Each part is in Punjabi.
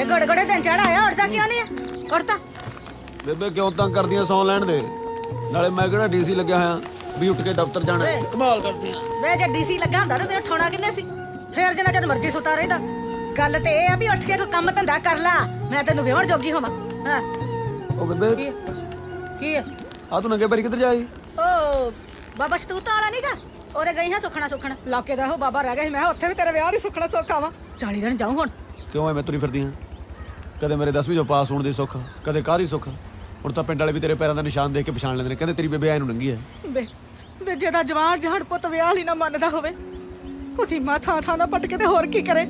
ਵੇ ਗੜ ਗੜੇ ਦਿਨ ਚੜ ਆਇਆ, ਉੱਠਦਾ ਕਿਉਂ ਨਹੀਂ ਹੈ? ਉੱਠਦਾ ਬੇਬੇ ਕਿਉਂ ਤੰਗ ਕਰਦੀਆਂ, ਸੌਂ ਲੈਣ ਦੇ। ਨਾਲੇ ਮੈਂ ਕਿਹੜਾ ਡੀਸੀ ਲੱਗਿਆ ਹੋਇਆ ਵੀ ਉੱਠ ਕੇ ਦਫ਼ਤਰ ਜਾਣਾ। ਕਮਾਲ ਕਰਦੇ ਆ। ਵੇ ਜੇ ਡੀਸੀ ਲੱਗਾ ਹੁੰਦਾ ਤੇ ਉਠਾਉਣਾ ਕਿੰਨੇ ਸੀ? ਫੇਰ ਜਿੰਨਾ ਚਿਰ ਮਰਜ਼ੀ ਸੁੱਤਾ ਰਹਿੰਦਾ। ਗੱਲ ਤੇ ਇਹ ਆ ਵੀ ਉੱਠ ਕੇ ਕੋਈ ਕੰਮ ਧੰਦਾ ਕਰ ਲਾ, ਮੈਂ ਤੈਨੂੰ ਵਿਆਹਣ ਜੋਗੀ ਹੋਵਾਂ। ਹਾਂ ਉਹ ਬੇਬੇ ਕੀ ਆ ਤੂੰ ਨੰਗੇ ਪੈਰੀ ਕਿੱਧਰ ਜਾਈ? ਓ ਬਾਬਾ ਸ਼ਤੂਤਾ ਵਾਲਾ ਨੀਗਾ, ਉਹਦੇ ਗਈ ਹਾਂ ਸੁਖਣਾ ਸੁਖਣ ਲਾਕੇ ਦਾ ਉਹ ਬਾਬਾ ਰਹਿ ਗਿਆ ਸੀ। ਮੈਂ ਉੱਥੇ ਵੀ ਤੇਰੇ ਵਿਆਹ ਦੀ ਸੁਖਣਾ ਸੋਖਾ ਵਾ। 40 ਦਿਨ ਜਾਊਂ ਹੁਣ। ਕਿਉਂ ਐਵੇਂ ਤੁਰੀ ਫਿਰਦੀ ਆ? ਕਦੇ ਮੇਰੇ 10ਵੀਂ ਚੋਂ ਪਾਸ ਹੋਣ ਦੀ ਸੁੱਖ, ਕਦੇ ਕਾਹਦੀ ਸੁੱਖ। ਹੁਣ ਤਾਂ ਪਿੰਡ ਵਾਲੇ ਵੀ ਤੇਰੇ ਪੈਰਾਂ ਦਾ ਨਿਸ਼ਾਨ ਦੇਖ ਕੇ ਪਛਾਣ ਲੈਂਦੇ ਨੇ, ਕਹਿੰਦੇ ਤੇਰੀ ਬੇਬੇ ਐ ਨੂੰ ਨੰਗੀ ਐ। ਵੇ ਜਿਹਦਾ ਜਵਾਨ ਜਹੜ ਪੁੱਤ ਵਿਆਹ ਲਈ ਨਾ ਮੰਨਦਾ ਹੋਵੇ, ਉਠੀ ਮਾਂ ਥਾਂ ਥਾਂ ਨਾ ਪਟਕੇ ਤੇ ਹੋਰ ਕੀ ਕਰੇ?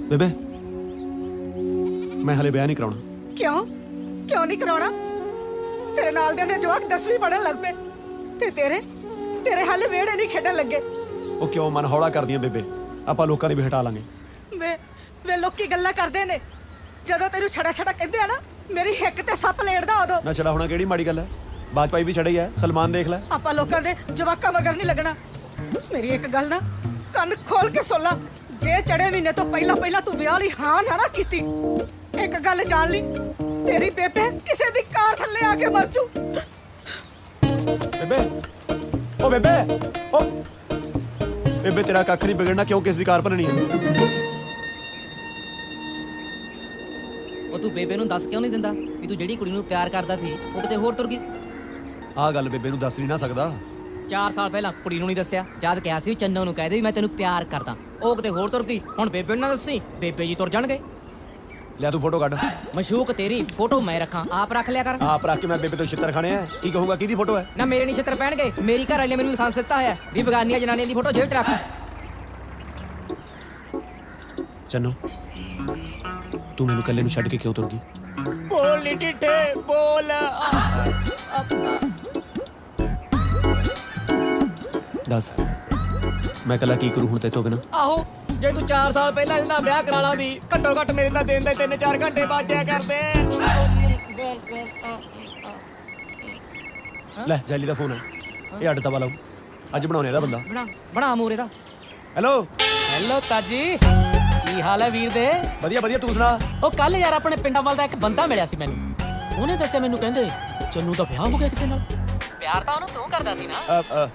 ਬੇਬੇ ਮੈਂ ਹਲੇ ਵਿਆਹ ਨਹੀਂ ਕਰਾਉਣਾ। ਕਿਉਂ ਨਹੀਂ ਕਰਾਉਣਾ? ਤੇਰੇ ਨਾਲ ਦੇ ਜਵਾਕ 10ਵੀਂ ਪੜਨ ਲੱਗ ਪਏ ਤੇ ਤੇਰੇ ਹਾਲੇ ਵਿਹੜੇ ਨਹੀਂ ਖੇਡਣ ਲੱਗੇ। ਉਹ ਕਿਉਂ ਮਨ ਹੌਲਾ ਕਰਦੀਆਂ ਬੇਬੇ? ਆਪਾਂ ਲੋਕਾਂ ਦੀ ਵੀ ਹਟਾ ਲਾਂਗੇ। ਵੇ ਲੋਕੀ ਗੱਲਾਂ ਕਰਦੇ ਨੇ, ਜਦੋਂ ਤੈਨੂੰ ਛੜਾ ਕਹਿੰਦੇ ਆ ਨਾ, ਮੇਰੀ ਹਿੱਕ ਤੇ ਸੱਪ ਲੇੜਦਾ ਉਦੋਂ। ਨਾ ਛੜਾ ਹੋਣਾ ਕਿਹੜੀ ਮਾੜੀ ਗੱਲ ਹੈ? ਬਾਜਪਾਈ ਵੀ ਛੜਾ ਹੀ ਹੈ, ਸਲਮਾਨ ਦੇਖ ਲੈ। ਆਪਾਂ ਲੋਕਾਂ ਦੇ ਜਵਾਕਾਂ ਮਗਰ ਨਹੀਂ ਲੱਗਣਾ। ਮੇਰੀ ਇੱਕ ਗੱਲ ਨਾ ਕੰਨ ਖੋਲ ਕੇ ਸੁਣ ਲਾ, ਜੇ ਚੜੇ ਮਹੀਨੇ ਤੋਂ ਪਹਿਲਾਂ ਤੂੰ ਵਿਆਹ ਲਈ ਹਾਂ ਨਾ ਕੀਤੀ, ਇੱਕ ਗੱਲ ਜਾਣ ਲਈ, ਤੇਰੀ ਬੇਬੇ ਕਿਸੇ ਦੀ ਕਾਰ ਥੱਲੇ ਆ ਕੇ ਮਰ ਜੂ। ਬੇਬੇ ਓ ਬੇਬੇ ਤੇਰਾ ਕੱਖ ਨਹੀਂ ਵਿਗੜਨਾ, ਕਿਉਂ ਕਿਸ ਦੀ ਕਾਰ ਭੰਨਣੀ ਹੈ? ਉਹ ਤੂੰ ਬੇਬੇ ਨੂੰ ਦੱਸ ਕਿਉਂ ਨਹੀਂ ਦਿੰਦਾ ਵੀ ਤੂੰ ਜਿਹੜੀ ਕੁੜੀ ਨੂੰ ਪਿਆਰ ਕਰਦਾ ਸੀ ਉਹ ਕਿਤੇ ਹੋਰ ਤੁਰ ਗਈ? ਆਹ ਗੱਲ ਬੇਬੇ ਨੂੰ ਦੱਸ ਨਹੀਂ ਨਾ ਸਕਦਾ। 4 ਸਾਲ ਪਹਿਲਾਂ ਕੁੜੀ ਨੂੰ ਨਹੀਂ ਦੱਸਿਆ, ਜਦ ਕਿਹਾ ਸੀ ਚੰਨੋ ਨੂੰ ਕਹਿ ਦੇ ਵੀ ਮੈਂ ਤੈਨੂੰ ਪਿਆਰ ਕਰਦਾ, ਉਹ ਕਿਤੇ ਹੋਰ ਤੁਰ ਗਈ। ਹੁਣ ਬੇਬੇ ਨੂੰ ਨਾ ਦੱਸੀ, ਬੇਬੇ ਜੀ ਤੁਰ ਜਾਣਗੇ। ਲੈ ਤੂੰ ਫੋਟੋ ਕੱਢ। ਮਸ਼ੂਕ ਤੇਰੀ ਫੋਟੋ ਮੈਂ ਰੱਖਾਂ, ਆਪ ਰੱਖ ਲਿਆ ਕਰ। ਆਪ ਰੱਖ ਕੇ ਮੈਂ ਬੇਬੇ ਤੋਂ ਛਿੱਤਰ ਖਾਣੇ ਆ? ਕੀ ਕਹੂੰਗਾ ਕਿਹਦੀ ਫੋਟੋ ਹੈ? ਨਾ ਮੇਰੇ ਨਹੀਂ ਛਿੱਤਰ ਪੈਣਗੇ, ਮੇਰੀ ਘਰ ਵਾਲੀ ਨੇ ਮੈਨੂੰ ਲਾਇਸੈਂਸ ਦਿੱਤਾ ਹੋਇਆ ਵੀ ਬਗਾਨੀਆਂ ਜਨਾਨੀਆਂ ਦੀ ਫੋਟੋ ਜੇਬ 'ਚ ਰੱਖ। ਚੰਨੋ ਤੂੰ ਮੈਨੂੰ ਇਕੱਲੇ ਨੂੰ ਛੱਡ ਕੇ ਕਿਉਂ ਤੁਰ ਗਈ? ਬੋਲ ਨੀ ਢਿੱਠੇ ਬੋਲ। ਦੱਸ ਮੈਂ ਇਕੱਲਾ ਕੀ ਕਰੂੰ ਹੁਣ ਤੇਤੋਂ ਬਿਨਾਂ? ਆਹੋ ਜੇ ਤੂੰ 4 ਸਾਲ ਪਹਿਲਾਂ ਇਹਦੇ ਨਾਲ ਵਿਆਹ ਕਰਾ ਲਾ ਦੀ, ਘੱਟੋ ਘੱਟ ਮੇਰੇ ਨਾਲ ਦਿਨ ਦੇ 3-4 ਘੰਟੇ ਬਾਜਿਆ ਕਰਦੇ। ਲੈ ਜੈਲੀ ਦਾ ਫੋਨ ਹੈ, ਇਹ ਅੱਡ ਦਬਾ ਲਾਓ। ਅੱਜ ਬਣਾਉਣੇ ਇਹਦਾ ਬੰਦਾ। ਬਣਾ ਮੂਰੇ ਦਾ। ਹੈਲੋ ਤਾਜੀ, ਕੀ ਹਾਲ ਹੈ ਵੀਰ ਦੇ? ਵਧੀਆ ਤੂੰ ਸੁਣਾ। ਉਹ ਕੱਲ ਯਾਰ ਆਪਣੇ ਪਿੰਡਾਂ ਵੱਲ ਦਾ ਇੱਕ ਬੰਦਾ ਮਿਲਿਆ ਸੀ ਮੈਨੂੰ, ਉਹਨੇ ਦੱਸਿਆ ਮੈਨੂੰ, ਕਹਿੰਦੇ ਚੰਨੂ ਦਾ ਵਿਆਹ ਹੋ ਗਿਆ ਕਿਸੇ ਨਾਲ। ਪਿਆਰ ਤਾਂ ਉਹਨੂੰ ਤੂੰ ਕਰਦਾ ਸੀ ਨਾ?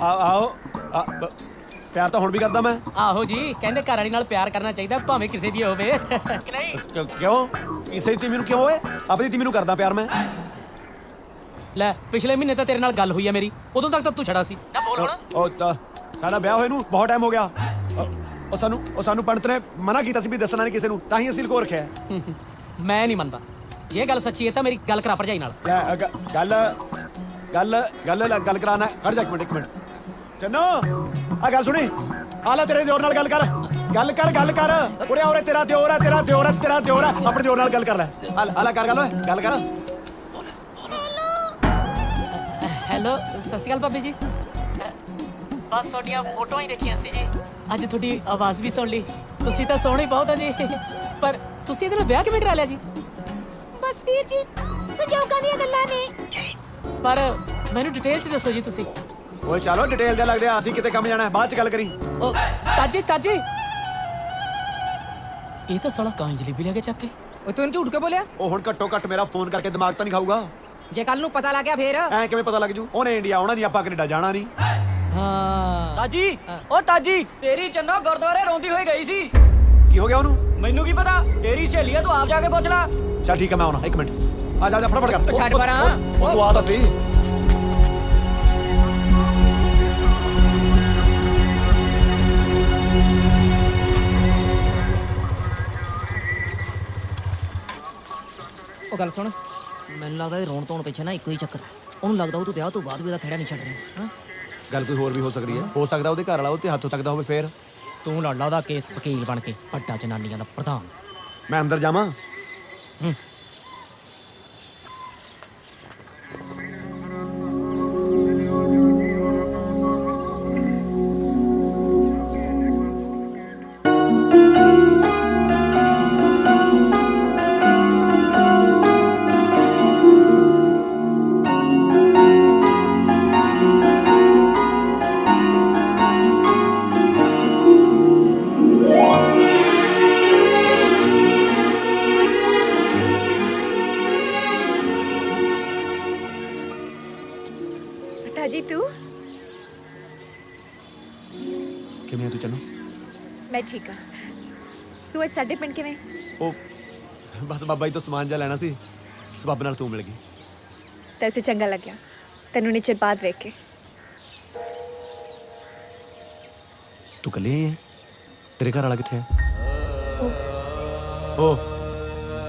ਆਓ ਪਿਆਰ ਤਾਂ ਹੁਣ ਵੀ ਕਰਦਾ ਮੈਂ। ਆਹੋ ਜੀ, ਕਹਿੰਦੇ ਘਰ ਵਾਲੀ ਨਾਲ ਪਿਆਰ ਕਰਨਾ ਚਾਹੀਦਾ ਭਾਵੇਂ ਕਿਸੇ ਦੀ ਹੋਵੇ ਕਿ ਨਹੀਂ? ਕਿਉਂ ਕਿਸੇ ਦੀ ਮੈਨੂੰ ਕਿਉਂ ਹੋਏ? ਆਪਣੀ ਦੀ ਮੈਨੂੰ ਕਰਦਾ ਪਿਆਰ ਮੈਂ। ਲੈ ਪਿਛਲੇ ਮਹੀਨੇ ਤਾਂ ਤੇਰੇ ਨਾਲ ਗੱਲ ਹੋਈ ਆ ਮੇਰੀ, ਉਦੋਂ ਤੱਕ ਤਾਂ ਤੂੰ ਛੜਾ ਸੀ ਨਾ। ਬੋਲ ਹੁਣ। ਉਹ ਸਾਡਾ ਵਿਆਹ ਹੋਏ ਨੂੰ ਬਹੁਤ ਟਾਈਮ ਹੋ ਗਿਆ। ਉਹ ਸਾਨੂੰ ਪੰਡਤ ਨੇ ਮਨਾ ਕੀਤਾ ਸੀ ਵੀ ਦੱਸਣਾ ਨਹੀਂ ਕਿਸੇ ਨੂੰ, ਤਾਂ ਹੀ ਅਸੀਂ ਲੁਕੋ ਰੱਖਿਆ। ਮੈਂ ਨਹੀਂ ਮੰਨਦਾ, ਜੇ ਗੱਲ ਸੱਚੀ ਹੈ ਤਾਂ ਮੇਰੀ ਗੱਲ ਕਰਾ ਭਰਜਾਈ ਨਾਲ। ਗੱਲ ਕਰਾਣਾ। ਖੜ ਜਾ ਇੱਕ ਮਿੰਟ। ਚੰਨੋ ਆ ਗੱਲ ਸੁਣੀ, ਆ ਲੈ ਤੇਰੇ ਦਿਓਰ ਨਾਲ ਗੱਲ ਕਰ। ਉਰੇ ਤੇਰਾ ਦਿਓਰ ਹੈ, ਆਪਣੇ ਦਿਓਰ ਨਾਲ ਗੱਲ ਕਰ ਲੈ। ਆ ਲੈ ਕਰ ਗੱਲ ਕਰ। ਹੈਲੋ ਸਤਿ ਸ਼੍ਰੀ ਅਕਾਲ ਭਾਬੀ ਜੀ। ਬਸ ਤੁਹਾਡੀਆਂ ਫੋਟੋਆਂ ਹੀ ਦੇਖੀਆਂ ਸੀ ਜੀ, ਅੱਜ ਤੁਹਾਡੀ ਆਵਾਜ਼ ਵੀ ਸੁਣ ਲਈ। ਤੁਸੀਂ ਤਾਂ ਸੋਹਣੇ ਬਹੁਤ ਆ ਜੀ, ਪਰ ਤੁਸੀਂ ਇਹਦੇ ਨਾਲ ਵਿਆਹ ਕਿਵੇਂ ਕਰਾ ਲਿਆ ਜੀ? ਬਸ ਵੀਰ ਜੀ ਸੰਜੋਗਾਂ ਦੀਆਂ ਗੱਲਾਂ ਨੇ। ਪਰ ਮੈਨੂੰ ਡਿਟੇਲ 'ਚ ਦੱਸੋ ਜੀ ਤੁਸੀਂ। ਓਏ ਚਲੋ ਡਿਟੇਲ ਦੇ ਲੱਗਦੇ ਆ, ਅਸੀਂ ਕਿਤੇ ਕੰਮ ਜਾਣਾ, ਬਾਅਦ 'ਚ ਗੱਲ ਕਰੀ। ਉਹ ਤਾਜੀ ਇਹ ਤਾਂ ਸਾਲਾ ਕਾਂ ਜਲੇਬੀ ਲੈ ਕੇ ਚੱਕ ਕੇ। ਉਹ ਤੂੰ ਝੂਠ ਕੇ ਬੋਲਿਆ? ਉਹ ਹੁਣ ਘੱਟੋ ਘੱਟ ਮੇਰਾ ਫੋਨ ਕਰਕੇ ਦਿਮਾਗ ਤਾਂ ਨਹੀਂ ਖਾਊਗਾ? ਜੇ ਕੱਲ ਨੂੰ ਪਤਾ ਲੱਗ ਗਿਆ ਫੇਰ? ਐ ਕਿਵੇਂ ਪਤਾ ਲੱਗ ਜੂ? ਉਹਨੇ ਇੰਡੀਆ ਆਉਣਾ ਨਹੀਂ, ਆਪਾਂ ਕੈਨੇਡਾ ਜਾਣਾ ਨਹੀਂ। ਹਾਂ ਤਾਜੀ, ਉਹ ਤਾਜੀ ਤੇਰੀ ਚੰਨੋ ਗੁਰਦੁਆਰੇ ਰੋਂਦੀ ਹੋਈ ਗਈ ਸੀ। ਕੀ ਹੋ ਗਿਆ ਉਹਨੂੰ? ਮੈਨੂੰ ਕੀ ਪਤਾ, ਤੇਰੀ ਸਹੇਲੀ ਆ, ਤੂੰ ਆਪ ਜਾ ਕੇ ਪੁੱਛ ਲੈ। ਚੱਲ ਠੀਕ ਹੈ ਮੈਂ ਆਉਣਾ, ਇੱਕ ਮਿੰਟ। ਆ ਜਾ ਫਟਾਫਟ ਕਰ। ਛੱਡ ਪਰਾਂ। ਉਹ ਤੂੰ ਆ ਤਾਂ ਸਹੀ। ਉਹ ਗੱਲ ਸੁਣ, ਮੈਨੂੰ ਲੱਗਦਾ ਇਹ ਰੋਣ ਧੋਣ ਪਿੱਛੇ ਨਾ ਇੱਕੋ ਹੀ ਚੱਕਰ ਹੈ। ਉਹਨੂੰ ਲੱਗਦਾ ਉਹ ਤੂੰ ਵਿਆਹ ਤੋਂ ਬਾਅਦ ਵੀ ਉਹਦਾ ਖੜਾ ਨਹੀਂ ਛੱਡ ਰਿਹਾ। ਗੱਲ ਕੋਈ ਹੋਰ ਵੀ ਹੋ ਸਕਦੀ ਹੈ, ਹੋ ਸਕਦਾ ਉਹਦੇ ਘਰ ਵਾਲਾ ਉਹਦੇ ਹੱਥੋਂ ਚੱਕਦਾ ਹੋਵੇ। ਫੇਰ ਤੂੰ ਲੜ ਲਾ ਉਹਦਾ ਕੇਸ, ਵਕੀਲ ਬਣ ਕੇ, ਵੱਡਾ ਜਨਾਨੀਆਂ ਦਾ ਪ੍ਰਧਾਨ। ਮੈਂ ਅੰਦਰ ਜਾਵਾਂ? ਤੂੰ ਚੰਨੋ? ਮੈਂ ਠੀਕ ਆ। ਤੂੰ ਅੱਜ ਸਾਡੇ ਪਿੰਡ ਕਿਵੇਂ? ਉਹ ਬਸ ਬਾਬਾ ਜੀ ਤੋਂ ਸਮਾਨ ਜਾ ਲੈਣਾ ਸੀ, ਸਬੱਬ ਨਾਲ ਤੂੰ ਮਿਲ ਗਈ। ਤੈਸੇ ਚੰਗਾ ਲੱਗਿਆ ਤੈਨੂੰ ਨਿਚਰ ਬਾਅਦ ਵੇਖ ਕੇ। ਤੂੰ ਇਕੱਲੀ ਆਈ ਹੈ? ਤੇਰੇ ਘਰ ਵਾਲਾ ਕਿੱਥੇ ਹੈ? ਉਹ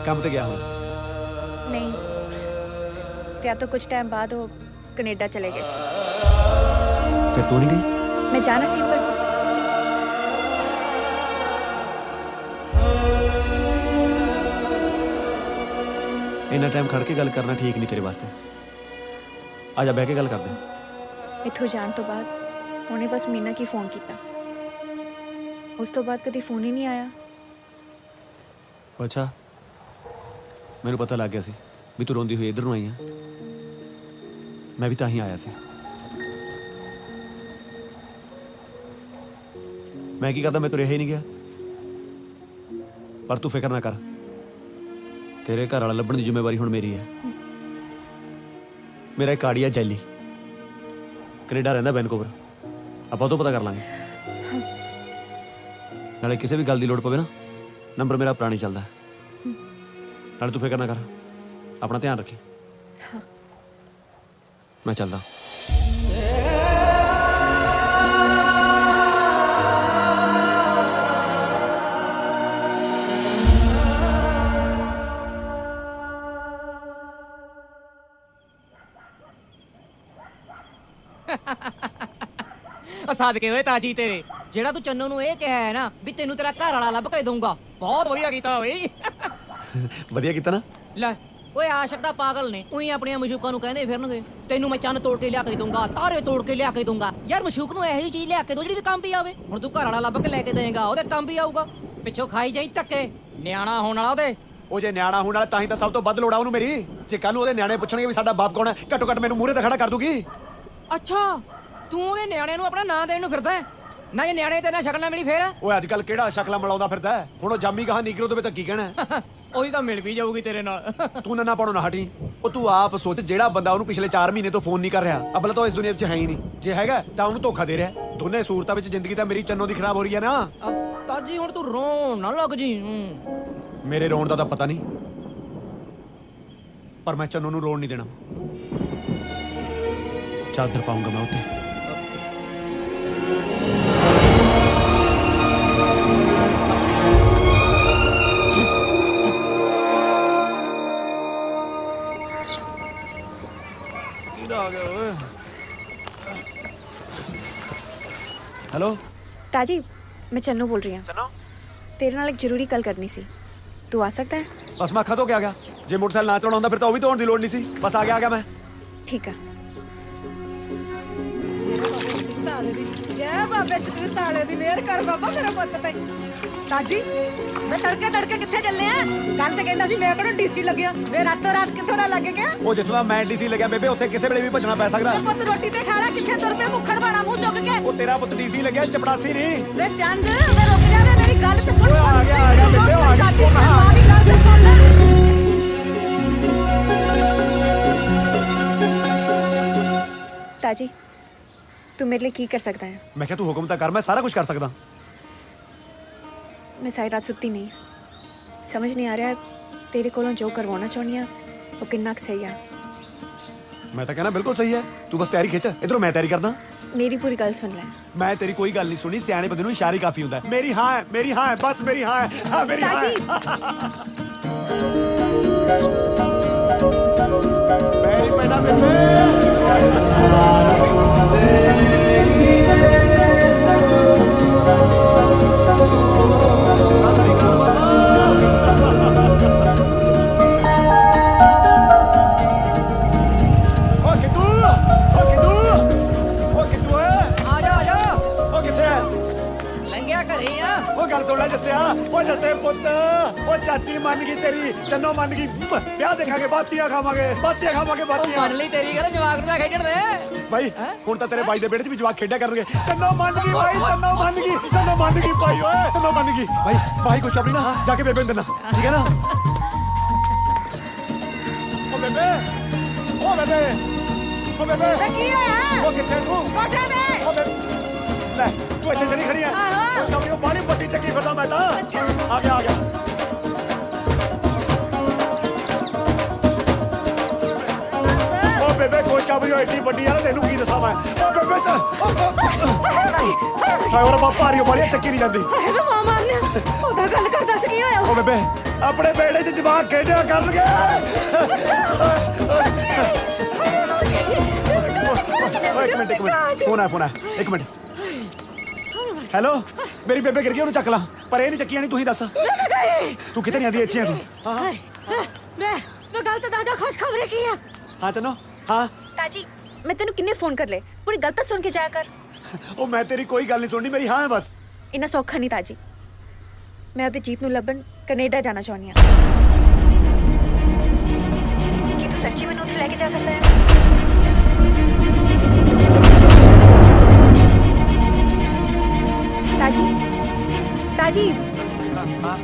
ਕੰਮ ਤੇ ਗਿਆ ਹੁਣ। ਨਹੀਂ, ਵਿਆਹ ਤੋਂ ਕੁਝ ਟਾਈਮ ਬਾਅਦ ਉਹ ਕੈਨੇਡਾ ਚਲੇ ਗਏ ਸੀ। ਫਿਰ ਤੂੰ ਨਹੀਂ ਗਈ? ਮੈਂ ਜਾਣਾ ਸੀ ਪਰ ਇੰਨਾ ਟਾਈਮ ਖੜ ਕੇ ਗੱਲ ਕਰਨਾ ਠੀਕ ਨਹੀਂ ਤੇਰੇ ਵਾਸਤੇ। ਆ ਜਾ ਬਹਿ ਕੇ ਗੱਲ ਕਰਦੇ ਹਾਂ। ਇੱਥੋਂ ਜਾਣ ਤੋਂ ਬਾਅਦ ਉਹਨੇ ਬਸ ਮੀਨਾ ਕੀ ਫੋਨ ਕੀਤਾ, ਉਸ ਤੋਂ ਬਾਅਦ ਕਦੀ ਫੋਨ ਹੀ ਨਹੀਂ ਆਇਆ। ਅੱਛਾ, ਮੈਨੂੰ ਪਤਾ ਲੱਗ ਗਿਆ ਸੀ ਵੀ ਤੂੰ ਰੋਂਦੀ ਹੋਈ ਇੱਧਰ ਨੂੰ ਆਈ ਆ। ਮੈਂ ਵੀ ਤਾਂ ਹੀ ਆਇਆ ਸੀ। ਮੈਂ ਕੀ ਕਰਦਾ, ਮੈਂ ਤੁਰਿਆ ਹੀ ਨਹੀਂ ਗਿਆ। ਪਰ ਤੂੰ ਫਿਕਰ ਨਾ ਕਰ, ਤੇਰੇ ਘਰ ਵਾਲਾ ਲੱਭਣ ਦੀ ਜ਼ਿੰਮੇਵਾਰੀ ਹੁਣ ਮੇਰੀ ਹੈ। ਮੇਰਾ ਇੱਕ ਆੜੀ ਆ ਜੈਲੀ, ਕੈਨੇਡਾ ਰਹਿੰਦਾ, ਵੈਨਕੂਵਰ। ਆਪਾਂ ਉਹ ਤੋਂ ਪਤਾ ਕਰ ਲਾਂਗੇ। ਨਾਲੇ ਕਿਸੇ ਵੀ ਗੱਲ ਦੀ ਲੋੜ ਪਵੇ ਨਾ, ਨੰਬਰ ਮੇਰਾ ਪੁਰਾਣੀ ਚੱਲਦਾ। ਨਾਲੇ ਤੂੰ ਫਿਕਰ ਨਾ ਕਰ, ਆਪਣਾ ਧਿਆਨ ਰੱਖੀ। ਮੈਂ ਚੱਲਦਾ। ਸਾਦਕੇ ਹੋਏ ਤਾਜੀ ਤੇਰੇ, ਜਿਹੜਾ ਤੂੰ ਚੰਨੋ ਨੂੰ ਇਹ ਕਿਹਾ ਹੈ ਨਾ ਵੀ ਤੈਨੂੰ ਤੇਰਾ ਘਰ ਵਾਲਾ ਲੱਭ ਕੇ ਦਊਂਗਾ, ਬਹੁਤ ਵਧੀਆ ਕੀਤਾ ਓਏ। ਵਧੀਆ ਕੀਤਾ ਨਾ। ਲੈ ਓਏ ਆਸ਼ਕ ਦਾ ਪਾਗਲ ਨੇ, ਉਹੀ ਆਪਣੀਆਂ ਮਸ਼ੂਕਾਂ ਨੂੰ ਕਹਿੰਦੇ ਫਿਰਨਗੇ ਤੈਨੂੰ ਮੈਂ ਚੰਨ ਤੋੜ ਕੇ ਲਿਆ ਕੇ ਦਊਂਗਾ, ਤਾਰੇ ਤੋੜ ਕੇ ਲਿਆ ਕੇ ਦਊਂਗਾ। ਯਾਰ ਮਸ਼ੂਕ ਨੂੰ ਇਹੋ ਜਿਹੀ ਚੀਜ਼ ਲਿਆ ਕੇ ਦੋ ਜਿਹੜੀ ਤੇ ਕੰਮ ਵੀ ਆਵੇ। ਹੁਣ ਤੂੰ ਘਰ ਵਾਲਾ ਲੱਭ ਕੇ ਲੈ ਕੇ ਦੇਏਗਾ, ਉਹਦੇ ਕੰਮ ਵੀ ਆਊਗਾ। ਪਿੱਛੋਂ ਖਾਈ ਜਾਈ ਧੱਕੇ, ਨਿਆਣਾ ਹੋਣ ਵਾਲਾ ਉਹਦੇ। ਉਹ ਜੇ ਨਿਆਣਾ ਹੋਣ ਵਾਲਾ ਤਾਂ ਹੀ ਤਾਂ ਸਭ ਤੋਂ ਵੱਧ ਲੋੜ ਆ ਉਹਨੂੰ ਮੇਰੀ। ਜੇ ਕੱਲ ਨੂੰ ਉਹਦੇ ਨਿਆਣੇ ਪੁੱਛਣਗੇ ਵੀ ਸਾਡਾ ਬਾਪ ਕੌਣ ਹੈ, ਘੱਟੋ ਘੱਟ ਮੈਨੂੰ ਮੂਹਰੇ ਤਾਂ ਖੜਾ ਕਰ ਦੂਗੀ। ਅੱਛਾ, ਤੂੰ ਉਹਦੇ ਨਿਆਣੇ ਨੂੰ ਆਪਣਾ ਨਾਂ ਦੇਣ ਨੂੰ ਫਿਰਦਾ ਹੈ? ਨਾ ਇਹ ਨਿਆਣੇ ਤੇ ਨਾ ਸ਼ਕਲ ਨਾ ਮਿਲੀ ਫੇਰ। ਓਏ ਅੱਜ ਕੱਲ ਕਿਹੜਾ ਸ਼ਕਲਾਂ ਮਲਾਉਂਦਾ ਫਿਰਦਾ ਹੈ? ਹੁਣ ਉਹ ਜਾਮੀ ਕਹਾ ਨਿਗਰੋ ਦੇ ਵਿੱਚ ਤਾਂ ਕੀ ਕਹਿਣਾ? ਉਹੀ ਤਾਂ ਮਿਲ ਵੀ ਜਾਊਗੀ ਤੇਰੇ ਨਾਲ। ਤੂੰ ਨੰਨਾ ਪਾਉਣੋਂ ਨਾ ਹਟੀ। ਉਹ ਤੂੰ ਆਪ ਸੋਚ, ਜਿਹੜਾ ਬੰਦਾ ਉਹਨੂੰ ਪਿਛਲੇ 4 ਮਹੀਨੇ ਤੋਂ ਫੋਨ ਨਹੀਂ ਕਰ ਰਿਹਾ, ਅਬਲਾ ਤਾਂ ਇਸ ਦੁਨੀਆ ਵਿੱਚ ਹੈ ਹੀ ਨਹੀਂ। ਜੇ ਹੈਗਾ ਤਾਂ ਉਹਨੂੰ ਧੋਖਾ ਦੇ ਰਿਹਾ। ਦੋਨੇ ਸੂਰਤਾਂ ਵਿੱਚ ਜ਼ਿੰਦਗੀ ਤਾਂ ਮੇਰੀ ਚੰਨੋ ਦੀ ਖਰਾਬ ਹੋ ਰਹੀ ਹੈ ਨਾ। ਤਾਜੀ ਹੁਣ ਤੂੰ ਰੋਣ ਨਾ ਲੱਗ ਜੀ। ਮੇਰੇ ਰੋਣ ਦਾ ਤਾਂ ਪਤਾ ਨਹੀਂ, ਪਰ ਮੈਂ ਚੰਨੋ ਨੂੰ ਰੋਣ ਨਹੀਂ ਦੇਣਾ। ਚਾਦਰ ਪਾਉਂਗਾ ਮੈਂ ਉੱਤੇ। हेलो ताजी, मैं चन्नू बोल रही हूँ। चन्नो, तेरे नाल एक जरूरी गल करनी सी। तू आ सकता है? बस मैं अखा तो क्या गया। जे मोटरसाइकिल ना चलाउंदा फिर तो भी तो होने की लोड़ नहीं सी। बस आ गया मैं। ठीक है। जय बाबे शुक्र ताले दी मेहर कर बाबा मेरा पुੱਤ ਤੇ। ਤਾਜੀ ਮੈਂ ਤੜਕੇ ਕਿੱਥੇ ਚੱਲੇ ਆ? ਕੱਲ ਤੇ ਕਹਿੰਦਾ ਸੀ ਮੈਂ ਕਿਹੜਾ ਡੀਸੀ ਲੱਗਿਆ, ਵੇ ਰਾਤੋਂ ਰਾਤ ਕਿੱਥੋਂ ਨਾ ਲੱਗ ਗਿਆ। ਉਹ ਜਿੱਥੋਂ ਦਾ ਮੈਂ ਡੀਸੀ ਲੱਗਿਆ ਬੇਬੇ, ਉੱਥੇ ਕਿਸੇ ਵੇਲੇ ਵੀ ਭੱਜਣਾ ਪੈ ਸਕਦਾ। ਪੁੱਤ ਰੋਟੀ ਤੇ ਖਾ ਲੈ, ਕਿੱਥੇ ਤੁਰ ਪਿਆ ਮੁੱਖੜ ਬਾਣਾ ਮੂੰਹ ਚੁੱਕ ਕੇ। ਉਹ ਤੇਰਾ ਪੁੱਤ ਡੀਸੀ ਲੱਗਿਆ, ਚਪੜਾਸੀ ਨਹੀਂ। ਵੇ ਚੰਦ ਵੇ ਰੁਕ ਜਾ, ਵੇ ਮੇਰੀ ਗੱਲ ਤੇ ਸੁਣ। ਆ ਗਿਆ ਬੇਬੇ, ਆ ਗਿਆ। ਮਾਂ ਦੀ ਗੱਲ ਤੇ ਸੁਣ ਲੈ। ताजी, तू मेरे लिए की कर सकता है? मैं क्या, तू हुक्म तो कर, मैं सारा कुछ कर सकदा। मैं सारी रात सुत्ती नहीं, समझ नहीं आ रहा तेरे कोलों जो करवाना चाहनी है वो कितना सही है। मैं तो कहना बिल्कुल सही है। तू बस तैयारी खिंच, इधरों मैं तैयारी करदा। मेरी पूरी गल सुन ले। मैं तेरी कोई गल नहीं सुनी, सियाने बंदे नूं इशारा काफी हुंदा है। मेरी हां है, मेरी हां है, बस मेरी हां है। हां मेरी हां है। मेरी पैना बेबे। चाची मान गई तेरी, चन्नो मान गई। ब्याह देखांगे, बातियां खावांगे, बातियां। ਮੰਨ ਲਈ ਤੇਰੀ ਗੱਲ, ਜਵਾਕ ਨੂੰ ਤਾਂ ਖੇਡਣ ਦੇ। भाई हुण तां तेरे भाई दे बेटे च भी जवाक खेड्या करनगे। चन्नो मान गई भाई, चन्नो मान गई भाई, ओए चन्नो मान गई भाई। भाई कुछ करनी ना, जाके बेबे देना, ठीक है ना? ओ बेबे, ओ बेबे, ओ बेबे, ਕੀ ਹੋਇਆ? ओ किथे तू? ਕੋਠੇ ਤੇ। ओ बेबे, ले ਤੂੰ ਇੱਥੇ ਜਿਹੜੀ ਖੜੀ ਹੈ ਉਸ ਕਮਰੇ ਨੂੰ ਬਾਹਲੀ ਵੱਡੀ ਚੱਕੀ ਫਿਰਦਾ ਮੈਂ ਤਾਂ ਆ ਗਿਆ ਓ ਬੇਬੇ ਕੋਸ਼ ਕਮਰੀ ਐਡੀ ਵੱਡੀ ਆ ਨਾ ਤੈਨੂੰ ਕੀ ਦੱਸਾਂ ਮੈਂ ਓ ਬੇਬੇ ਚੱਲ ਹਾਏ ਹੋਰ ਪਾਪਾ ਰਿਓ ਬਾਹਲੀ ਚੱਕੀ ਨਹੀਂ ਜਾਂਦੀ ਹਾਏ ਵੇ ਮਾਂ ਮਾਰਨੇ ਉਹਦਾ ਗੱਲ ਕਰਦਾ ਸੀ ਕੀ ਹੋਇਆ ਓ ਬੇਬੇ ਆਪਣੇ ਬੇੜੇ 'ਚ ਜਵਾਕ ਖੇਡਿਆ ਕਰਨਗੇ ਓਏ ਇੱਕ ਮਿੰਟ ਫੋਨ ਆ ਇੱਕ ਮਿੰਟ ਹੈਲੋ ਮੇਰੀ ਬੇਬੇ ਗਿਰ ਗਈ ਉਹਨੂੰ ਚੱਕ ਲਾ ਪਰ ਇਹ ਨਹੀਂ ਚੱਕੀ ਆਣੀ ਤੂੰ ਹੀ ਦੱਸ ਤੂੰ ਕਿੱਥੇ ਨਹੀਂ ਆਂਦੀ ਇੱਥੇ ਆ ਤੂੰ ਹਾਂ ਮੈਂ ਗੱਲ ਤਾਂ ਦਾਦਾ ਖੁਸ਼ਖਬਰੀ ਕੀ ਆ ਹਾਂ ਚੰਨੋ ਹਾਂ ताजी मैं तेन किन्ने फोन कर ले पूरी गल तो सुन के जाया कर ਉਹ ਮੈਂ ਤੇਰੀ ਕੋਈ ਗੱਲ ਨਹੀਂ ਸੁਣਨੀ ਮੇਰੀ ਹਾਂ ਹੈ ਬਸ इन्ना सौखा नहीं ताजी मैं अपने जीत नू लभन कनेडा जाना चाहनी हाँ की तू सच्ची मैनू उत्थे लेके जा सकता है ताजी ताजी ਹਾਂ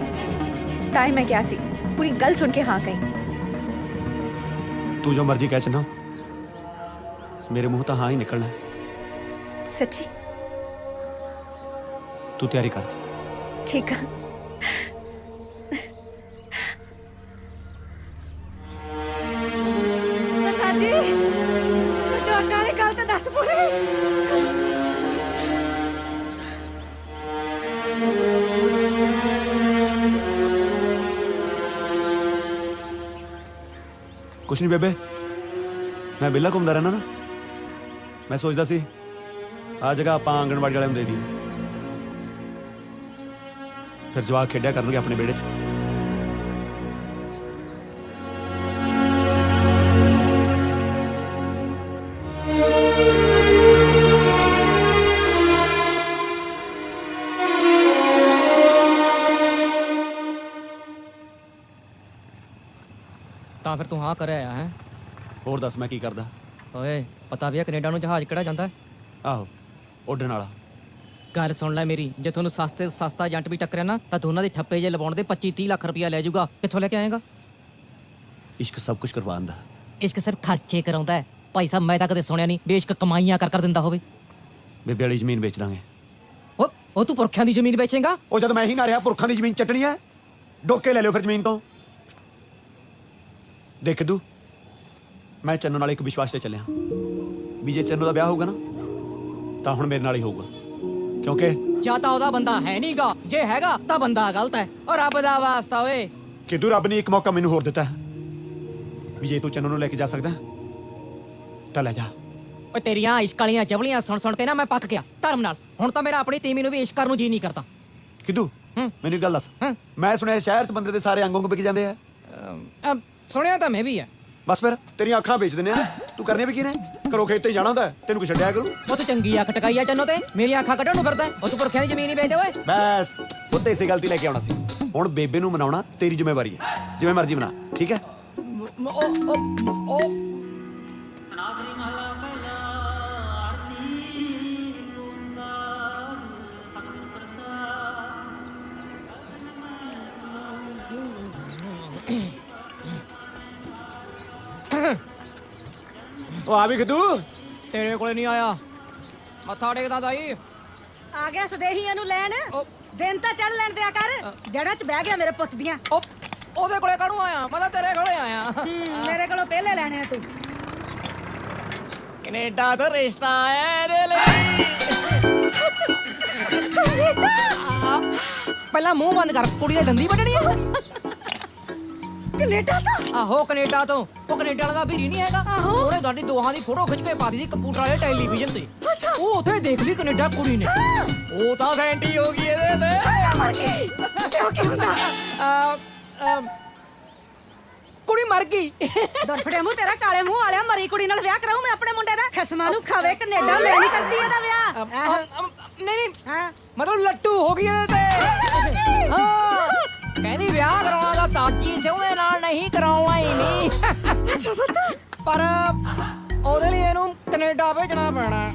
ताई मैं क्या सी पूरी गल सुन के हाँ कही ਤੂੰ ਜੋ ਮਰਜ਼ੀ ਕਹਿ ਚੰਨੋ ਮੇਰੇ ਮੂੰਹ ਤਾਂ ਹਾਂ ਹੀ ਨਿਕਲਣਾ ਹੈ। सच्ची ਤੂੰ ਤਿਆਰੀ ਕਰ ठीक है ਦਾਦੀ ਜਵਾਕਾਂ ਦੀ ਗੱਲ ਤਾਂ ਦੱਸ ਪੂਰੀ ਕੁਛ ਨਹੀਂ ਬੇਬੇ ਮੈਂ ਵਿਹਲਾ ਘੁੰਮਦਾ ਰਹਿਣਾ ਨਾ ਮੈਂ ਸੋਚਦਾ ਸੀ ਆ ਜਗ੍ਹਾ ਆਪਾਂ ਆਂਗਣਵਾੜੀ ਵਾਲਿਆਂ ਨੂੰ ਦੇ ਦਈਏ ਫਿਰ ਜਵਾਕ ਖੇਡਿਆ ਕਰਨਗੇ ਆਪਣੇ ਵਿਹੜੇ 'ਚ ਤਾਂ ਫਿਰ ਤੂੰ ਹਾਂ ਕਰਿਆ ਹੈ ਹੋਰ ਦੱਸ ਮੈਂ ਕੀ ਕਰਦਾ ਓਏ ਪਤਾ ਵੀ ਆ ਕੈਨੇਡਾ ਨੂੰ ਜਹਾਜ਼ ਕਿਹੜਾ ਜਾਂਦਾ ਹੈ? ਆਹੋ ਉੱਡਣ ਵਾਲਾ ਗੱਲ ਸੁਣ ਲੈ ਮੇਰੀ ਜੇ ਤੁਹਾਨੂੰ ਸਸਤੇ ਤੋਂ ਸਸਤਾ ਏਜੰਟ ਵੀ ਟੱਕਰਿਆ ਨਾ ਤਾਂ ਦੋਨਾਂ ਦੇ ਠੱਪੇ ਜੇ ਲਵਾਉਣ ਦੇ 25-30 ਲੱਖ ਰੁਪਇਆ ਲੈ ਜਾਊਗਾ ਕਿੱਥੋਂ ਲੈ ਕੇ ਆਏਗਾ ਇਸ਼ਕ ਸਭ ਕੁਝ ਕਰਵਾਉਂਦਾ ਇਸ਼ਕ ਸਿਰਫ ਖਰਚੇ ਕਰਾਉਂਦਾ ਹੈ ਭਾਈ ਸਾਹਿਬ ਮੈਂ ਤਾਂ ਕਦੇ ਸੁਣਿਆ ਨਹੀਂ ਬੇਸ਼ੱਕ ਕਮਾਈਆਂ ਕਰ ਦਿੰਦਾ ਹੋਵੇ ਬੇਬੇ ਵਾਲੀ ਜ਼ਮੀਨ ਵੇਚ ਦਾਂਗੇ ਉਹ ਤੂੰ ਪੁਰਖਿਆਂ ਦੀ ਜ਼ਮੀਨ ਵੇਚੇਗਾ ਉਹ ਜਦ ਮੈਂ ਹੀ ਨਾ ਰਿਹਾ ਪੁਰਖਾਂ ਦੀ ਜ਼ਮੀਨ ਚੱਟਣੀ ਹੈ ਡੋਕੇ ਲੈ ਲਿਓ ਫਿਰ ਜ਼ਮੀਨ ਤੋਂ ਦੇਖ ਦੂ ਮੈਂ ਚੰਨੋ ਨਾਲ ਇੱਕ ਵਿਸ਼ਵਾਸ ਤੇ ਚੱਲਿਆ ਵੀ ਜੇ ਚੰਨੋ ਦਾ ਵਿਆਹ ਹੋਊਗਾ ਨਾ ਤਾਂ ਹੁਣ ਮੇਰੇ ਨਾਲ ਹੀ ਹੋਊਗਾ ਕਿਉਂਕਿ ਜਾਂ ਤਾਂ ਉਹਦਾ ਬੰਦਾ ਹੈ ਨਹੀਂਗਾ ਜੇ ਹੈਗਾ ਤਾਂ ਬੰਦਾ ਗਲਤ ਹੈ ਔਰ ਰੱਬ ਦਾ ਵਾਸਤਾ ਓਏ ਕਿਦੋਂ ਰੱਬ ਨੇ ਇੱਕ ਮੌਕਾ ਮੈਨੂੰ ਹੋਰ ਦਿੱਤਾ ਵੀ ਜੇ ਤੂੰ ਚੰਨੋ ਨੂੰ ਲੈ ਕੇ ਜਾ ਸਕਦਾ ਤਾਂ ਲੈ ਜਾ ਓਏ ਤੇਰੀਆਂ ਇਸ਼ਕ ਵਾਲੀਆਂ ਜਬਲੀਆਂ ਸੁਣ ਕੇ ਨਾ ਮੈਂ ਪੱਕ ਗਿਆ ਧਰਮ ਨਾਲ ਹੁਣ ਤਾਂ ਮੇਰਾ ਆਪਣੀ ਤੀਮੀ ਨੂੰ ਵੀ ਇਸ਼ਕ ਕਰਨ ਨੂੰ ਜੀ ਨਹੀਂ ਕਰਦਾ ਕਿਦੋਂ ਮੈਨੂੰ ਇੱਕ ਗੱਲ ਦੱਸ ਮੈਂ ਸੁਣਿਆ ਸ਼ਹਿਰ 'ਚ ਬੰਦੇ ਦੇ ਸਾਰੇ ਅੰਗ ਵਿਕ ਜਾਂਦੇ ਆ ਸੁਣਿਆ ਤਾਂ ਮੈਂ ਵੀ ਆ ਬਸ ਫਿਰ ਤੇਰੀਆਂ ਅੱਖਾਂ ਵੇਚ ਦਿੰਦੇ ਆ ਤੂੰ ਕਰਨੇ ਵੀ ਕੀ ਨੇ ਘਰੋਂ ਖੇਤੇ ਹੀ ਜਾਣਾ ਹੁੰਦਾ ਤੈਨੂੰ ਕੋਈ ਛੱਡਿਆ ਕਰੂ ਉਹ ਤੂੰ ਚੰਗੀ ਅੱਖ ਟਕਾਈ ਆ ਚੰਨੋ ਤੇ ਮੇਰੀਆਂ ਅੱਖਾਂ ਕੱਢਣ ਨੂੰ ਫਿਰਦਾ ਉਹ ਤੂੰ ਪੁਰਖਿਆਂ ਦੀ ਜ਼ਮੀਨ ਹੀ ਵੇਚ ਦੇ ਓਏ ਬਸ ਉੱਤੇ ਇਸੇ ਗਲਤੀ ਲੈ ਕੇ ਆਉਣਾ ਸੀ ਹੁਣ ਬੇਬੇ ਨੂੰ ਮਨਾਉਣਾ ਤੇਰੀ ਜ਼ਿੰਮੇਵਾਰੀ ਹੈ ਜਿਵੇਂ ਮਰਜ਼ੀ ਮਨਾ ਠੀਕ ਹੈ ਉਹ ਆ ਵੀ ਖਦੂ ਤੇਰੇ ਕੋਲੇ ਨਹੀਂ ਆਇਆ ਮੱਥਾ ਟੇਕਦਾ ਦਾਈ ਆ ਗਿਆ ਸਦੇਹੀਆਂ ਨੂੰ ਲੈਣ ਦਿਨ ਤਾਂ ਚੜ ਲੈਣ ਦਿਆ ਕਰ ਜੜਾਂ 'ਚ ਬਹਿ ਗਿਆ ਮੇਰੇ ਪੁੱਤ ਦੀਆਂ ਉਹਦੇ ਕੋਲੇ ਕਾਹਨੂੰ ਆਇਆ ਮੈਂ ਤਾਂ ਤੇਰੇ ਕੋਲੇ ਆਇਆ ਮੇਰੇ ਕੋਲੋਂ ਪਹਿਲੇ ਲੈਣੇ ਆ ਤੂੰ ਕੈਨੇਡਾ ਤੋਂ ਰਿਸ਼ਤਾ ਆਇਆ ਇਹਦੇ ਲਈ ਪਹਿਲਾਂ ਮੂੰਹ ਬੰਦ ਕਰ ਕੁੜੀ ਦੇ ਦੰਦੀ ਵੱਢਣੀ ਆ ਕੈਨੇਡਾ ਤੋਂ ਆਹੋ ਕੈਨੇਡਾ ਤੋਂ ਉਹ ਕੈਨੇਡਾ ਵਾਲਾ ਦਾ ਵੀਰੀ ਨਹੀਂ ਹੈਗਾ ਉਹਨੇ ਤੁਹਾਡੀ ਦੋਹਾਂ ਦੀ ਫੋਟੋ ਖਿੱਚ ਕੇ ਪਾ ਦਿੱਤੀ ਕੰਪਿਊਟਰ ਵਾਲੇ ਟੈਲੀਵਿਜ਼ਨ ਤੇ ਉਹ ਉੱਥੇ ਦੇਖ ਲਈ ਕੈਨੇਡਾ ਕੁੜੀ ਨੇ ਉਹ ਤਾਂ ਸੈਂਟੀ ਹੋ ਗਈ ਇਹਦੇ ਤੇ ਕਿਉਂ ਕੀ ਹੁੰਦਾ ਕੁੜੀ ਮਰ ਗਈ ਦੁਰਫੜੇ ਮੂੰਹ ਤੇਰਾ ਕਾਲੇ ਮੂੰਹ ਵਾਲਿਆ ਮਰੀ ਕੁੜੀ ਨਾਲ ਵਿਆਹ ਕਰਾਉ ਮੈਂ ਆਪਣੇ ਮੁੰਡੇ ਦਾ ਖਸਮਾਂ ਨੂੰ ਖਾਵੇ ਕੈਨੇਡਾ ਮੈਂ ਨਹੀਂ ਕਰਦੀ ਇਹਦਾ ਵਿਆਹ ਨਹੀਂ ਹਾਂ ਮਤਲਬ ਲੱਟੂ ਹੋ ਗਈ ਇਹਦੇ ਤੇ ਹਾਂ ਕਹਿੰਦੀ ਵਿਆਹ ਕਰਾਉਣਾ ਦਾ ਤਾਜੀ ਸਿਉਣੇ ਨਾਲ ਨਹੀਂ ਕਰਾਉਣਾ ਹੀ ਨਹੀਂ ਅੱਛਾ ਪਤਾ ਪਰ ਉਹਦੇ ਲਈ ਇਹਨੂੰ ਕੈਨੇਡਾ ਭੇਜਣਾ ਪੈਣਾ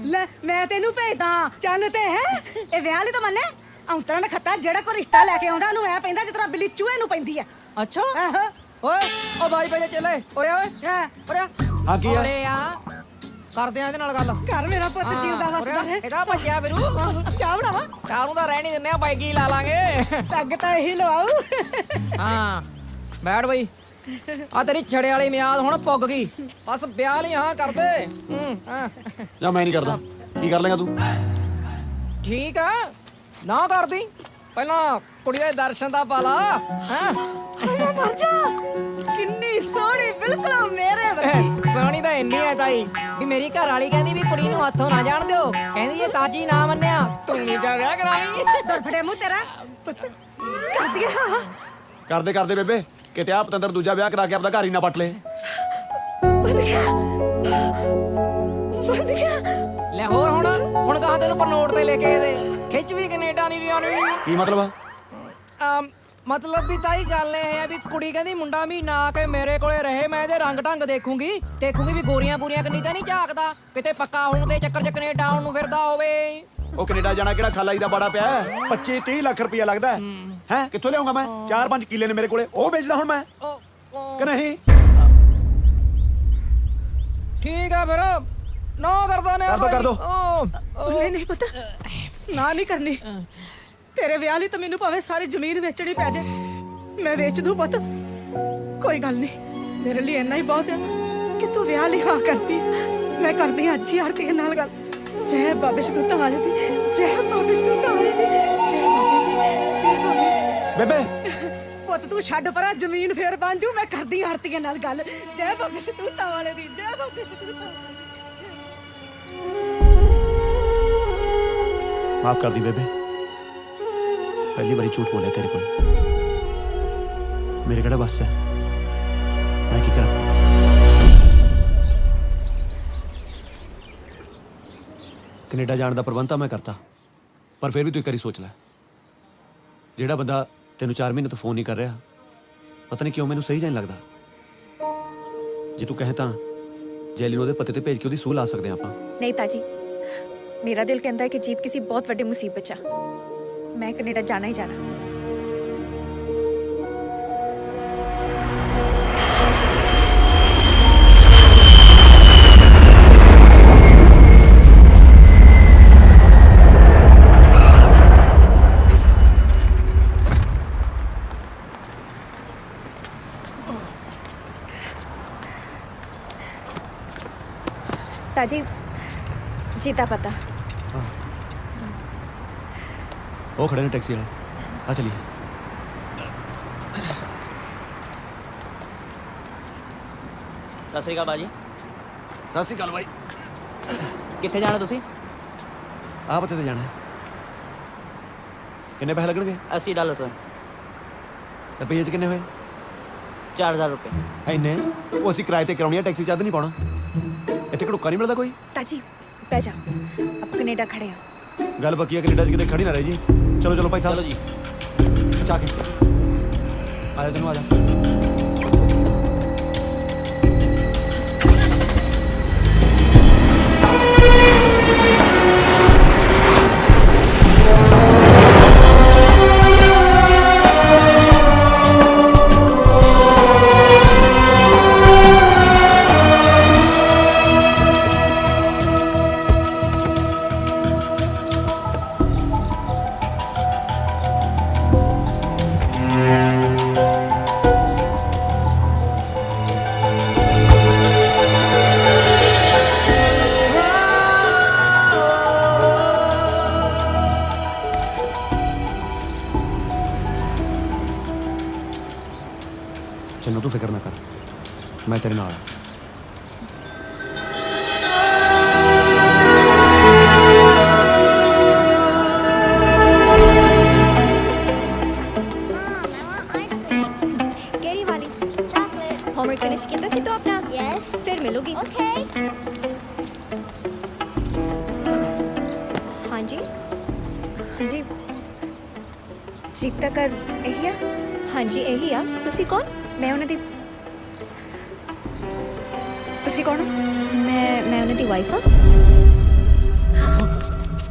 ਲੈ ਮੈਂ ਤੈਨੂੰ ਭੇਜਦਾ ਚੱਲ ਤੇ ਹੈ ਇਹ ਵਿਆਹ ਲਈ ਤਾਂ ਮੰਨੇ ਔਂਤਰਾ ਨੇ ਖੱਤਾ ਜਿਹੜਾ ਕੋਈ ਰਿਸ਼ਤਾ ਲੈ ਕੇ ਆਉਂਦਾ ਉਹਨੂੰ ਐ ਪੈਂਦਾ ਜਿਸ ਤਰ੍ਹਾਂ ਬਿੱਲੀ ਚੂਹੇ ਨੂੰ ਪੈਂਦੀ ਆ ਅੱਛਾ ਆਹੋ ਓਏ ਉਹ ਬਾਈ ਪੇ ਚੱਲੇ ਓਰੇ ਓਏ ਹਾਂ ਓਰੇ ਆ ਕੀ ਆ ਓਰੇ ਆ ਕਰਦੇ ਆ ਇਹਦੇ ਨਾਲ ਗੱਲ ਘਰ ਮੇਰਾ ਪੁੱਤ ਜਿਉਂਦਾ ਵਸਦਾ ਹੈ ਇਹਦਾ ਭੱਜਿਆ ਫਿਰੂ ਚਾਹ ਬਣਾਵਾ ਚਾਹ ਨੂੰ ਤਾਂ ਰਹਿ ਨਹੀਂ ਦਿੰਦੇ ਆ ਬਾਈਕੀ ਲਾ ਲਾਂਗੇ ਟੱਗ ਤਾਂ ਇਹੀ ਲਵਾਉ ਹਾਂ ਬੈਠ ਬਈ ਆ ਤੇਰੀ ਛੜੇ ਵਾਲੀ ਮਿਆਦ ਹੁਣ ਪੁੱਗ ਗਈ ਬਸ ਵਿਆਹ ਲਈ ਹਾਂ ਕਰਦੇ ਹਾਂ ਜਾਂ ਮੈਂ ਨਹੀਂ ਕਰਦਾ ਕੀ ਕਰ ਲੇਗਾ ਤੂੰ ਠੀਕ ਆ ਨਾ ਕਰਦੀ ਪਹਿਲਾਂ ਕੁੜੀ ਦੇ ਦਰਸ਼ਨ ਦਾ ਪਾਲਾ ਹਾਂ ਹਾਏ ਮਰ ਜਾ ਕਿੰਨੀ ਸੋਹਣੀ ਬਿਲਕੁਲ ਮੇਰੇ ਵਰਗੀ ਸੋਹਣੀ ਤਾਂ ਇੰਨੀ ਹੈ ਤਾਈ ਵੀ ਮੇਰੀ ਘਰ ਵਾਲੀ ਕਹਿੰਦੀ ਵੀ ਕੁੜੀ ਨੂੰ ਹੱਥੋਂ ਨਾ ਜਾਣ ਦਿਓ ਕਹਿੰਦੀ ਇਹ ਤਾਜੀ ਨਾ ਮੰਨਿਆ ਤੂੰ ਵੀ ਜਾ ਵਿਆਹ ਕਰਾ ਲਈ ਦਰਫੜੇ ਮੂੰਹ ਤੇਰਾ ਪੁੱਤ ਕਰ ਦਿਆ ਕਰਦੇ ਕਰਦੇ ਬੇਬੇ ਕਿਤੇ ਆ ਪਤੰਦਰ ਦੂਜਾ ਵਿਆਹ ਕਰਾ ਕੇ ਆਪਦਾ ਘਰ ਹੀ ਨਾ ਪੱਟ ਲੇ ਬੰਦ ਗਿਆ ਬੰਦ ਗਿਆ ਲੈ ਹੋਰ ਹੁਣ ਕਹਾਂ ਤੈਨੂੰ ਪਰ ਨੋਟ ਤੇ ਲੈ ਕੇ ਦੇ ਖਿੱਚ ਵੀ ਕੈਨੇਡਾ ਦੀ ਲਿਆ ਨੂੰ ਕੀ ਮਤਲਬ ਮਤਲਬ ਵੀ ਤਾਈ ਗੱਲ ਇਹ ਹੈ ਵੀ ਕੁੜੀ ਕਹਿੰਦੀ ਮੁੰਡਾ ਮਹੀਨਾ ਆ ਕੇ ਮੇਰੇ ਕੋਲੇ ਰਹੇ ਮੈਂ ਇਹਦੇ ਰੰਗ ਢੰਗ ਦੇਖੂੰਗੀ ਵੀ ਗੋਰੀਆਂ ਕੰਨੀ ਤਾਂ ਨਹੀਂ ਝਾਕਦਾ ਕਿਤੇ ਪੱਕਾ ਹੋਣ ਦੇ ਚੱਕਰ 'ਚ ਕੈਨੇਡਾ ਆਉਣ ਨੂੰ ਫਿਰਦਾ ਹੋਵੇ ਉਹ ਕੈਨੇਡਾ ਜਾਣਾ ਕਿਹੜਾ ਖਾਲਾ ਜੀ ਦਾ ਬੜਾ ਪਿਆ 25-30 ਲੱਖ ਰੁਪਇਆ ਲੱਗਦਾ ਹੈ ਕਿੱਥੋਂ ਲਿਆਉਂਗਾ ਮੈਂ 4-5 ਕਿੱਲੇ ਨੇ ਮੇਰੇ ਕੋਲੇ ਉਹ ਵੇਚਦਾ ਹੁਣ ਮੈਂ ਕਿ ਨਹੀਂ ਠੀਕ ਆ ਫਿਰ ਨਾ ਕਰਦਾ ਨੇ ਕਰ ਦੋ ਨਹੀਂ ਨਹੀਂ ਪੁੱਤ ਨਾ ਨਹੀਂ ਕਰਨੀ ਤੇਰੇ ਵਿਆਹ ਲਈ ਤਾਂ ਮੈਨੂੰ ਭਾਵੇਂ ਸਾਰੀ ਜ਼ਮੀਨ ਵੇਚਣੀ ਪੈ ਜਾਏ ਮੈਂ ਵੇਚ ਦੂੰ ਪੁੱਤ ਕੋਈ ਗੱਲ ਨਹੀਂ ਮੇਰੇ ਲਈ ਇੰਨਾ ਹੀ ਬਹੁਤ ਹੈ ਕਿ ਤੂੰ ਵਿਆਹ ਲਈ ਹਾਂ ਕਰਦੀ ਮੈਂ ਕਰਦੀ ਹਾਂ ਅੱਛੀ ਆਰਤੀ ਨਾਲ ਗੱਲ ਜੈ ਬਾਬੇ ਸ਼ਤੂਤਾਂ ਵਾਲੇ ਦੀ ਜੈ ਬਾਬੇ ਸ਼ਤੂਤਾਂ ਵਾਲੇ ਦੀ ਜੈ ਬਾਬੇ ਦੀ ਜੈ ਬਾਬੇ ਦੀ ਬੇਬੇ ਪੁੱਤ ਤੂੰ ਛੱਡ ਪਰਾਂ ਜ਼ਮੀਨ ਫੇਰ ਬਣ ਜੂ ਮੈਂ ਕਰਦੀ ਹਾਂ ਆਰਤੀਆਂ ਨਾਲ ਗੱਲ ਜੈ ਬਾਬੇ ਸ਼ਤੂਤਾਂ ਵਾਲੇ ਦੀ ਜੈ ਬਾਬੇ ਸ਼ਤੂਤਾਂ ਵਾਲੇ ਦੀ ਮਾਫ ਕਰ ਦੀ ਬੇਬੇ ਪਹਿਲੀ ਵਾਰੀ ਝੂਠ ਬੋਲਿਆ ਤੇਰੇ ਕੋਲ ਮੇਰੇ ਕਿਹੜਾ ਬਸ ਚ ਹੈ ਮੈਂ ਕੀ ਕਰਾਂ ਕੈਨੇਡਾ ਜਾਣ ਦਾ ਪ੍ਰਬੰਧ ਤਾਂ ਮੈਂ ਕਰਤਾ ਪਰ ਫਿਰ ਵੀ ਤੂੰ ਇੱਕ ਵਾਰੀ ਸੋਚ ਲੈ ਜਿਹੜਾ ਬੰਦਾ ਤੈਨੂੰ 4 ਮਹੀਨੇ ਤੋਂ ਫੋਨ ਨਹੀਂ ਕਰ ਰਿਹਾ ਪਤਾ ਨਹੀਂ ਕਿਉਂ ਮੈਨੂੰ ਸਹੀ ਜਿਹਾ ਨਹੀਂ ਲੱਗਦਾ ਜੇ ਤੂੰ ਕਹੇ ਤਾਂ ਜੈਲੀ ਨੂੰ ਉਹਦੇ ਪਤੇ ਤੇ ਭੇਜ ਕੇ ਉਹਦੀ ਸੂਹ ਲਾ ਸਕਦੇ ਹਾਂ ਆਪਾਂ नहीं ताजी मेरा दिल कहता है कि जीत किसी बहुत बड़ी मुसीबत चा मैं कनेडा जाना ही जाना ताजी जीता पता ਉਹ ਖੜੇ ਨੇ ਟੈਕਸੀ ਵਾਲੇ ਆ ਚਲੀਏ ਸਤਿ ਸ਼੍ਰੀ ਅਕਾਲ ਬਾਜੀ ਸਤਿ ਸ਼੍ਰੀ ਅਕਾਲ ਬਾਈ ਕਿੱਥੇ ਜਾਣਾ ਤੁਸੀਂ ਆ ਪਤੇ ਤੇ ਜਾਣਾ ਕਿੰਨੇ ਪੈਸੇ ਲੱਗਣਗੇ $80 ਸਰ ਰੁਪਈਏ ਚ ਕਿੰਨੇ ਹੋਏ 4000 ਰੁਪਏ ਇੰਨੇ ਉਹ ਅਸੀਂ ਕਿਰਾਏ ਤੇ ਕਰਾਉਣੀ ਆ ਟੈਕਸੀ ਚੱਦ ਨਹੀਂ ਪਾਉਣਾ ਇੱਥੇ ਘੜੁੱਕਾ ਨਹੀਂ ਮਿਲਦਾ ਕੋਈ ताजी बह जा अब कनेडा खड़े हैं ਗੱਲ ਬਾਕੀ ਆ ਕੈਨੇਡਾ 'ਚ ਕਿਤੇ ਖੜੀ ਨਾ ਰਹੀ ਜੀ ਚਲੋ ਚਲੋ ਭਾਈ ਸਾਹਿਬ ਚਲੋ ਜੀ ਬਚਾ ਕੇ ਆ ਜਾ ਜਨੂੰ ਆ ਜਾ ਚੰਨੂ ਤੂੰ ਫਿਕਰ ਨਾ ਕਰ ਮੈਂ ਤੇਰੇ ਨਾਲ ਆ केरी वाली chocolate होमवर्क फिनिश किया सी तो अपना yes फिर मिलोगी okay हाँ जी हाँ जी जीत तक यही आ हाँ जी यही आ तुसी कौन मैं उन्हें दी तुसी कौन हो मैं उन्हें दी वाइफ हाँ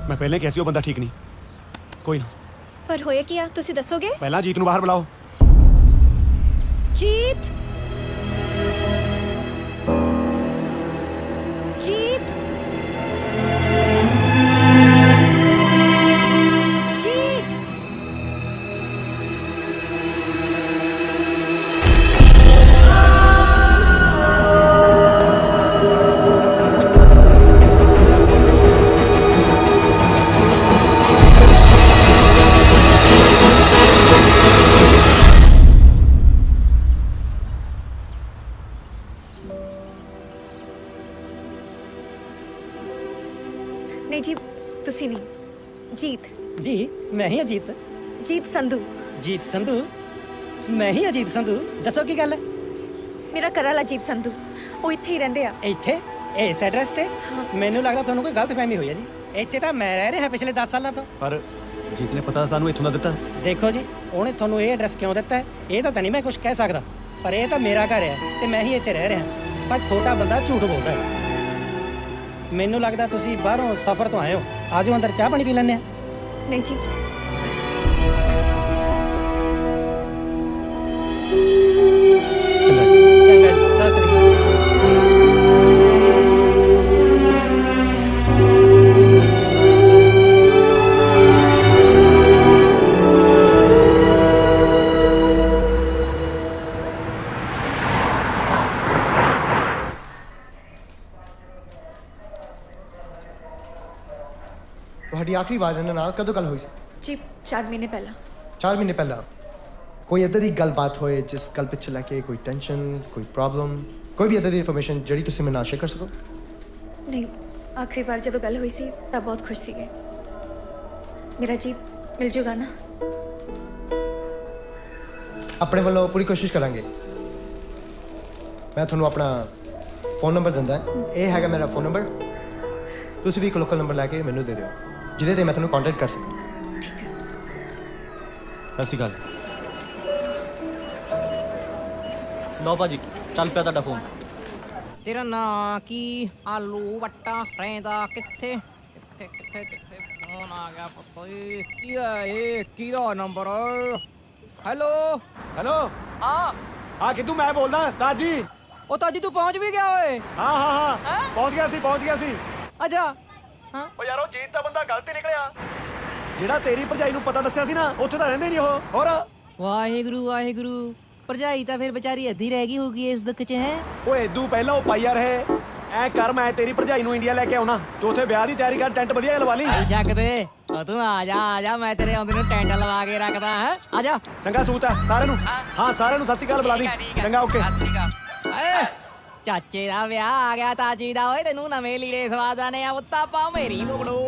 ਮੈਂ ਪਹਿਲੇ ਕਿਹਾ ਸੀ ਉਹ ਬੰਦਾ ਠੀਕ ਨਹੀਂ ਕੋਈ ਨਾ पर होया क्या तुसी दसोगे ਪਹਿਲਾਂ ਜੀਤ ਨੂੰ ਬਾਹਰ ਬੁਲਾਓ जीत जीत ਜੀਤ जी मैं ही अजीत ਜੀਤ ਸੰਧੂ जीत संधू मैं ही अजीत संधू दसो की गल है ਮੇਰਾ ਘਰ ਵਾਲਾ ਜੀਤ ਸੰਧੂ ਉਹ ਇੱਥੇ ਹੀ ਰਹਿੰਦੇ ਆ ਇੱਥੇ ਇਸ ਐਡਰੈਸ ਤੇ ਮੈਨੂੰ ਲੱਗਦਾ ਤੁਹਾਨੂੰ ਕੋਈ ਗਲਤਫਹਿਮੀ ਹੋਈ ਹੈ ਜੀ ਇੱਥੇ ਤਾਂ ਮੈਂ ਰਹਿ ਰਿਹਾ ਪਿਛਲੇ 10 ਸਾਲਾਂ ਤੋਂ ਪਰ ਜੀਤ ਨੇ ਪਤਾ ਸਾਨੂੰ ਇੱਥੋਂ ਦਾ ਦਿੱਤਾ ਦੇਖੋ ਜੀ ਉਹਨੇ ਤੁਹਾਨੂੰ ਇਹ ਐਡਰੈਸ ਕਿਉਂ ਦਿੱਤਾ ਹੈ ਇਹ ਤਾਂ ਨਹੀਂ ਮੈਂ ਕੁਝ ਕਹਿ ਸਕਦਾ ਪਰ ਇਹ ਤਾਂ ਮੇਰਾ ਘਰ ਹੈ ਤੇ ਮੈਂ ਹੀ ਇੱਥੇ ਰਹਿ ਰਿਹਾ ਪਰ ਛੋਟਾ ਬੰਦਾ ਝੂਠ ਬੋਲਦਾ ਹੈ ਮੈਨੂੰ ਲੱਗਦਾ ਤੁਸੀਂ ਬਾਹਰੋਂ ਸਫ਼ਰ ਤੋਂ ਆਏ ਹੋ ਆਜੋ ਅੰਦਰ ਚਾਹ ਪਾਣੀ ਪੀ ਲੈਂਦੇ ਆ ਨਹੀਂ ਜੀ ਚੰਗਾ ਚੰਗਾ ਜੀ ਸਤਿ ਸ੍ਰੀ ਅਕਾਲ ਤੁਹਾਡੀ ਆਖਰੀ ਵਾਰ ਇਹਨਾਂ ਨਾਲ ਕਦੋਂ ਗੱਲ ਹੋਈ ਸੀ ਜੀ 4 ਮਹੀਨੇ ਪਹਿਲਾਂ 4 ਮਹੀਨੇ ਪਹਿਲਾਂ ਕੋਈ ਇੱਦਾਂ ਦੀ ਗੱਲਬਾਤ ਹੋਏ ਜਿਸ ਗੱਲ ਪਿੱਛੇ ਲੈ ਕੇ ਕੋਈ ਟੈਨਸ਼ਨ ਕੋਈ ਪ੍ਰੋਬਲਮ ਕੋਈ ਵੀ ਇੱਦਾਂ ਦੀ ਇਨਫੋਰਮੇਸ਼ਨ ਜਿਹੜੀ ਤੁਸੀਂ ਮੇਰੇ ਨਾਲ ਸ਼ੇਅਰ ਕਰ ਸਕੋ ਨਹੀਂ ਆਖਰੀ ਵਾਰ ਜਦੋਂ ਗੱਲ ਹੋਈ ਸੀ ਤਾਂ ਬਹੁਤ ਖੁਸ਼ ਸੀਗੇ ਮੇਰਾ ਜੀਤ ਮਿਲ ਜੂਗਾ ਨਾ ਆਪਣੇ ਵੱਲੋਂ ਪੂਰੀ ਕੋਸ਼ਿਸ਼ ਕਰਾਂਗੇ ਮੈਂ ਤੁਹਾਨੂੰ ਆਪਣਾ ਫੋਨ ਨੰਬਰ ਦਿੰਦਾ ਇਹ ਹੈਗਾ ਮੇਰਾ ਫੋਨ ਨੰਬਰ ਤੁਸੀਂ ਵੀ ਇੱਕ ਲੋਕਲ ਨੰਬਰ ਲੈ ਕੇ ਮੈਨੂੰ ਦੇ ਦਿਓ ਜਿਹਦੇ ਤੇ ਮੈਂ ਤੁਹਾਨੂੰ ਕੰਟੈਕਟ ਕਰ ਸਕਾਂ ਸਤਿ ਸ਼੍ਰੀ ਅਕਾਲ ਲਓ ਭਾਜੀ ਚੱਲ ਪਿਆ ਤੁਹਾਡਾ ਫੋਨ ਤੇਰਾ ਨਾਂ ਕੀ ਆਲੂ ਵੱਟਾ ਰਹਿੰਦਾ ਕਿੱਥੇ ਕਿੱਥੇ ਕਿੱਥੇ ਕਿੱਥੇ ਫੋਨ ਆ ਗਿਆ ਪੱਪੀ ਕੀ ਹੈ ਇਹ ਕਿਹਦਾ ਨੰਬਰ ਹੈਲੋ ਹੈਲੋ ਹਾਂ ਕਿੱਦੂ ਮੈਂ ਬੋਲਦਾ ਤਾਜੀ ਉਹ ਤਾਜੀ ਤੂੰ ਪਹੁੰਚ ਵੀ ਗਿਆ ਓਏ ਹਾਂ ਪਹੁੰਚ ਗਿਆ ਸੀ ਅੱਛਾ ਹਾਂ ਓ ਯਾਰ ਉਹ ਜੀਤ ਦਾ ਬੰਦਾ ਗਲਤ ਹੀ ਨਿਕਲਿਆ ਜਿਹੜਾ ਤੇਰੀ ਭਰਜਾਈ ਨੂੰ ਪਤਾ ਦੱਸਿਆ ਸੀ ਨਾ ਉੱਥੇ ਤਾਂ ਰਹਿੰਦੇ ਨਹੀਂ ਉਹ ਹੋਰ ਵਾਹਿਗੁਰੂ ਵਾਹਿਗੁਰੂ ਭਰਜਾਈ ਤਾਂ ਫਿਰ ਵਿਚਾਰੀ ਅੱਧੀ ਰਹਿ ਗਈ ਹੋਗੀ ਇਸ ਦੁੱਖ 'ਚ ਹੈ ਓਏ ਇਦੂ ਪਹਿਲਾਂ ਉਹ ਪਾਈਆ ਰਹੇ ਐ ਕਰ ਮੈਂ ਤੇਰੀ ਭਰਜਾਈ ਨੂੰ ਇੰਡੀਆ ਲੈ ਕੇ ਆਉਣਾ ਤੂੰ ਉੱਥੇ ਵਿਆਹ ਦੀ ਤਿਆਰੀ ਕਰ ਟੈਂਟ ਵਧੀਆ ਲਵਾ ਲਈ ਸ਼ੱਕ ਤੇ ਤੂੰ ਆ ਜਾ ਮੈਂ ਤੇਰੇ ਆਉਂਦੇ ਨੂੰ ਟੈਂਟ ਲਵਾ ਕੇ ਰੱਖਦਾ ਹੈ ਆ ਜਾ ਚੰਗਾ ਸੂਤ ਹੈ ਸਾਰਿਆਂ ਨੂੰ ਹਾਂ ਸਾਰਿਆਂ ਨੂੰ ਸਤਿ ਸ਼੍ਰੀ ਅਕਾਲ ਬੁਲਾ ਦੀ ਚੰਗਾ ਓਕੇ ਚਾਚੇ ਦਾ ਵਿਆਹ ਆ ਗਿਆ ਤਾਜੀ ਦਾ ਓਏ ਤੈਨੂੰ ਨਵੇਂ ਲੀੜੇ ਸਵਾਦ ਆਨੇ ਆ ਉੱਤਾ ਪਾ ਮੇਰੀ ਲੋੜੋ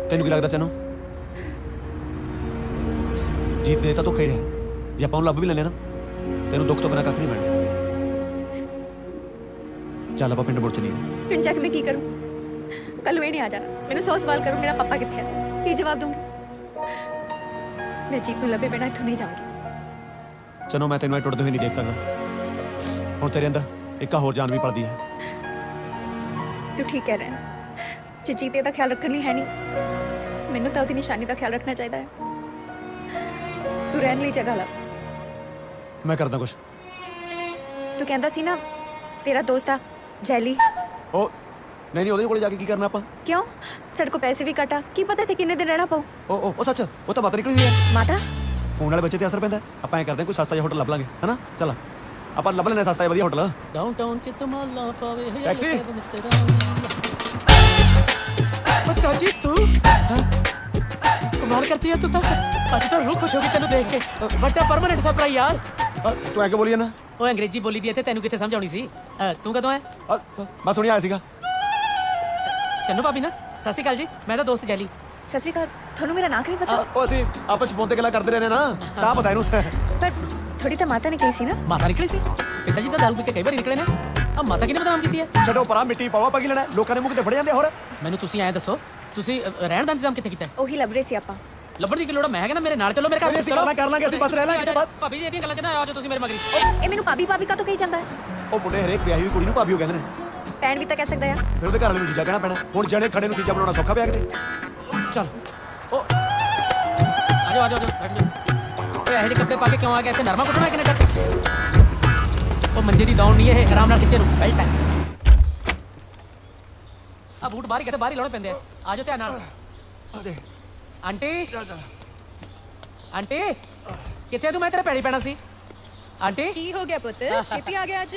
ਤੈਨੂੰ ਕੀ ਲੱਗਦਾ ਚੰਨੂ ਜੀਤ ਨੇ ਤਾਂ ਧੋਖਾ ਹੀ ਰਿਹਾ ਜੇ ਆਪਾਂ ਨੂੰ ਲੱਭ ਵੀ ਲੈਨੇ ਨਾ ਤੈਨੂੰ ਦੁੱਖ ਤੋਂ ਬਿਨਾਂ ਕੱਖ ਨਹੀਂ ਮਿਲਣਾ ਚੱਲ ਆਪਾਂ ਪਿੰਡ ਮੁੜ ਚਲੀਏ ਪਿੰਡ ਜਾ ਕੇ ਮੈਂ ਕੀ ਕਰੂੰ ਕੱਲ ਇਹ ਨਹੀਂ ਆ ਜਾਣਾ ਮੈਨੂੰ 100 ਸਵਾਲ ਕਰੂ ਮੇਰਾ ਪਾਪਾ ਕਿੱਥੇ ਹੈ ਕੀ ਜਵਾਬ ਦੂੰਗੀ ਮੈਂ ਜੀਤ ਨੂੰ ਲੱਭੇ ਬਿਨਾਂ ਇੱਥੋਂ ਨਹੀਂ ਜਾਊਂਗੀ ਚਨੋ ਮੈਂ ਤੈਨੂੰ ਐ ਟੁੱਟਦੇ ਹੋਏ ਨਹੀਂ ਦੇਖ ਸਕਦਾ ਹੁਣ ਤੇਰੇ ਅੰਦਰ ਇੱਕ ਹੋਰ ਜਾਨ ਵੀ ਪਲਦੀ ਹੈ ਤੂੰ ਠੀਕ ਕਹਿ ਰਿਹਾ ਜੇ ਜੀਤੇ ਦਾ ਖਿਆਲ ਰੱਖਣ ਲਈ ਹੈ ਨਹੀਂ ਮੈਨੂੰ ਤਾਂ ਉਹਦੀ ਨਿਸ਼ਾਨੀ ਦਾ ਖਿਆਲ ਰੱਖਣਾ ਚਾਹੀਦਾ ਹੈ ਤੂੰ ਰਹਿਣ ਲਈ ਜਗ੍ਹਾ ਲੱਭ ਮੈਂ ਕਰਦਾ ਕੁਛ ਤੂੰ ਕਹਿੰਦਾ ਸੀ ਨਾ ਤੇਰਾ ਦੋਸਤ ਆ ਜੈਲੀ ਉਹ ਨਹੀਂ ਉਹਦੇ ਕੋਲੇ ਜਾ ਕੇ ਕੀ ਕਰਨਾ ਆਪਾਂ ਕਿਉਂ ਸਾਡੇ ਕੋ ਪੈਸੇ ਵੀ ਕਟਾ ਕੀ ਪਤਾ ਤੇ ਕਿੰਨੇ ਦਿਨ ਰਹਿਣਾ ਪਊ ਉਹ ਸੱਚ ਉਹ ਤਾਂ ਬਾਤ ਨਿਕਲੀ ਹੋਈ ਹੈ ਮਾਤਾ ਹੋਣ ਵਾਲੇ ਬੱਚੇ ਤੇ ਅਸਰ ਪੈਂਦਾ ਆਪਾਂ ਐ ਕਰਦੇ ਕੋਈ ਸਸਤਾ ਜਿਹਾ ਹੋਟਲ ਲੱਭ ਲਾਂਗੇ ਹਨਾ ਚੱਲ ਆਪਾਂ ਲੱਭ ਲੈਣਾ ਸਸਤਾ ਜਿਹਾ ਵਧੀਆ ਹੋਟਲ ਡਾਊਨਟਾਊਨ ਚ ਤਮਾਲਾ ਪਾਵੇ ਟੈਕਸੀ? ਚਾਚੀ ਤੂੰ ਕਮਾਲ ਕਰਤੀ ਹੈ ਤੂੰ ਤਾਂ ਅੱਜ ਤਾਂ ਰੂਹ ਖੁਸ਼ ਹੋ ਗਈ ਤੈਨੂੰ ਦੇਖ ਕੇ ਵੱਡਾ ਪਰਮਾਨੈਂਟ ਸਰਪ੍ਰਾਈਜ਼ ਯਾਰ ਤੂੰ ਐ ਕਿ ਬੋਲੀ ਨਾ ਉਹ ਅੰਗਰੇਜ਼ੀ ਬੋਲੀ ਦੀ ਇੱਥੇ ਤੈਨੂੰ ਕਿੱਥੇ ਸਮਝ ਆਉਣੀ ਸੀ ਤੂੰ ਕਦੋਂ ਆਇਆ ਮੈਂ ਸੁਣਿਆ ਆਇਆ ਸੀਗਾ ਚੰਨੂ ਭਾਬੀ ਨਾ ਸਤਿ ਸ਼੍ਰੀ ਅਕਾਲ ਜੀ ਮੈਂ ਤਾਂ ਦੋਸਤ ਜੈਲੀ ਸਤਿ ਸ਼੍ਰੀ ਅਕਾਲ ਤੁਹਾਨੂੰ ਮੇਰਾ ਨਾਂ ਕਿਵੇਂ ਪਤਾ ਉਹ ਅਸੀਂ ਆਪਸ ਚ ਫੋਨ ਤੇ ਗੱਲਾਂ ਕਰਦੇ ਰਹੇ ਨੇ ਨਾ ਤਾਂ ਪਤਾ ਇਹਨੂੰ ਪਰ ਥੋੜੀ ਤਾਂ ਮਾਤਾ ਨੇ ਕਹੀ ਸੀ ਨਾ ਮਾਤਾ ਨਿਕਲੀ ਸੀ ਪਿਤਾ ਜੀ ਤਾਂ ਦਾਰੂ ਪੀ ਕੇ ਕਈ ਵਾਰੀ ਨਿਕਲੇ ਨੇ ਆ ਮਾਤਾ ਕਿਹਨੇ ਬਦਨਾਮ ਕੀਤੀ ਹੈ ਛੱਡੋ ਪਰਾਂ ਮਿੱਟੀ ਪਾਵਾ ਪਗੀ ਲੈਣਾ ਲੋਕਾਂ ਦੇ ਮੁੱਖ ਤੇ ਫੜ ਜਾਂਦੇ ਹੋਰ ਮੈਨੂੰ ਤੁਸੀਂ ਐਂ ਦੱਸੋ ਤੁਸੀਂ ਰਹਿਣ ਦਾ ਇੰਤਜ਼ਾਮ ਕਿੱਥੇ ਕੀਤਾ ਹੈ? ਉਹੀ ਲੱਭ ਰਹੇ ਸੀ ਆਪਾਂ ਲੱਭਣ ਦੀ ਕੀ ਲੋੜ ਆ? ਮੈਂ ਹੈਗਾ ਨਾ ਮੇਰੇ ਨਾਲ ਚੱਲੋ ਮੇਰੇ ਘਰ ਅਸੀਂ ਗੱਲਾਂ ਕਰ ਲਾਂਗੇ ਅਸੀਂ ਬਸ ਰਹਿ ਲਾਂਗੇ ਬਸ ਭਾਬੀ ਜੀ ਇਹਦੀਆਂ ਗੱਲਾਂ ਚ ਨਾ ਆਓ ਜੋ ਤੁਸੀਂ ਮੇਰੇ ਮਗਰੀ ਇਹ ਮੈਨੂੰ ਭਾਬੀ ਭਾਬੀ ਕਾਹਤੋਂ ਕਹੀ ਜਾਂਦਾ ਹੈ ਉਹ ਮੁੰਡੇ ਹਰੇਕ ਵਿਆਹੀ ਹੋਈ ਕੁੜੀ ਨੂੰ ਭਾਬੀਓ ਕਹਿੰਦੇ ਨੇ ਭੈਣ ਵੀ ਤਾਂ ਕਹਿ ਸਕਦਾ ਆ ਫਿਰ ਉਹਦੇ ਘਰ ਵਾਲੇ ਨੂੰ ਜੀਜਾ ਕਹਿਣਾ ਪੈਣਾ ਹੁਣ ਜਣੇ ਖੜੇ ਨੂੰ ਜੀਜਾ ਬਣਾਉਣਾ ਸੌਖਾ ਪਿਆ ਕਿਤੇ ਚੱਲ ਉਹ ਆਜੋ ਬੈਠ ਜਾਓ ਓਏ ਇਹੋ ਜਿਹੇ ਕੱਪੜੇ ਪਾ ਕੇ ਕਿਉਂ ਆ ਗਿਆ ਇੱਥੇ ਨਰਮਾ ਕੁੱਟਣਾ ਕਿਨੇ ਕਰ ਉਹ ਮੰਜੇ ਦੀ ਦੌੜ ਨਹੀਂ ਇਹ ਆਰਾਮ ਨਾਲ ਖਿੱਚੇ ਨੂੰ ਬੈਲਟ ਹੈ ਆ ਬੂਟ ਬਾਹਰ ਹੀ ਕਿਤੇ ਬਾਹਰ ਹੀ ਲਾਉਣੇ ਪੈਂਦੇ ਆ ਆਜੋ ਧਿਆਨ ਨਾਲ ਆਂਟੀ ਆਂਟੀ ਕਿੱਥੇ ਤੂੰ ਮੈਂ ਤੇਰੇ ਪੈੜੀ ਪੈਣਾ ਸੀ ਆਂਟੀ ਕੀ ਹੋ ਗਿਆ ਪੁੱਤ ਛੇਤੀ ਆ ਗਿਆ ਅੱਜ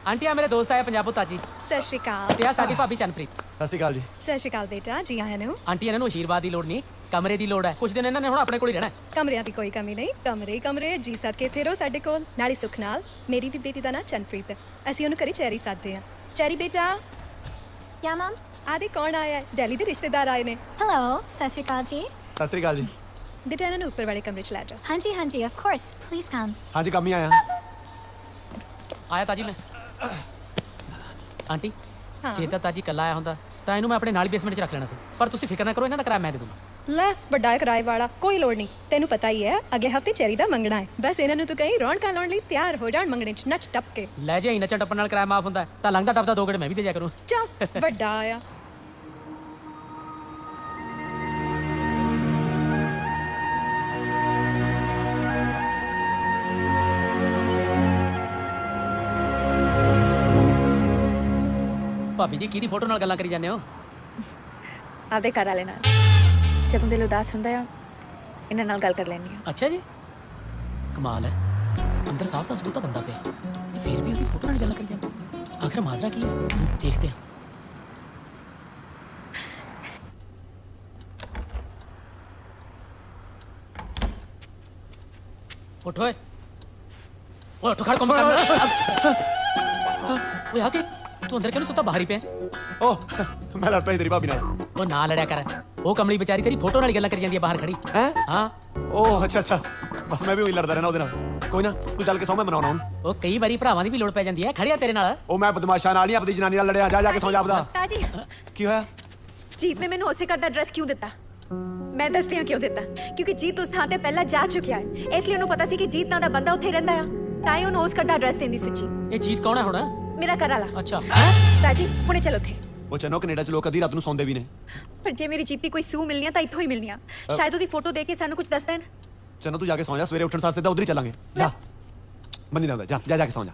ਆਂਟੀ ਆ ਮੇਰੇ ਦੋਸਤ ਆਇਆ ਪੰਜਾਬ ਤੋਂ ਤਾਜੀ ਸਤਿ ਸ਼੍ਰੀ ਅਕਾਲ ਤੇ ਆ ਸਾਡੀ ਭਾਬੀ ਚੰਨਪ੍ਰੀਤ ਸਤਿ ਸ਼੍ਰੀ ਅਕਾਲ ਜੀ ਸਤਿ ਸ਼੍ਰੀ ਅਕਾਲ ਬੇਟਾ ਜੀ ਆਇਆਂ ਨੂੰ ਆਂਟੀ ਇਹਨਾਂ ਨੂੰ ਆਸ਼ੀਰਵਾਦ ਦੀ ਲੋੜ ਨਹੀਂ ਕਮਰੇ ਦੀ ਲੋੜ ਹੈ, ਕੁਝ ਦਿਨ ਇਹਨਾਂ ਨੇ ਹੁਣ ਆਪਣੇ ਕੋਲ ਹੀ ਰਹਿਣਾ ਹੈ। ਕਮਰਿਆਂ ਦੀ ਕੋਈ ਕਮੀ ਨਹੀਂ, ਕਮਰੇ ਹੀ ਕਮਰੇ। ਜੀ ਸੱਦ ਕੇ ਇੱਥੇ ਰਹੋ ਸਾਡੇ ਕੋਲ। ਨਾਲੇ ਸੁੱਖ ਨਾਲ ਮੇਰੀ ਵੀ ਬੇਟੀ ਦਾ ਨਾਂ ਚੰਨਪ੍ਰੀਤ ਹੈ। ਅਸੀਂ ਉਹਨੂੰ ਘਰੇ ਚੈਰੀ ਸੱਦਦੇ ਹਾਂ। ਚੈਰੀ ਬੇਟਾ, क्या मैम? ਆਦੇ ਕੌਣ ਆਇਆ ਹੈ? ਡੈਲੀ ਦੇ ਰਿਸ਼ਤੇਦਾਰ ਆਏ ਨੇ। हेलो, सत श्री अकाल जी। ਸਤਿ ਸ੍ਰੀ ਅਕਾਲ ਜੀ। ਬੇਟਾ ਇਹਨਾਂ ਨੂੰ ਉੱਪਰ ਵਾਲੇ ਕਮਰੇ 'ਚ ਲੈ ਜਾਓ। हाँ जी, ऑफ कोर्स, प्लीज कम। ਹਾਂਜੀ ਕੰਮ ਹੀ ਆਇਆ। ਆਇਆ ਤਾਜੀ ਮੈਂ। ਆਂਟੀ ਹਾਂ। ਜੇ ਤਾਂ ਤਾਜੀ ਕੱਲਾ ਆਇਆ ਹੁੰਦਾ ਤਾਂ ਇਹਨੂੰ ਮੈਂ ਆਪਣੇ ਨਾਲ ਬੇਸਮੈਂਟ 'ਚ ਰੱਖ ਲੈਣਾ ਸੀ, ਪਰ ਤੁਸੀਂ ਫਿਕਰ ਨਾ ਕਰੋ, ਇਹਨਾਂ ਦਾ ਕਿਰਾਇਆ ਮੈਂ ਦੇ ਦੂੰਗਾ। ਲੈ ਵੱਡਾ ਹੈ ਕਿਰਾਏ ਵਾਲਾ, ਕੋਈ ਲੋੜ ਨਹੀਂ। ਤੈਨੂੰ ਪਤਾ ਹੀ ਹੈ ਅਗਲੇ ਹਫਤੇ ਚੈਰੀ ਦਾ ਮੰਗਣਾ ਹੈ। ਬਸ ਇਹਨਾਂ ਨੂੰ ਤੂੰ ਕਹੀਂ ਰੌਣਕਾਂ ਲਾਉਣ ਲਈ ਤਿਆਰ ਹੋ ਜਾਣ ਮੰਗਣੇ 'ਚ ਨੱਚ ਟੱਪ ਕੇ। ਲੈ ਜੇ ਨੱਚਣ ਟੱਪਣ ਨਾਲ ਕਿਰਾਇਆ ਮਾਫ ਹੁੰਦਾ ਹੈ, ਤਾਂ ਲੰਘਦਾ ਟੱਪਦਾ 2 ਗੇੜੇ ਮੈਂ ਵੀ ਦੇ ਜਾ ਕਰੂੰ। ਚੱਲ ਵੱਡਾ ਆਇਆ। ਭਾਬੀ ਜੀ ਕਿਹਦੀ ਫੋਟੋ ਨਾਲ ਗੱਲਾਂ ਕਰੀ ਜਾਂਦੇ ਹੋ? ਆਪਦੇ ਘਰ ਵਾਲੇ ਨਾਲ ਜਦੋਂ ਦਿਲ ਉਦਾਸ ਹੁੰਦਾ ਆ ਇਹਨਾਂ ਨਾਲ ਗੱਲ ਕਰ ਲੈਂਦੀ ਆ। ਅੱਛਾ ਜੀ, ਕਮਾਲ ਹੈ। ਅੰਦਰ ਸਾਫ ਤਾਂ ਸਬੂਤਾ ਬੰਦਾ ਪਿਆ, ਫਿਰ ਵੀ ਉਹਦੀ ਫੋਟੋ ਨਾਲ ਗੱਲਾਂ ਕਰੀ ਜਾਂਦੇ। ਆਖਰ ਮਾਜ਼ਰਾ ਕੀ ਹੈ, ਦੇਖਦੇ ਹਾਂ। ਉੱਠ ਓਏ, ਓਏ ਉੱਠ ਖੜ, ਕੰਮ ਕਰ। ਓਏ ਆ ਕੇ ਤੂੰ ਅੰਦਰ ਕਿਉਂ ਸੁੱਤਾ, ਬਾਹਰ ਹੀ ਪਿਆ? ਓਹ ਮੈਂ ਲੜ ਪਈ ਤੇਰੀ ਭਾਬੀ ਨਾਲ। ਉਹ ਨਾ ਲੜਿਆ ਕਰ, ਉਹ ਕਮਲੀ ਵਿਚਾਰੀ ਤੇਰੀ ਫੋਟੋ ਨਾਲ ਹੀ ਗੱਲਾਂ ਕਰੀ ਜਾਂਦੀ ਹੈ ਬਾਹਰ ਖੜੀ। ਹੈ? ਹਾਂ। ਓਹ ਅੱਛਾ ਬਸ ਮੈਂ ਵੀ ਉਹੀ ਲੜਦਾ ਰਹਿਣਾ ਉਹਦੇ ਨਾਲ। ਕੋਈ ਨਾ ਤੂੰ ਚੱਲ ਕੇ ਸੌਂ, ਮੈਂ ਮਨਾਉਣਾ ਹੁਣ। ਉਹ ਕਈ ਵਾਰੀ ਭਰਾਵਾਂ ਦੀ ਵੀ ਲੋੜ ਪੈ ਜਾਂਦੀ ਹੈ, ਖੜਿਆ ਤੇਰੇ ਨਾਲ। ਉਹ ਮੈਂ ਬਦਮਾਸ਼ਾਂ ਨਾਲ ਨਹੀਂ ਆਪਣੀ ਜਨਾਨੀ ਨਾਲ ਲੜਿਆ। ਜਾ ਕੇ ਸੌਂ ਜਾ ਆਪਦਾ। ਤਾਜੀ ਕੀ ਹੋਇਆ? ਜੀਤ ਨੇ ਮੈਨੂੰ ਉਸੇ ਘਰ ਦਾ ਐਡਰੈਸ ਕਿਉਂ ਦਿੱਤਾ? ਮੈਂ ਦੱਸਦੀ ਹਾਂ ਕਿਉਂ ਦਿੱਤਾ। ਕਿਉਂਕਿ ਜੀਤ ਉਸ ਥਾਂ ਤੇ ਪਹਿਲਾਂ ਜਾ ਚੁੱਕਿਆ ਹੈ, ਇਸ ਲਈ ਉਹਨੂੰ ਪਤਾ ਸੀ ਕਿ ਜੀਤ ਨਾਂ ਦਾ ਬੰਦਾ ਉੱਥੇ ਰਹਿੰਦਾ ਆ, ਤਾਂ ਹੀ ਉਹਨੂੰ ਉਸ ਘਰ ਦਾ ਐਡਰੈਸ ਦੇਂਦੀ ਸੱਚੀ। ਇਹ ਜੀਤ ਕੌਣ ਹੈ ਹੁਣ? ਮੇਰਾ ਘਰ ਵਾਲਾ। ਅੱਛਾ। ਤਾਜੀ ਹੁਣੇ ਚਲੋ ਉੱਥੇ। ਉਹ ਚੰਨੋ ਕੈਨੇਡਾ ਚ ਲੋਕ ਅੱਧੀ ਰਾਤ ਨੂੰ ਸੌਂਦੇ ਵੀ ਨੇ। ਪਰ ਜੇ ਮੇਰੀ ਜੀਤੀ ਕੋਈ ਸੂ ਮਿਲਣੀ ਆ ਤਾਂ ਇੱਥੋਂ ਹੀ ਮਿਲਣੀ ਆ। ਸ਼ਾਇਦ ਉਹਦੀ ਫੋਟੋ ਦੇਖ ਕੇ ਸਾਨੂੰ ਕੁਝ ਦੱਸ ਦੇਣ। ਚੰਨੋ ਤੂੰ ਜਾ ਕੇ ਸੌਂ ਜਾ, ਸਵੇਰੇ ਉੱਠਣ ਸਾਰ ਸਿੱਧਾ ਉਧਰ ਹੀ ਚੱਲਾਂਗੇ। ਜਾ ਮੰਨੀ ਦਾ ਜਾ ਕੇ ਸੌਂ ਜਾ।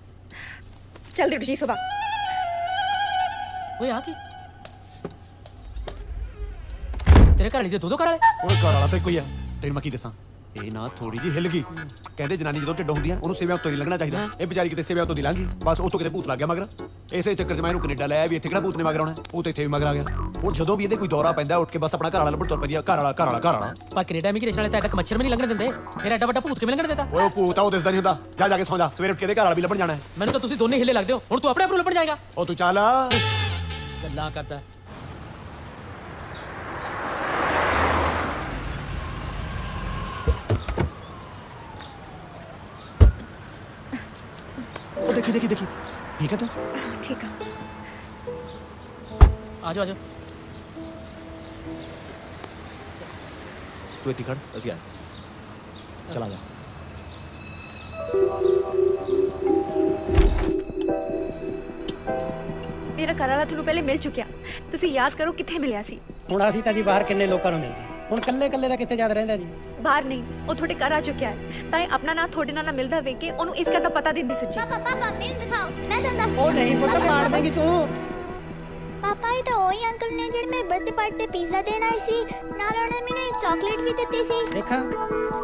ਜਲਦੀ ਉੱਠ ਜੀ ਸੁਬਾ। ਓਏ ਆ ਕੀ, ਤੇਰੇ ਘਰ ਵਾਲੀ ਦੇ ਦੋ ਘਰ ਵਾਲੇ? ਉਹ ਘਰ ਵਾਲਾ ਤਾਂ ਇੱਕੋ ਹੀ ਆ। ਤੈਨੂੰ ਮੈਂ ਕੀ ਦੱਸਾਂ, ਇਹ ਨਾ ਥੋੜੀ ਜਿਹੀ ਹਿੱਲ ਗਈ। ਕਹਿੰਦੇ ਜਨਾਨੀ ਜਦੋਂ ਢਿੱਡ ਹੁੰਦੀ ਆ ਉਹਨੂੰ ਸੇਵਿਆਂ ਤੋਂ ਨਹੀਂ ਲੰਘਣਾ ਚਾਹੀਦਾ। ਇਹ ਵਿਚਾਰੀ ਕਿਤੇ ਸੇਵਿਆਂ ਤੋਂ ਦੀ ਲੰਘ ਗਈ, ਬਸ ਉੱਥੋਂ ਕਿਤੇ ਭੂਤ ਲੱਗ ਗਿਆ ਮਗਰ। ਇਸੇ ਚੱਕਰ 'ਚ ਮੈਂ ਇਹਨੂੰ ਕੈਨੇਡਾ ਲੈ ਆਇਆ ਵੀ ਇੱਥੇ ਕਿਹੜਾ ਭੂਤ ਨੇ ਮਗਰ ਆਉਣਾ। ਉਹ ਤਾਂ ਇੱਥੇ ਵੀ ਮਗਰ ਆ ਗਿਆ। ਹੁਣ ਜਦੋਂ ਵੀ ਇਹਦੇ ਕੋਈ ਦੌਰਾ ਪੈਂਦਾ ਉੱਠ ਕੇ ਬਸ ਆਪਣਾ ਘਰ ਵਾਲਾ ਲੱਭਣ ਤੁਰ ਪੈਂਦੀ ਆ। ਘਰ ਵਾਲਾ। ਪਰ ਕੈਨੇਡਾ ਇਮੀਗ੍ਰੇਸ਼ਨ ਵਾਲੇ ਤਾਂ ਐਡਾ ਮੱਛਰ ਵੀ ਨਹੀਂ ਲੰਘਣ ਦਿੰਦੇ, ਫਿਰ ਐਡਾ ਵੱਡਾ ਭੂਤ ਕਿਵੇਂ ਲੰਘਣ ਦੇਤਾ? ਓਏ ਉਹ ਭੂਤ ਆ, ਉਹ ਦਿਸਦਾ ਨਹੀਂ ਹੁੰਦਾ। ਜਾ ਕੇ ਸੌਂ ਜਾ, ਸਵੇਰੇ ਉੱਠ ਕੇ ਇਹਦੇ ਘਰ ਵਾਲਾ ਵੀ ਲੱਭਣ ਜਾਣਾ ਹੈ। ਮੈਨੂੰ ਤਾਂ ਤੁਸੀਂ ਦੋਨੇ ਹਿੱਲੇ ਲੱਗਦੇ ਹੋ, ਹੁਣ ਤੂੰ ਆਪਣੇ ਆਪ ਨੂੰ ਲੱਭਣ ਜਾਏਗਾ। ਉਹ ਤੂੰ ਚੱਲ। ਗੱਲਾਂ ਕਰਦਾ। ਉਹ ਦੇਖੀ ਠੀਕ ਹੈ ਤੂੰ? ਠੀਕ ਆ। ਆ ਜਾਓ ਤੂੰ ਇੱਥੇ ਖੜ, ਅਸੀਂ ਆ। ਚਲਾ ਜਾ। ਮੇਰਾ ਘਰ ਵਾਲਾ ਤੁਹਾਨੂੰ ਪਹਿਲੇ ਮਿਲ ਚੁੱਕਿਆ। ਤੁਸੀਂ ਯਾਦ ਕਰੋ ਕਿੱਥੇ ਮਿਲਿਆ ਸੀ। ਹੁਣ ਅਸੀਂ ਤਾਂ ਜੀ ਬਾਹਰ ਕਿੰਨੇ ਲੋਕਾਂ ਨੂੰ ਮਿਲਦੇ, ਹੁਣ ਕੱਲੇ ਦਾ ਕਿੱਥੇ ਯਾਦ ਰਹਿੰਦਾ ਜੀ? ਬਾਹਰ ਨਹੀਂ, ਉਹ ਤੁਹਾਡੇ ਘਰ ਆ ਚੁੱਕਿਆ ਹੈ, ਤਾਂ ਇਹ ਆਪਣਾ ਨਾਂ ਤੁਹਾਡੇ ਨਾਲ ਮਿਲਦਾ ਵੇਖ ਕੇ ਉਹਨੂੰ ਇਸ ਗੱਲ ਦਾ ਪਤਾ ਦਿੰਦੀ ਸੁੱਚੀ। पापा ਮੈਨੂੰ ਦਿਖਾਓ, ਮੈਂ ਤੁਹਾਨੂੰ ਦੱਸ। ਉਹ ਨਹੀਂ ਪੁੱਤ, ਮਾਰ ਦੇਂਗੀ ਤੂੰ। ਪਾਪਾ ਇਹ ਤਾਂ ਉਹੀ ਅੰਕਲ ਨੇ ਜਿਹੜੇ ਮੇਰੇ ਬਰਥਡੇ ਪਾਰਟੀ ਤੇ ਪੀਜ਼ਾ ਦੇਣ ਆਏ ਸੀ, ਨਾਲ ਉਹਨਾਂ ਨੇ ਮੈਨੂੰ ਇੱਕ ਚਾਕਲੇਟ ਵੀ ਦਿੱਤੀ ਸੀ। ਦੇਖਾਂ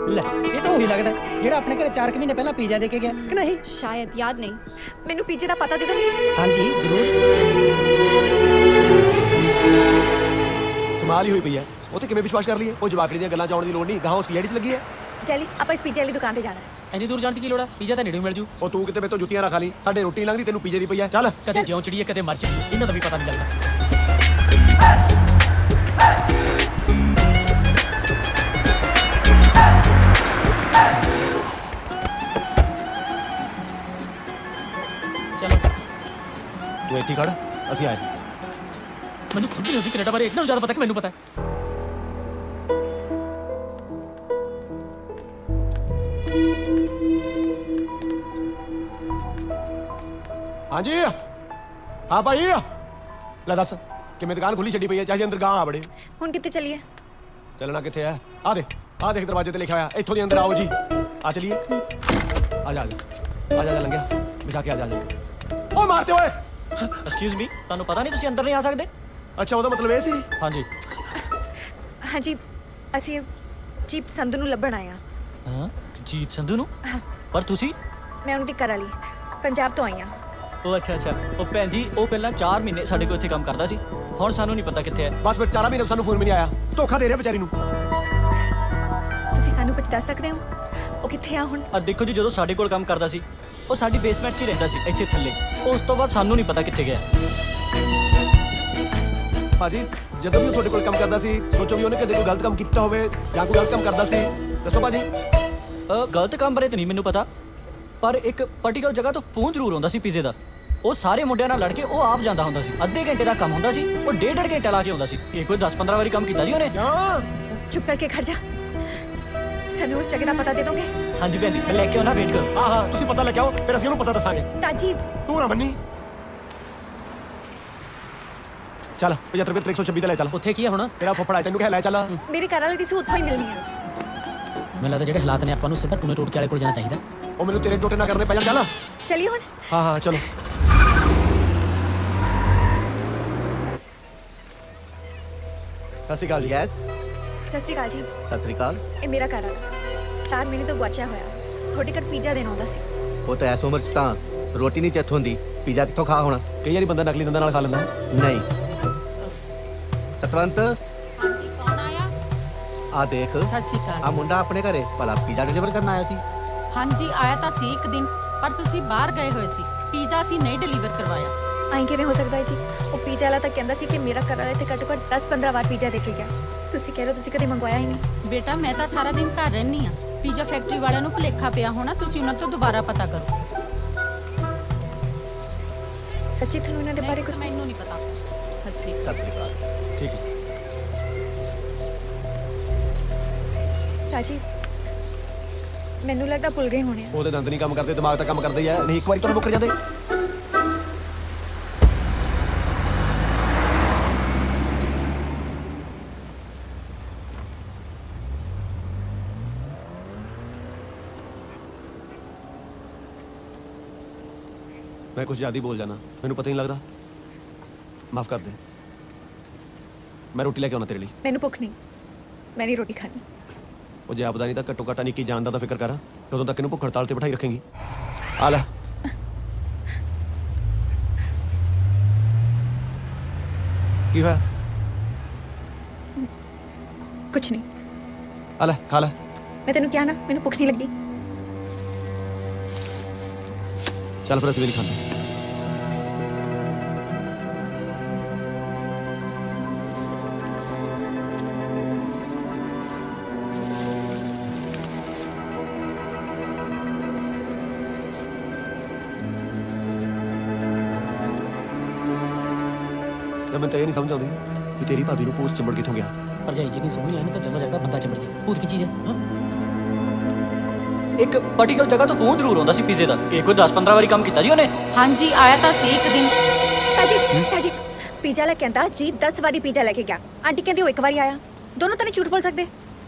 ਲੈ, ਇਹ ਤਾਂ ਉਹੀ ਲੱਗਦਾ ਜਿਹੜਾ ਆਪਣੇ ਘਰੇ 4 ਮਹੀਨੇ ਪਹਿਲਾਂ ਪੀਜ਼ਾ ਦੇ ਕੇ ਗਿਆ ਕਿ ਨਹੀਂ? ਸ਼ਾਇਦ ਯਾਦ ਨਹੀਂ। ਮੈਨੂੰ ਪੀਜ਼ੇ ਦਾ ਪਤਾ ਦੇ ਦੋਗੇ? ਹਾਂਜੀ ਜ਼ਰੂਰ। ਕਮਾਲ ਹੀ ਹੋਈ ਪਈ ਹੈ। ਉਹ ਤੇ ਕਿਵੇਂ ਵਿਸ਼ਵਾਸ ਕਰ ਲਈਏ? ਉਹ ਜਵਾਕੜੀ ਦੀਆਂ ਗੱਲਾਂ 'ਚ ਆਉਣ ਦੀ ਲੋੜ ਨਹੀਂ। ਗਾਹਾਂ ਸੀਆਈਡੀ 'ਚ ਲੱਗੀ ਹੈ। ਚਲੀ ਆਪਾਂ ਇਸ ਪੀਜ਼ੇ ਵਾਲੀ ਦੁਕਾਨ ਤੇ ਜਾਣਾ ਹੈ। ਇੰਨੀ ਦੂਰ ਜਾਣ ਦੀ ਕੀ ਲੋੜ ਆ? ਪੀਜ਼ਾ ਤਾਂ ਨੇੜੇ ਮਿਲ ਜੂ। ਉਹ ਤੂੰ ਕਿਤੇ ਮੇਰੇ ਤੋਂ ਜੁੱਤੀਆਂ ਨਾ ਖਾ ਲਈ। ਸਾਡੇ ਰੋਟੀ ਨਹੀਂ ਲੰਘਦੀ, ਤੈਨੂੰ ਪੀਜ਼ੇ ਦੀ ਪਈ ਹੈ। ਚੱਲ ਕਦੇ ਜਿਉਂ ਚੜੀਏ ਕਦੇ ਮਰ ਜਾ, ਇਹਨਾਂ ਦਾ ਵੀ ਪਤਾ ਨਹੀਂ ਲੱਗਦਾ। ਚਲੋ ਤੂੰ ਇੱਥੇ ਖੜ, ਅਸੀਂ ਆਏ। ਮੈਨੂੰ ਸਮਝ ਨਹੀਂ ਆਉਂਦੀ ਕੈਨੇਡਾ ਬਾਰੇ ਇੰਨਾ ਜ਼ਿਆਦਾ ਪਤਾ ਕਿ ਮੈਨੂੰ ਪਤਾ ਹੈ। ਹਾਂਜੀ ਹਾਂ ਭਾਈ, ਲੈ ਦੱਸ ਕਿਵੇਂ ਦੁਕਾਨ ਖੁੱਲੀ ਛੱਡੀ ਪਈ ਹੈ? ਚਾਹੇ ਅੰਦਰ ਗਾਂ ਆ ਬੜੇ। ਹੁਣ ਕਿੱਥੇ ਚੱਲੀਏ? ਚੱਲਣਾ ਕਿੱਥੇ ਹੈ? ਆ ਦੇਖ ਦਰਵਾਜ਼ੇ ਤੇ ਲਿਖਿਆ ਹੋਇਆ, ਇੱਥੋਂ ਦੀ ਅੰਦਰ ਆਓ ਜੀ। ਆ ਚਲੀਏ। ਆ ਜਾ ਲੰਘਿਆ ਵਿਛਾ ਕੇ। ਆ ਜਾ ਓ ਮਾਰਦੇ ਓਏ। ਐਕਸਕਿਊਜ਼ ਮੀ, ਤੁਹਾਨੂੰ ਪਤਾ ਨਹੀਂ ਤੁਸੀਂ ਅੰਦਰ ਨਹੀਂ ਆ ਸਕਦੇ? ਅੱਛਾ ਉਹਦਾ ਮਤਲਬ ਇਹ ਸੀ। ਹਾਂਜੀ। ਹਾਂਜੀ ਅਸੀਂ ਜੀਤ ਸੰਧੂ ਨੂੰ ਲੱਭਣ ਆਏ ਹਾਂ। ਹਾਂ, ਜੀਤ ਸੰਧੂ ਨੂੰ? ਪਰ ਤੁਸੀਂ? ਮੈਂ ਉਹਨਾਂ ਦੀ ਘਰ ਵਾਲੀ ਪੰਜਾਬ ਤੋਂ ਆਈ ਹਾਂ। ਉਹ ਅੱਛਾ। ਉਹ ਭੈਣ ਜੀ, ਉਹ ਪਹਿਲਾਂ 4 ਮਹੀਨੇ ਸਾਡੇ ਕੋਲ ਇੱਥੇ ਕੰਮ ਕਰਦਾ ਸੀ, ਹੁਣ ਸਾਨੂੰ ਨਹੀਂ ਪਤਾ ਕਿੱਥੇ ਹੈ। ਬਸ ਫਿਰ 4 ਮਹੀਨੇ ਸਾਨੂੰ ਫੋਨ ਵੀ ਨਹੀਂ ਆਇਆ। ਧੋਖਾ ਦੇ ਰਿਹਾ ਵਿਚਾਰੀ ਨੂੰ। ਸਾਨੂੰ ਕੁਝ ਦੱਸ ਸਕਦੇ ਹੋ ਉਹ ਕਿੱਥੇ ਆ ਹੁਣ? ਆ ਦੇਖੋ ਜੀ, ਜਦੋਂ ਸਾਡੇ ਕੋਲ ਕੰਮ ਕਰਦਾ ਸੀ ਉਹ ਸਾਡੀ ਬੇਸਮੈਂਟ 'ਚ ਹੀ ਰਹਿੰਦਾ ਸੀ, ਇੱਥੇ ਥੱਲੇ। ਉਸ ਤੋਂ ਬਾਅਦ ਸਾਨੂੰ ਨਹੀਂ ਪਤਾ ਕਿੱਥੇ ਗਿਆ। ਭਾਜੀ ਜਦੋਂ ਵੀ ਉਹ ਤੁਹਾਡੇ ਕੋਲ ਕੰਮ ਕਰਦਾ ਸੀ, ਸੋਚੋ ਵੀ ਉਹਨੇ ਕਦੇ ਕੋਈ ਗਲਤ ਕੰਮ ਕੀਤਾ ਹੋਵੇ ਜਾਂ ਕੋਈ ਗਲਤ ਕੰਮ ਕਰਦਾ ਸੀ, ਦੱਸੋ ਭਾਜੀ। ਗਲਤ ਕੰਮ ਬਾਰੇ ਤਾਂ ਨਹੀਂ ਮੈਨੂੰ ਪਤਾ, ਪਰ ਇੱਕ ਪਾਰਟੀਕਲ ਜਗ੍ਹਾ ਤੋਂ ਫੋਨ ਜ਼ਰੂਰ ਆਉਂਦਾ ਸੀ ਪੀਜ਼ੇ ਦਾ। ਉਹ ਸਾਰੇ ਮੁੰਡਿਆਂ ਨਾਲ ਲੜ ਕੇ ਉਹ ਆਪ ਜਾਂਦਾ ਹੁੰਦਾ ਸੀ। ਅੱਧੇ ਘੰਟੇ ਦਾ ਕੰਮ ਹੁੰਦਾ ਸੀ, ਉਹ ਡੇਢ ਘੰਟਾ ਲਾ ਕੇ ਆਉਂਦਾ ਸੀ। ਇਹ ਕੋਈ 10-15 ਵਾਰੀ ਕੰਮ ਕੀਤਾ ਜੀ ਉਹਨੇ। ਚੁੱਪ ਕਰਕੇ ਖੜ ਜਾ, ਸਾਨੂੰ ਉਸ ਜਗ੍ਹਾ ਦਾ ਪਤਾ ਦੇ ਦੋਗੇ? ਹਾਂਜੀ ਭੈਣ ਜੀ, ਮੈਂ ਲੈ ਕੇ ਆਉਣਾ, ਵੇਟ ਕਰੋ। ਹਾਂ ਹਾਂ, ਤੁਸੀਂ ਪਤਾ ਲੈ ਕੇ ਆਓ, ਫਿਰ ਅਸੀਂ ਉਹਨੂੰ ਪਤਾ ਦੱਸਾਂਗੇ। ਤਾਜੀ ਤੂੰ ਨਾ ਮੰਨੀ। ਚੱਲ 75 ਰੁਪਏ 126 ਦਾ ਲੈ ਚੱਲ। ਉੱਥੇ ਕੀ ਹੈ ਹੁਣ? ਤੇਰਾ ਫੁੱਫੜ ਆ, ਤੈਨੂੰ ਕਿਹਾ ਲੈ ਚੱਲ। ਮੇਰੇ ਘਰ ਵਾਲੇ ਦੀ ਸੀ ਉੱਥੋਂ ਹੀ ਮਿਲਣੀ ਆ। ਮੈਨੂੰ ਲੱਗਦਾ ਜਿਹੜੇ ਹਾਲਾਤ ਨੇ ਆਪਾਂ ਨੂੰ ਸਿੱਧਾ ਟੂਨੇ ਟੋਟਕੇ ਵਾਲੇ ਕੋਲ ਜਾਣਾ ਚਾਹੀਦਾ। ਉਹ ਮੈਨੂੰ ਤੇਰੇ ਟੋਟੇ ਨਾ ਕਰਨੇ ਪੈ ਜਾਣ। ਚੱਲ ਚਲਿਏ ਹੁਣ। ਹਾਂ ਹਾਂ ਚਲੋ। ਸਤਿ ਸ਼੍ਰੀ ਅਕਾਲ ਜੀ। ਯੈਸ, ਸਤਿ ਸ਼੍ਰੀ ਅਕਾਲ ਜੀ। ਸਤਿ ਸ੍ਰੀ ਅਕਾਲ। ਇਹ ਮੇਰਾ ਘਰ ਵਾਲਾ 4 ਮਹੀਨੇ ਤੋਂ ਗੁਆਚਿਆ ਹੋਇਆ, ਤੁਹਾਡੇ ਘਰ ਪੀਜ਼ਾ ਦੇਣ ਆਉਂਦਾ ਸੀ। ਉਹ ਤਾਂ ਐਸ ਉਮਰ 'ਚ ਤਾਂ ਰੋਟੀ ਨਹੀਂ ਚੱਥੋਂ ਦੀ, ਪੀਜ਼ਾ ਕਿੱਥੋਂ ਖਾ ਹੋਣਾ। ਕਈ ਵਾਰੀ ਬੰਦਾ ਨਕਲੀ ਦੰਦਾਂ ਨਾਲ ਖਾ ਲੈਂਦਾ। ਨਹੀਂ ਸਤਵੰਤ, ਹਾਂਜੀ, ਕੌਣ ਆਇਆ? ਆ ਦੇਖ, ਸਤਿ ਸ਼੍ਰੀ ਅਕਾਲ। ਆ ਮੁੰਡਾ ਆਪਣੇ ਘਰੇ ਭਲਾ ਪੀਜ਼ਾ ਡਿਲੀਵਰ ਕਰਨ ਆਇਆ ਸੀ। ਹਾਂਜੀ, ਆਇਆ ਤਾਂ ਸੀ ਇੱਕ ਦਿਨ, ਪਰ ਤੁਸੀਂ ਬਾਹਰ ਗਏ ਹੋਏ ਸੀ। ਪੀਜ਼ਾ ਅਸੀਂ ਨਹੀਂ ਡਿਲੀਵਰ ਕਰਵਾਇਆ। ਆਈ ਕਿਵੇਂ ਹੋ ਸਕਦਾ ਹੈ ਜੀ? ਉਹ ਪੀਜ਼ਾ ਵਾਲਾ ਤਾਂ ਕਹਿੰਦਾ ਸੀ ਕਿ ਮੇਰਾ ਘਰ ਵਾਲਾ ਇੱਥੇ ਘੱਟੋ ਘੱਟ 10-15 ਵਾਰ ਪੀਜ਼ਾ ਦੇ ਕੇ ਗਿਆ। ਤੁਸੀਂ ਕਹਿ ਰਹੇ ਹੋ ਤੁਸੀਂ ਕਦੇ ਮੰਗਵਾਇਆ ਹੀ ਨਹੀਂ। ਬੇਟਾ, ਮੈਂ ਤਾਂ ਸਾਰਾ ਦਿਨ ਘਰ ਰਹਿੰਦੀ ਆ। ਪੀਜ਼ਾ ਫੈਕਟਰੀ ਵਾਲਿਆਂ ਨੂੰ ਭੁਲੇਖਾ ਪਿਆ ਹੋਣਾ, ਤੁਸੀਂ ਉਹਨਾਂ ਤੋਂ ਦੁਬਾਰਾ ਪਤਾ ਕਰੋ। ਸੱਚੀ ਤੁਹਾਨੂੰ ਇਹਨਾਂ ਦੇ ਬਾਰੇ ਕੁਝ? ਮੈਨੂੰ ਨਹੀਂ ਪਤਾ। ਸਤਿ ਸ਼੍ਰੀ ਅਕਾਲ। ਸਤਿ ਸ੍ਰੀ ਅਕਾਲ। ਠੀਕ ਹੈ ਤਾਜੀ, ਮੈਨੂੰ ਲੱਗਦਾ ਭੁੱਲ ਗਏ ਹੋਣੇ ਆ। ਉਹਦੇ ਦੰਦ ਨਹੀਂ ਕੰਮ ਕਰਦੇ, ਦਿਮਾਗ ਤਾਂ ਕੰਮ ਕਰਦਾ ਹੀ ਹੈ। ਨਹੀਂ ਇੱਕ ਵਾਰੀ ਤੁਹਾਨੂੰ ਮੁੱਕਰ ਜਾਂਦੇ। ਮੈਂ ਕੁਝ ਜ਼ਿਆਦਾ ਹੀ ਬੋਲ ਜਾਣਾ, ਮੈਨੂੰ ਪਤਾ ਹੀ ਨਹੀਂ ਲੱਗਦਾ। ਮਾਫ ਕਰ ਦੇ। ਮੈਂ ਰੋਟੀ ਲੈ ਕੇ ਆਉਣਾ ਤੇਰੇ ਲਈ। ਮੈਨੂੰ ਭੁੱਖ ਨਹੀਂ, ਮੈਂ ਨਹੀਂ ਰੋਟੀ ਖਾਣੀ। ਉਹ ਜੇ ਆਪਦਾ ਨਹੀਂ ਤਾਂ ਘੱਟੋ ਘੱਟ ਨਿੱਕੀ ਜਾਨ ਦਾ ਤਾਂ ਫਿਕਰ ਕਰ। ਕਦੋਂ ਤੱਕ ਇਹਨੂੰ ਭੁੱਖ ਹੜਤਾਲ ਤੇ ਬਿਠਾਈ ਰੱਖੇਂਗੀ? ਆ ਲੈ। ਕੀ ਹੋਇਆ? ਕੁਝ ਨਹੀਂ। ਆ ਲੈ ਖਾ ਲੈ। ਮੈਂ ਤੈਨੂੰ ਕਿਹਾ ਨਾ ਮੈਨੂੰ ਭੁੱਖ ਨਹੀਂ ਲੱਗੀ। ਚੱਲ ਫਿਰ ਅਸੀਂ ਵੀ ਨਹੀਂ ਖਾਂਦੇ। ਮੈਨੂੰ ਤਾਂ ਇਹ ਨਹੀਂ ਸਮਝ ਆਉਂਦੀ ਕਿ ਤੇਰੀ ਭਾਬੀ ਨੂੰ ਭੂਤ ਚੰਬੜ ਕਿੱਥੋਂ ਗਿਆ। ਭਰਜਾਈ ਜੀ ਨਹੀਂ ਸੋਹਣੀ, ਇਹਨੂੰ ਤਾਂ ਚੰਗਾ ਲੱਗਦਾ ਬੰਦਾ ਚੰਬੜ ਜੇ। ਭੂਤ ਕੀ ਚੀਜ਼ ਹੈ? ਹਾਂ, ਇੱਕ ਪਾਰਟੀਕਲ ਜਗ੍ਹਾ ਤੋਂ ਫੋਨ ਜ਼ਰੂਰ ਆਉਂਦਾ ਸੀ ਪੀਜ਼ੇ ਦਾ। ਇਹ ਕੋਈ 10-15 ਵਾਰੀ ਕੰਮ ਕੀਤਾ ਜੀ ਉਹਨੇ। ਹਾਂਜੀ, ਆਇਆ ਤਾਂ ਸੀ ਇੱਕ ਦਿਨ। ਤਾਜੀ ਪੀਜ਼ਾ ਲੈ ਕੇ ਆਂਦਾ ਜੀ 10 ਵਾਰੀ ਪੀਜ਼ਾ ਲੈ ਕੇ ਗਿਆ। ਆਂਟੀ ਕਹਿੰਦੀ ਉਹ ਇੱਕ ਵਾਰੀ ਆਇਆ। ਦੋਨੋਂ ਤਾਂ ਨਹੀਂ ਝੂਠ ਬੋਲ ਸਕਦੇ।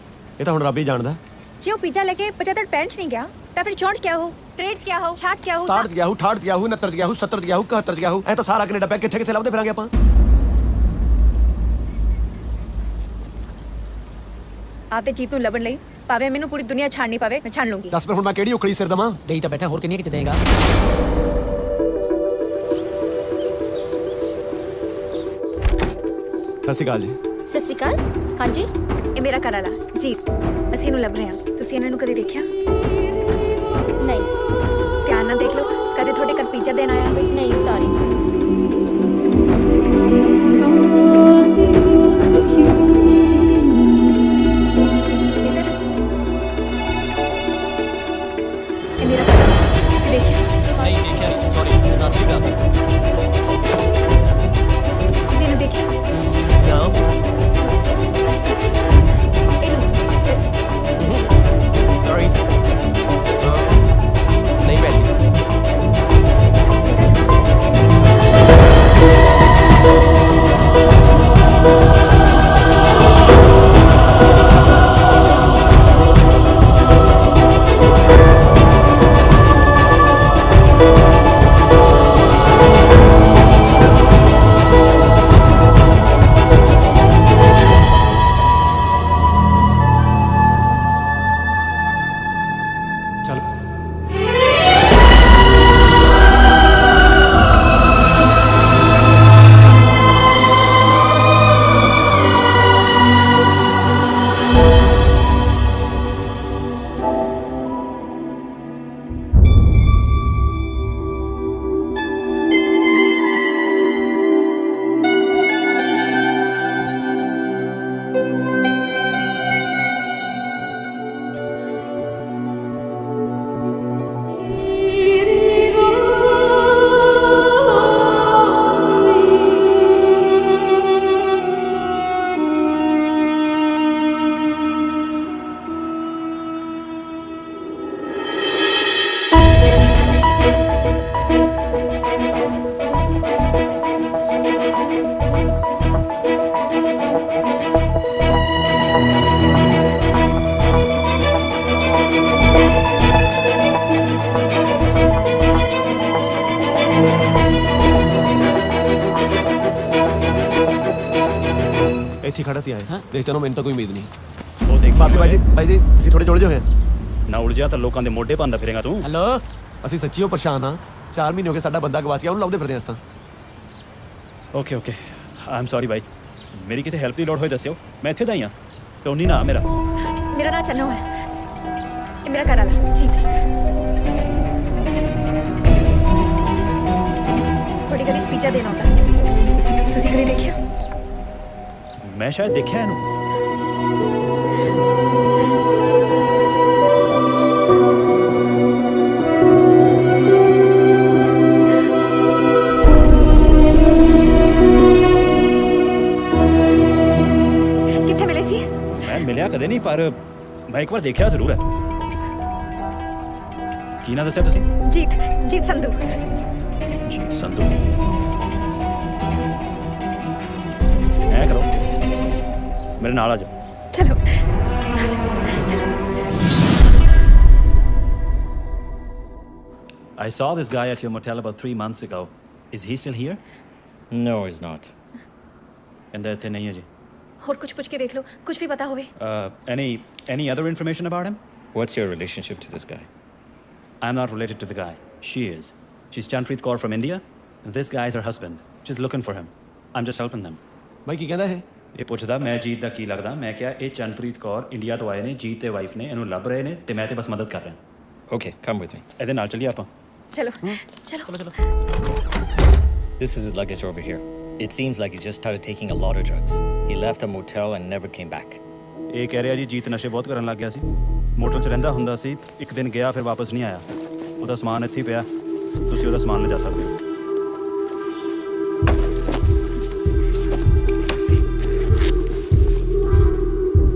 ਇਹ ਤਾਂ ਹੁਣ ਰੱਬ ਹੀ ਜਾਣਦਾ। ਜੇ ਉਹ ਪੀਜ਼ਾ ਲੈ ਕੇ 75 ਪੈਂਚ ਨਹੀਂ ਗਿਆ ਤਾਂ ਫਿਰ 64 ਕਿਆ ਹੋ, 63 ਕਿਆ ਹੋ, 66 ਕਿਆ ਹੋ, 67 ਚ ਗਿਆ ਹੂੰ, 68 ਚ ਗਿਆ ਹੂੰ, 69 ਚ ਗਿਆ ਹੂੰ, 70 ਚ ਗਿਆ ਹੂੰ, 71 ਚ ਗਿਆ ਹੂੰ। ਐ ਤਾਂ ਸਾਰਾ ਕੈਨੇਡਾ ਪਿਆ, ਕਿੱਥੇ ਕਿੱਥੇ ਲੱਭਦੇ ਫਿਰਾਂਗੇ ਆਪਾਂ। ਆਪਦੇ ਜੀਤ ਨੂੰ ਲੱਭਣ ਲਈ ਭਾਵੇਂ ਮੈਨੂੰ ਪੂਰੀ ਦੁਨੀਆ ਛਾੜਨੀ ਪਵੇ, ਮੈਂ ਛਾਣ ਲੂੰਗੀ। ਦੱਸ ਫਿਰ ਹੁਣ ਮੈਂ ਕਿਹੜੀ ਉਖਲੀ ਸਿਰ ਦਵਾਂ? ਦੇਈ ਤਾਂ ਬੈਠਾ, ਹੋਰ ਕਿੰਨੀਆਂ ਕਿਤੇ ਦੇਗਾ। ਸਤਿ ਸ਼੍ਰੀ ਅਕਾਲ ਜੀ। ਸਤਿ ਸ਼੍ਰੀ ਅਕਾਲ। ਹਾਂਜੀ, ਇਹ ਮੇਰਾ ਘਰ ਵਾਲਾ ਜੀਤ। ਅਸੀਂ ਇਹਨੂੰ ਲੱਭ ਰਹੇ ਹਾਂ। ਤੁਸੀਂ ਇਹਨਾਂ ਨੂੰ ਕਦੇ ਦੇਖਿਆ? ਨਹੀਂ। ਧਿਆਨ ਨਾਲ ਦੇਖ ਲਓ, ਕਦੇ ਤੁਹਾਡੇ ਘਰ ਪੀਜ਼ਾ ਦੇਣ ਆਇਆ ਹੋਵੇ? ਨਹੀਂ, ਸੌਰੀ। ਇਹ ਮੇਰਾ ਘਰ ਵਾਲਾ, ਤੁਸੀਂ ਦੇਖਿਆ? ਨਹੀਂ ਦੇਖਿਆ ਨਹੀਂ, ਸੌਰੀ। ਸਤਿ ਸ਼੍ਰੀ ਅਕਾਲ। ਤੁਸੀਂ ਇਹਨੂੰ ਦੇਖਿਆ? ਸੌਰੀ। ਨਹੀਂ ਬੈਠੀ। ਇੱਥੇ ਖੜਾ ਸੀ ਆਏ ਦੇਖ ਚਲੋ ਮੈਨੂੰ ਤਾਂ ਕੋਈ ਉਮੀਦ ਨਹੀਂ ਉਹ ਦੇਖ ਬਾਈ ਜੀ ਅਸੀਂ ਥੋੜੇ ਜੁੜ ਜੋ ਹੋਏ ਨਾ ਉਲਝਿਆ ਤਾਂ ਲੋਕਾਂ ਦੇ ਮੋਢੇ ਪਾਉਂਦਾ ਫਿਰੇਗਾ ਤੂੰ। ਹੈਲੋ ਅਸੀਂ ਸੱਚੀਓ ਪਰੇਸ਼ਾਨ ਹਾਂ 4 ਮਹੀਨੇ ਹੋ ਗਏ ਸਾਡਾ ਬੰਦਾ ਗਵਾਚ ਗਿਆ ਉਹਨੂੰ ਲੱਭਦੇ ਫਿਰਦੇ ਹਾਂ ਅਸੀਂ ਤਾਂ okay okay I am sorry ਬਾਈ ਮੇਰੀ ਕਿਸੇ ਹੈਲਪ ਦੀ ਲੋੜ ਹੋਏ ਦੱਸਿਓ ਮੈਂ ਇੱਥੇ ਦਾ ਹੀ ਹਾਂ ਟੋਨੀ ਨਾ ਮੇਰਾ ਨਾਂ ਚੰਨੋ ਹੈ ਇਹ ਮੇਰਾ ਘਰ ਵਾਲਾ ਜੀਤ ਥੋੜੀ ਗਲੀ 'ਚ ਪੀਜ਼ਾ ਦੇਣ ਆਉਂਦਾ ਹੁੰਦਾ ਸੀ ਤੁਸੀਂ ਕਦੇ ਦੇਖਿਆ ਮੈਂ ਸ਼ਾਇਦ ਦੇਖਿਆ ਇਹਨੂੰ ਕਿੱਥੇ ਮਿਲੇ ਸੀ ਮੈਂ ਮਿਲਿਆ ਕਦੇ ਨਹੀਂ ਪਰ ਮੈਂ ਇੱਕ ਵਾਰ ਦੇਖਿਆ ਜ਼ਰੂਰ ਹੈ ਕੀ ਨਾਂ ਦੱਸਿਆ ਤੁਸੀਂ ਜੀਤ ਸੰਧੂ ਜੀਤ ਸੰਧੂ ਐ ਕਰੋ ਮੇਰੇ ਨਾਲ ਆ ਜਾਓ ਚਲੋ I saw this guy at your motel about 3 months ago. Is he still here? No, he's not. ਕਹਿੰਦਾ ਇੱਥੇ ਨਹੀਂ ਹੈ ਜੀ ਹੋਰ ਕੁਝ ਪੁੱਛ ਕੇ ਵੇਖ ਲਓ ਕੁਝ ਵੀ ਪਤਾ ਹੋਵੇ Any other information about him? What's your relationship to this guy? I'm not related to the guy. She is. She's Chanpreet Kaur from India. This guy is her husband. She's looking for him. I'm just helping them. ਬਾਈ ਕੀ ਕਹਿੰਦਾ ਇਹ ਪੁੱਛਦਾ ਮੈਂ ਜੀਤ ਦਾ ਕੀ ਲੱਗਦਾ ਮੈਂ ਕਿਹਾ ਇਹ ਚੰਨਪ੍ਰੀਤ ਕੌਰ ਇੰਡੀਆ ਤੋਂ ਆਏ ਨੇ ਜੀਤ ਤੇ ਵਾਈਫ ਨੇ ਇਹਨੂੰ ਲੱਭ ਰਹੇ ਨੇ ਤੇ ਮੈਂ ਤੇ ਬਸ ਮਦਦ ਕਰ ਰਿਹਾ Okay, come with me. ਇਹਦੇ ਨਾਲ ਚੱਲੀਏ ਆਪਾਂ ਚਲੋ This is his luggage over here. It seems like he just started taking a lot of drugs. He left a motel and never came back. ਇਹ ਕਹਿ ਰਿਹਾ ਜੀ ਜੀਤ ਨਸ਼ੇ ਬਹੁਤ ਕਰਨ ਲੱਗ ਗਿਆ ਸੀ ਮੋਟਰ 'ਚ ਰਹਿੰਦਾ ਹੁੰਦਾ ਸੀ ਇੱਕ ਦਿਨ ਗਿਆ ਫਿਰ ਵਾਪਸ ਨਹੀਂ ਆਇਆ ਉਹਦਾ ਸਮਾਨ ਇੱਥੇ ਹੀ ਪਿਆ ਤੁਸੀਂ ਉਹਦਾ ਸਮਾਨ ਲਿਜਾ ਸਕਦੇ ਹੋ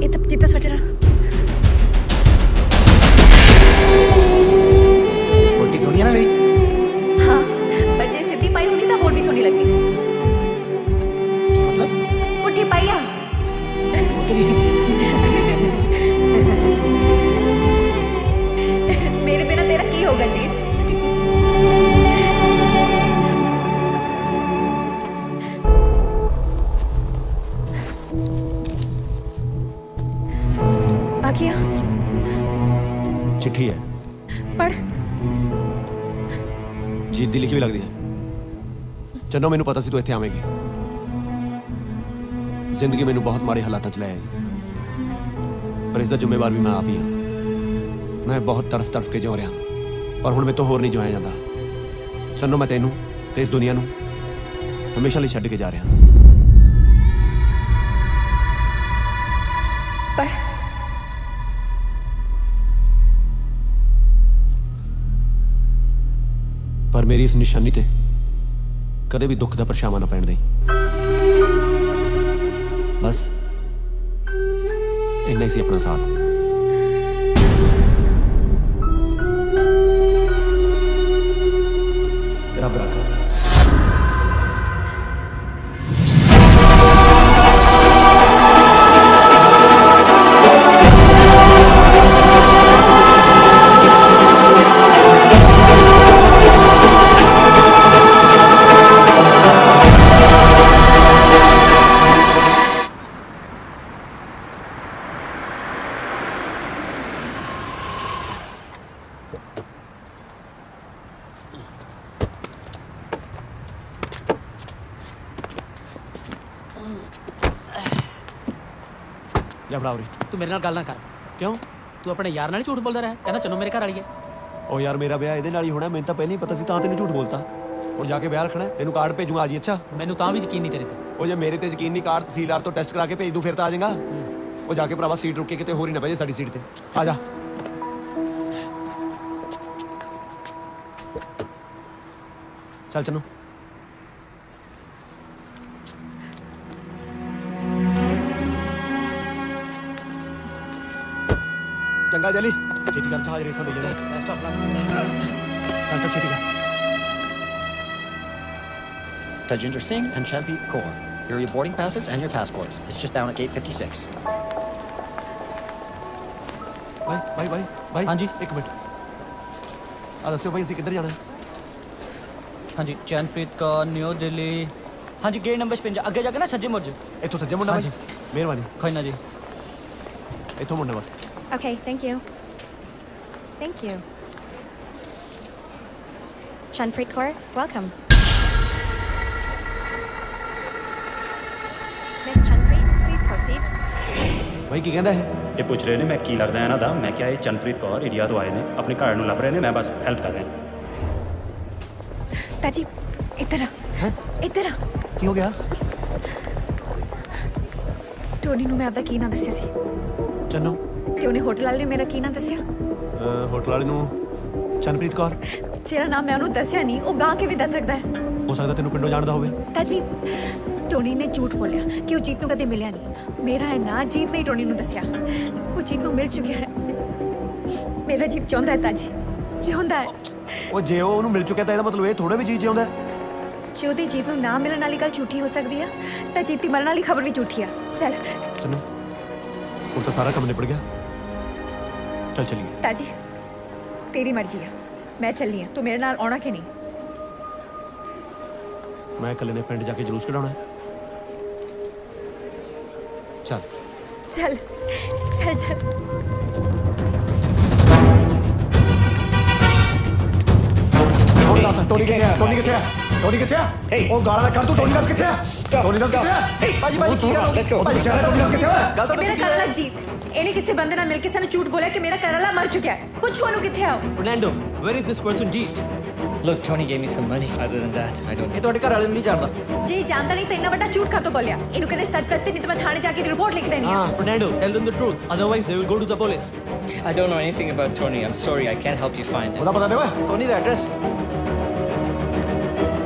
ਇਹ ਤਾਂ ਜਿੱਤਾ ਸਵੈਟਰ ਰੋਟੀ ਸੋਹਣੀ ਆ ਨਾ ਮੇਰੀ ਹਾਂ ਪਰ ਜੇ ਸਿੱਧੀ ਪਾਈ ਹੁੰਦੀ ਤਾਂ ਹੋਰ ਵੀ ਸੋਹਣੀ ਲੱਗਦੀ ਸੀ ਮਤਲਬ ਪੁੱਠੀ ਪਾਈ ਆ ਮੇਰੇ ਬਿਨਾ ਤੇਰਾ ਕੀ ਹੋਗਾ ਜੀ ਆ ਗਿਆ ਚਿੱਠੀ ਹੈ ਪੜ੍ਹ ਜੀਤ ਦੀ ਲਿਖੀ ਵੀ ਲੱਗਦੀ ਹੈ ਚੰਨੋ ਮੈਨੂੰ ਪਤਾ ਸੀ ਤੂੰ ਇੱਥੇ ਆਵੇਂਗੀ ਜ਼ਿੰਦਗੀ ਮੈਨੂੰ ਬਹੁਤ ਮਾੜੇ ਹਾਲਾਤਾਂ 'ਚ ਲੈ ਆਈ ਪਰ ਇਸ ਦਾ ਜ਼ਿੰਮੇਵਾਰ ਵੀ ਮੈਂ ਆਪ ਹੀ ਹਾਂ ਮੈਂ ਬਹੁਤ ਤੜਫ ਕੇ ਜਿਉ ਰਿਹਾ ਪਰ ਹੁਣ ਮੇਰੇ ਤੋਂ ਹੋਰ ਨਹੀਂ ਜਿਉਇਆ ਜਾਂਦਾ ਚੰਨੋ ਮੈਂ ਤੈਨੂੰ ਤੇ ਇਸ ਦੁਨੀਆ ਨੂੰ ਹਮੇਸ਼ਾ ਲਈ ਛੱਡ ਕੇ ਜਾ ਰਿਹਾ ਪੜ੍ਹ ਪਰ ਮੇਰੀ ਇਸ ਨਿਸ਼ਾਨੀ ਤੇ ਕਦੇ ਵੀ ਦੁੱਖ ਦਾ ਪਰਛਾਵਾਂ ਨਾ ਪੈਣ ਦੇਈਂ ਬਸ ਇੰਨਾ ਹੀ ਸੀ ਆਪਣਾ ਸਾਥ ਰੱਬ ਰੱਖਾ ਲੈ ਫੜਾ ਉਰੇ ਤੂੰ ਮੇਰੇ ਨਾਲ ਗੱਲ ਨਾ ਕਰ ਕਿਉਂ ਤੂੰ ਆਪਣੇ ਯਾਰ ਨਾਲ ਹੀ ਝੂਠ ਬੋਲਦਾ ਰਿਹਾ ਕਹਿੰਦਾ ਚੰਨੋ ਮੇਰੇ ਘਰ ਵਾਲੀ ਹੈ ਉਹ ਯਾਰ ਮੇਰਾ ਵਿਆਹ ਇਹਦੇ ਨਾਲ ਹੀ ਹੋਣਾ ਮੈਨੂੰ ਤਾਂ ਪਹਿਲਾਂ ਹੀ ਪਤਾ ਸੀ ਤਾਂ ਤੈਨੂੰ ਝੂਠ ਬੋਲਤਾ ਹੁਣ ਜਾ ਕੇ ਵਿਆਹ ਰੱਖਣਾ ਤੈਨੂੰ ਕਾਰਡ ਭੇਜੂਗਾ ਆ ਜੀ ਅੱਛਾ ਮੈਨੂੰ ਤਾਂ ਵੀ ਯਕੀਨ ਨਹੀਂ ਤੇਰੇ ਤੇ ਉਹ ਜੇ ਮੇਰੇ ਤੇ ਯਕੀਨ ਨਹੀਂ ਕਾਰਡ ਤਹਿਸੀਲਦਾਰ ਤੋਂ ਟੈਸਟ ਕਰਾ ਕੇ ਭੇਜ ਦੂੰ ਫਿਰ ਤਾਂ ਆ ਜਾਏਗਾ ਉਹ ਜਾ ਕੇ ਭਰਾਵਾ ਸੀਟ ਰੁੱਕ ਕੇ ਕਿਤੇ ਹੋਰ ਹੀ ਨਾ ਬਹਿ ਜਾ ਸਾਡੀ ਸੀਟ ਤੇ ਆ ਜਾ ਚੱਲ ਚੰਨੋ ਚੰਗਾ ਜਲੀ ਛੇਤੀ ਕਰ ਜਹਾਜ਼ ਰੇਸਾਂ ਦੇ ਜਲੇ ਬੈਸਟ ਆਫ ਲੱਕ ਚੱਲ ਛੇਤੀ ਕਰ Tajinder Singh and Chanpreet Kaur. Here are your boarding passes and your passports. It's just down at gate 56. ਭਾਈ ਹਾਂਜੀ ਇੱਕ ਮਿੰਟ ਆ ਦੱਸਿਓ ਭਾਈ ਅਸੀਂ ਕਿੱਧਰ ਜਾਣਾ ਹਾਂਜੀ ਚੰਨਪ੍ਰੀਤ ਕੌਰ ਨਿਊ ਦਿੱਲੀ ਹਾਂਜੀ ਗੇਟ ਨੰਬਰ 56 ਅੱਗੇ ਜਾ ਕੇ ਨਾ ਸੱਜੇ ਮੁੜ ਇੱਥੋਂ ਸੱਜੇ ਮੁੰਡਾ ਭਾਈ ਮਿਹਰਬਾਨੀ ਕੋਈ ਨਾ ਜੀ ਇੱਥੋਂ ਮੁੜਨਾ ਬਸ Okay, thank you. Thank you. Chanpreet Kaur, welcome. Miss Chanpreet, please proceed. ਬਾਈ ਕੀ ਕਹਿੰਦਾ ਇਹ ਇਹ ਪੁੱਛ ਰਹੇ ਨੇ ਮੈਂ ਕੀ ਲੱਗਦਾ ਇਹਨਾਂ ਦਾ। ਮੈਂ ਕਿਹਾ ਇਹ ਚੰਨਪ੍ਰੀਤ ਕੌਰ ਇੰਡੀਆ ਤੋਂ ਆਏ ਨੇ, ਆਪਣੇ ਘਰ ਨੂੰ ਲੱਭ ਰਹੇ ਨੇ, ਮੈਂ ਬਸ ਹੈਲਪ ਕਰ ਰਿਹਾ। ताजी, इधर आ। इधर आ। ਕੀ ਹੋ ਗਿਆ ਟੋਨੀ ਨੂੰ ਮੈਂ ਆਪਦਾ ਕੀ ਨਾਂ ਦੱਸਿਆ ਸੀ ਚੰਨੋ ਤੇ ਉਹਨੇ ਹੋਟਲ ਵਾਲੇ ਨੇ ਮੇਰਾ ਕੀ ਨਾਂ ਦੱਸਿਆ ਹੋਟਲ ਵਾਲੇ ਨੂੰ ਚੰਨਪ੍ਰੀਤ ਕੌਰ ਜਿਹੜਾ ਨਾਮ ਮੈਂ ਉਹਨੂੰ ਦੱਸਿਆ ਨਹੀਂ ਉਹ ਗਾਂ ਕਿਵੇਂ ਦੱਸ ਸਕਦਾ ਹੈ ਹੋ ਸਕਦਾ ਤੈਨੂੰ ਪਿੰਡੋਂ ਜਾਣਦਾ ਹੋਵੇ ਤਾਜੀ ਟੋਨੀ ਨੇ ਝੂਠ ਬੋਲਿਆ ਕਿ ਉਹ ਜੀਤ ਨੂੰ ਕਦੇ ਮਿਲਿਆ ਨਹੀਂ ਮੇਰਾ ਇਹ ਨਾਂ ਜੀਤ ਨੇ ਟੋਨੀ ਨੂੰ ਦੱਸਿਆ ਉਹ ਜੀਤ ਨੂੰ ਮਿਲ ਚੁੱਕਿਆ ਹੈ ਮੇਰਾ ਜੀਤ ਚਾਹੁੰਦਾ ਹੈ ਤਾਜੀ ਚਾਹੁੰਦਾ ਹੈ ਉਹ ਜੇ ਉਹ ਉਹਨੂੰ ਮਿਲ ਚੁੱਕਿਆ ਤਾਂ ਇਹਦਾ ਮਤਲਬ ਇਹ ਥੋੜਾ ਵੀ ਜੀ ਜਿਉਂਦਾ ਜੇ ਉਹਦੀ ਜੀਤ ਨੂੰ ਨਾ ਮਿਲਣ ਵਾਲੀ ਗੱਲ ਝੂਠੀ ਹੋ ਸਕਦੀ ਆ ਤਾਂ ਜੀਤੀ ਮਰਨ ਵਾਲੀ ਖਬਰ ਵੀ ਝੂਠੀ ਆ ਚੱਲ ਚੰਨੋ ਹੁਣ ਤਾਂ ਸਾਰਾ ਕੰਮ ਨਿਬੜ ਗਿਆ ਚੱਲ ਚੱਲੀਏ ਤਾਜੀ ਤੇਰੀ ਮਰਜ਼ੀ ਆ ਮੈਂ ਚੱਲੀ ਆ ਤੂੰ ਮੇਰੇ ਨਾਲ ਆਉਣਾ ਕਿ ਨਹੀਂ ਮੈਂ ਇਕੱਲੇ ਨੇ ਪਿੰਡ ਜਾ ਕੇ ਜਲੂਸ ਕਢਾਉਣਾ ਚੱਲ ਚੱਲ ਚੱਲ ਚੱਲ ਟੋਨੀ ਕਿੱਥੇ ਆ ਟੋਨੀ ਕਿੱਥੇ ਆ ਟੋਨੀ ਕਿੱਥੇ ਆ ਉਹ ਗਾਲਾਂ ਨਾ ਕੱਢ ਤੂੰ ਟੋਨੀ ਦੱਸ ਕਿੱਥੇ ਆ ਟੋਨੀ ਦੱਸ ਕਿੱਥੇ ਆ ਭਾਜੀ ਭਾਜੀ ਕੀ ਗੱਲ ਹੋ ਗਈ ਭਾਜੀ ਸ਼ਾਇਦ ਟੋਨੀ ਦੱਸ ਕਿੱਥੇ ਆ ਗੱਲ ਤਾਂ ਮੇਰਾ ਘਰ ਵਾਲਾ ਜੀਤ ਇਹਨੇ ਕਿਸੇ ਬੰਦੇ ਨਾਲ ਮਿਲ ਕੇ ਸਾਨੂੰ ਝੂਠ ਬੋਲਿਆ ਕਿ ਮੇਰਾ ਘਰ ਵਾਲਾ ਮਰ ਚੁੱਕਿਆ ਹੈ ਪੁੱਛੋ ਉਹਨੂੰ ਕਿੱਥੇ ਆ Fernando where is this person Jeet Look, Tony gave me some money. Other than that, I don't know. ਇਹ ਤੁਹਾਡੇ ਘਰ ਵਾਲੇ ਨੂੰ ਨਹੀਂ ਜਾਣਦਾ ਜੇ ਜਾਣਦਾ ਨਹੀਂ ਤਾਂ ਇੰਨਾ ਵੱਡਾ ਝੂਠ ਕਾਤੋਂ ਬੋਲਿਆ ਇਹਨੂੰ ਕਹਿੰਦੇ ਸੱਚ ਫਸਤੇ ਨਹੀਂ ਤਾਂ ਮੈਂ ਥਾਣੇ ਜਾ ਕੇ ਰਿਪੋਰਟ ਲਿਖ ਦੇਣੀ ਆ Fernando, tell them the truth. Otherwise, they will go to the police. I don't know anything about Tony. I'm sorry. I can't help you find him. ਉਹਦਾ ਪਤਾ ਦੇ ਓਏ Tony the address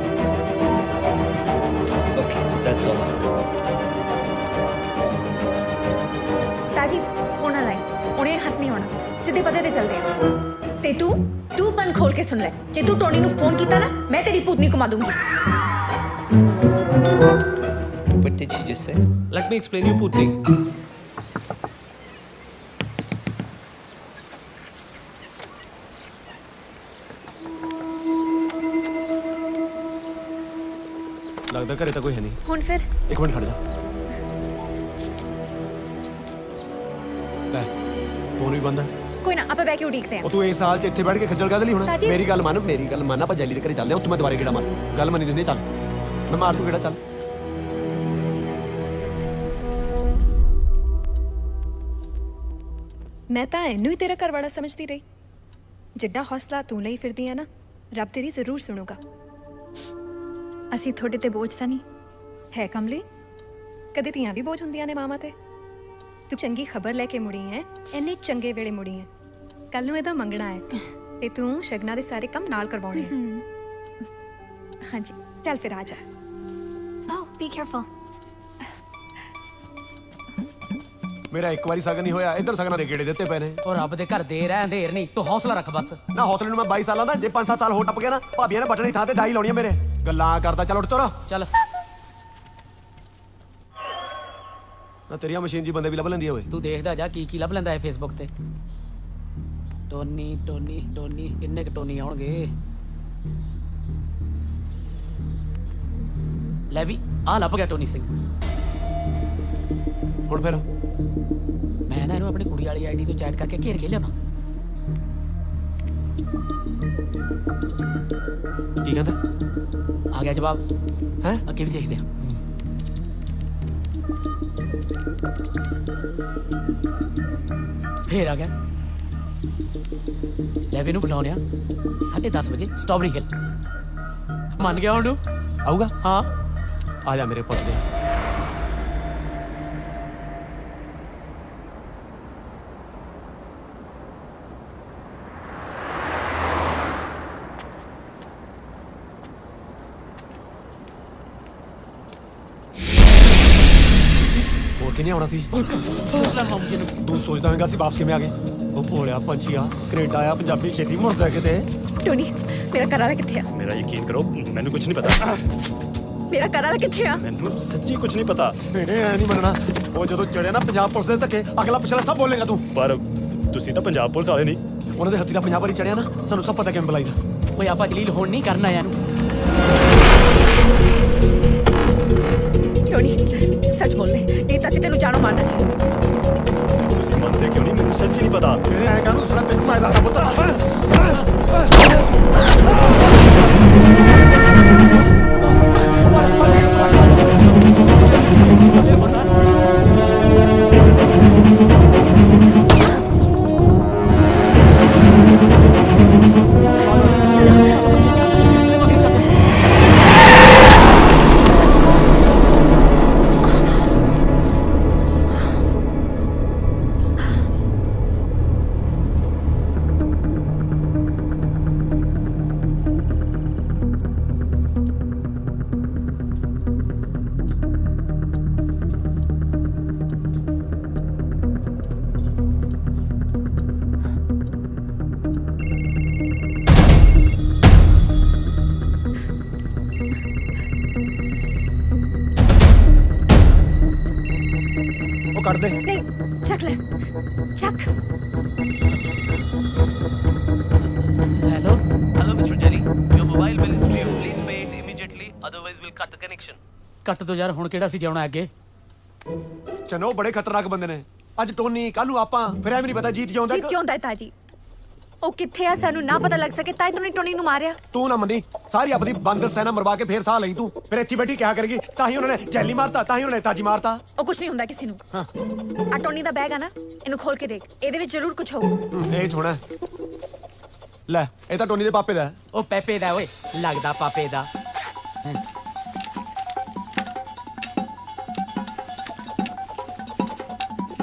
Okay, that's all. ਤਾਜੀ ਫੋਨ ਨਾ ਲਾਈ ਉਹਨੇ ਹੱਥ ਨਹੀਂ ਹੋਣਾ ਸਿੱਧੇ ਪਤੇ ਤੇ ਚੱਲਦੇ ਆ ਤੇ ਤੂੰ ਕੰਨ ਖੋਲ ਕੇ ਸੁਣ ਲੈ ਜੇ ਤੂੰ ਟੋਨੀ ਨੂੰ ਫੋਨ ਕੀਤਾ ਨਾ ਮੈਂ ਤੇਰੀ ਪੂਤਨੀ ਘੁਮਾ ਦੂੰਗੀ What did she just say? Let me explain you, Putni. ਲੱਗਦਾ ਘਰੇ ਤਾਂ ਕੋਈ ਹੈ ਨਹੀਂ ਹੁਣ ਫਿਰ ਇੱਕ ਮਿੰਟ ਖੜ ਜਾ ਲੈ ਫੋਨ ਵੀ ਬੰਦ ਹੈ ਕੋਈ ਨਾ ਆਪਾਂ ਬਹਿ ਕੇ ਉਡੀਕਦੇ ਆ ਉਹ ਤੂੰ ਇਸ ਸਾਲ ਚ ਇੱਥੇ ਬੈਠ ਕੇ ਖੱਜਲ ਕਾਹਦੇ ਲਈ ਹੋਣਾ ਸਾਜੀ- ਮੇਰੀ ਗੱਲ ਮੰਨ ਆਪਾਂ ਜੈਲੀ ਦੇ ਘਰੇ ਚੱਲਦੇ ਹਾਂ ਉੱਥੇ ਮੈਂ ਦੁਬਾਰੇ ਗੇੜਾ ਮਾਰ ਗੱਲ ਮੰਨੀ ਦਿੰਦੇ ਚੱਲ ਮੈਂ ਮਾਰ ਦੂੰ ਗੇੜਾ ਚੱਲ ਮੈਂ ਤਾਂ ਇਹਨੂੰ ਹੀ ਤੇਰਾ ਘਰਵਾਲਾ ਸਮਝਦੀ ਰਹੀ ਜਿੱਡਾ ਹੌਸਲਾ ਤੂੰ ਲਈ ਫਿਰਦੀ ਆ ਨਾ ਰੱਬ ਤੇਰੀ ਜ਼ਰੂਰ ਸੁਣੂਗਾ ਅਸੀਂ ਤੁਹਾਡੇ ਤੇ ਬੋਝ ਤਾਂ ਨਹੀਂ ਹੈ ਕਮਲੀ ਕਦੇ ਧੀਆਂ ਵੀ ਬੋਝ ਹੁੰਦੀਆਂ ਨੇ ਮਾਵਾਂ ਤੇ ਤੂੰ ਚੰਗੀ ਖਬਰ ਲੈ ਕੇ ਮੁੜੀ ਹੈ ਇੰਨੇ ਚੰਗੇ ਵੇਲੇ ਮੁੜੀ ਹੈ ਕੱਲ ਨੂੰ ਇਹਦਾ ਮੰਗਣਾ ਹੈ ਤੇ ਤੂੰ ਸ਼ਗਨਾਂ ਦੇ ਸਾਰੇ ਕੰਮ ਨਾਲ ਕਰਵਾਉਣੇ ਆ ਹਾਂਜੀ ਚੱਲ ਫਿਰ ਆ ਜਾ Oh, be careful. ਮੇਰਾ ਇੱਕ ਵਾਰੀ ਸਗਨ ਨਹੀਂ ਹੋਇਆ ਇੱਧਰ ਸਗਨਾਂ ਦੇ ਗੇੜੇ ਦਿੱਤੇ ਪਏ ਨੇ ਉਹ ਰੱਬ ਦੇ ਘਰ ਦੇਰ ਹੈ ਅੰਧੇਰ ਨਹੀਂ ਤੂੰ ਹੌਸਲਾ ਰੱਖ ਬਸ ਨਾ ਹੌਸਲੇ ਨੂੰ ਮੈਂ 22 ਸਾਲਾਂ ਦਾ ਜੇ 5-7 ਸਾਲ ਹੋਰ ਟੱਪ ਗਿਆ ਨਾ ਭਾਬੀਆਂ ਨੇ ਬਟਣੀ ਥਾਂ ਤੇ ਡਾਈ ਲਾਉਣੀ ਆ ਮੇਰੇ ਗੱਲਾਂ ਕਰਦਾ ਚੱਲ ਉੱਠ ਤੁਰ ਚੱਲ ਨਾ ਤੇਰੀਆਂ ਮਸ਼ੀਨ ਜੀ ਬੰਦੇ ਵੀ ਲੱਭ ਲੈਂਦੀ ਆ ਓਏ ਤੂੰ ਦੇਖਦਾ ਜਾ ਕੀ ਕੀ ਲੱਭ ਲੈਂਦਾ ਹੈ ਫੇਸਬੁੱਕ ਤੇ ਟੋਨੀ ਟੋਨੀ ਟੋਨੀ ਕਿੰਨੇ ਕ ਟੋਨੀ ਆਉਣਗੇ ਲੈ ਵੀ ਆ ਲੱਭ ਗਿਆ ਟੋਨੀ ਸਿੰਘ ਹੁਣ ਫਿਰ ਮੈਂ ਨਾ ਇਹਨੂੰ ਆਪਣੀ ਕੁੜੀ ਵਾਲੀ ਆਈਡੀ ਤੋਂ ਚੈਟ ਕਰਕੇ ਘੇਰ ਕੇ ਲਿਆਉਣਾ ਕੀ ਕਹਿੰਦਾ ਆ ਗਿਆ ਜਵਾਬ ਹੈ ਅੱਗੇ ਵੀ ਦੇਖਦੇ ਆ ਫੇਰ ਆ ਗਿਆ ਲੈ ਵੀ ਨੂੰ ਬੁਲਾਉਣਿਆ 10:30 ਵਜੇ ਸਟ੍ਰਾਬੇਰੀ ਹਿੱਲ ਮੰਨ ਗਿਆ ਹੁਣ ਆਊਗਾ ਹਾਂ ਆ ਜਾ ਮੇਰੇ ਪੁੱਤ ਦੇ ਹੋਰ ਕਿਨੇ ਆਉਣਾ ਸੀ ਤੂੰ ਸੋਚਦਾ ਹੋਵੇਂਗਾ ਸੀ ਵਾਪਸ ਕਿਵੇਂ ਆ ਗਏ ਉਹ ਭੋਲਿਆ ਪੰਛੀਆ ਕੈਨੇਡਾ ਆ ਪੰਜਾਬੀ ਛੇਤੀ ਮੁੜਦਾ ਕਿਤੇ ਟੋਨੀ ਮੇਰਾ ਘਰ ਵਾਲਾ ਕਿੱਥੇ ਆ ਮੇਰਾ ਯਕੀਨ ਕਰੋ ਮੈਨੂੰ ਕੁਝ ਨਹੀਂ ਪਤਾ ਮੇਰਾ ਘਰ ਵਾਲਾ ਕਿੱਥੇ ਆ ਮੈਨੂੰ ਸੱਚੀ ਕੁਝ ਨਹੀਂ ਪਤਾ ਇਹਨੇ ਐ ਨਹੀਂ ਮੰਨਣਾ ਉਹ ਜਦੋਂ ਚੜਿਆ ਨਾ ਪੰਜਾਬ ਪੁਲਿਸ ਦੇ ਧੱਕੇ ਅਗਲਾ ਪਿਛਲਾ ਸਭ ਬੋਲੇਗਾ ਤੂੰ ਪਰ ਤੁਸੀਂ ਤਾਂ ਪੰਜਾਬ ਪੁਲਿਸ ਵਾਲੇ ਨਹੀਂ ਉਹਨਾਂ ਦੇ ਹੱਥੀ ਦਾ ਪੰਜਾਬ ਵਾਰੀ ਚੜਿਆ ਨਾ ਸਾਨੂੰ ਸਭ ਪਤਾ ਕਿਵੇਂ ਬੁਲਾਈਦਾ ਓਏ ਆਪਾਂ ਜਲੀਲ ਹੁਣ ਨਹੀਂ ਕਰਨਾ ਇਹਨੂੰ ਟੋਨੀ ਸੱਚ ਬੋਲ ਲੈ ਨਹੀਂ ਤਾਂ ਅਸੀਂ ਤੈਨੂੰ ਜਾਣੋ ਮੈਂ ਦੱਸਾਂ ਪੁੱਤ ਕੱਢ ਦੇ ਨਹੀਂ ਚੱਕ ਲੈ ਚੱਕ Hello? Hello, Mr. Jerry. Your mobile bill is due. Please pay it immediately, otherwise we'll cut the connection. ਕੱਟ ਦੋ ਯਾਰ, ਹੁਣ ਕਿਹੜਾ ਸੀ ਜਾਉਣਾ ਅੱਗੇ? ਚਨੋ ਬੜੇ ਖਤਰਨਾਕ ਬੰਦੇ ਨੇ। ਅੱਜ ਟੋਨੀ, ਕੱਲ ਨੂੰ ਆਪਾਂ, ਫਿਰ ਐਵੇਂ ਨਹੀਂ ਪਤਾ ਜੀਤ ਜਿਉਂਦਾ। ਜੀਤ ਜਿਉਂਦਾ ਹੈ ਤਾਜੀ। ਉਹ ਕਿੱਥੇ ਆ ਸਾਨੂੰ ਨਾ ਪਤਾ ਲੱਗ ਸਕੇ ਤਾਂ ਹੀ ਟੋਨੀ ਨੂੰ ਮਾਰਿਆ। ਤੂੰ ਨਾ ਮੰਨੀ, ਸਾਰੀ ਆਪਣੀ ਬਾਂਦਰ ਸੈਨਾ ਮਰਵਾ ਕੇ ਫੇਰ ਸਾਹ ਲਈ ਤੂੰ। ਫਿਰ ਇੱਥੇ ਬੈਠੀ ਕਿਆ ਕਰੇਗੀ? ਤਾਂ ਹੀ ਉਹਨਾਂ ਨੇ ਜੈਲੀ ਮਾਰਤਾ, ਤਾਂ ਹੀ ਉਹਨਾਂ ਨੇ ਤਾਜੀ ਮਾਰਤਾ। ਉਹ ਕੁਝ ਨਹੀਂ ਹੁੰਦਾ ਕਿਸੇ ਨੂੰ। ਆ ਟੋਨੀ ਦਾ ਬੈਗ ਆ ਨਾ, ਇਹਨੂੰ ਖੋਲ ਕੇ ਦੇਖ, ਇਹਦੇ ਵਿੱਚ ਜ਼ਰੂਰ ਕੁਝ ਹੋਊ। ਇਹ ਛੋਣਾ ਲੈ, ਇਹ ਤਾਂ ਟੋਨੀ ਦੇ ਪਾਪੇ ਦਾ। ਉਹ ਪੈਪੇ ਦਾ ਓਏ, ਲੱਗਦਾ ਪਾਪੇ ਦਾ।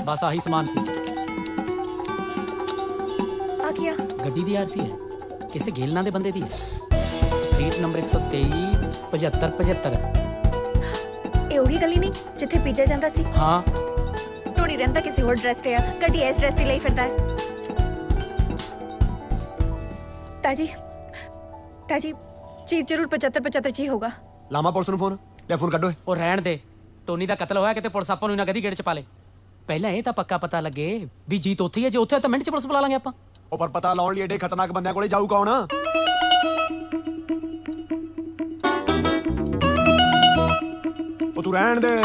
ਬਸ ਆਹੀ ਸਮਾਨ ਸੀ। ਆ ਗਿਆ ਗੱਡੀ ਦੀ ਆਰਸੀ ਹੈ, ਕਿਸੇ ਗੇਲਣਾ ਦੇ ਬੰਦੇ ਦੀ ਹੈ। Street number 123 7575। ਇਹ ਉਹੀ ਗਲੀ ਨਹੀਂ ਜਿੱਥੇ ਪੀਜਾ ਜਾਂਦਾ ਸੀ? ਹਾਂ। ਟੋਨੀ ਰਹਿੰਦਾ ਕਿਸੇ ਹੋਰ ਡਰੈਸ ਤੇ ਆ, ਗੱਡੀ ਇਸ ਡਰੈਸ ਤੇ ਲਈ ਫਿਰਦਾ ਹੈ। ਤਾਜੀ ਚੀਜ਼ ਜ਼ਰੂਰ 7575 ਚ ਹੀ ਹੋਗਾ। ਲਾਮਾ ਪੁਲਿਸ ਨੂੰ ਫੋਨ, ਲੈ ਫੋਨ ਕੱਢੋ। ਉਹ ਰਹਿਣ ਦੇ, ਟੋਨੀ ਦਾ ਕਤਲ ਹੋਇਆ ਕਿਤੇ ਪੁਲਿਸ ਆਪਾਂ ਨੂੰ ਇਹਨਾਂ ਗਦੀ ਗੇੜ ਚ ਪਾ ਲੇ। ਪਹਿਲਾਂ ਇਹ ਤਾਂ ਪੱਕਾ ਪਤਾ ਲੱਗੇ ਵੀ ਜੀਤ ਉੱਥੇ ਹੀ ਹੈ। ਜੇ ਉੱਥੇ ਤਾਂ ਮਿੰਟ ਚ ਪੁਲਿਸ ਬੁਲਾ ਲਾਂਗੇ ਆਪਾਂ। ਉਹ ਪਰ ਪਤਾ ਲਾਉਣ ਲਈ ਏਡੇ ਖਤਰਨਾਕ ਬੰਦਿਆਂ ਕੋਲੇ ਜਾਊ ਕੌਣ? ਉਹ ਤੂੰ ਰਹਿਣ ਦੇ।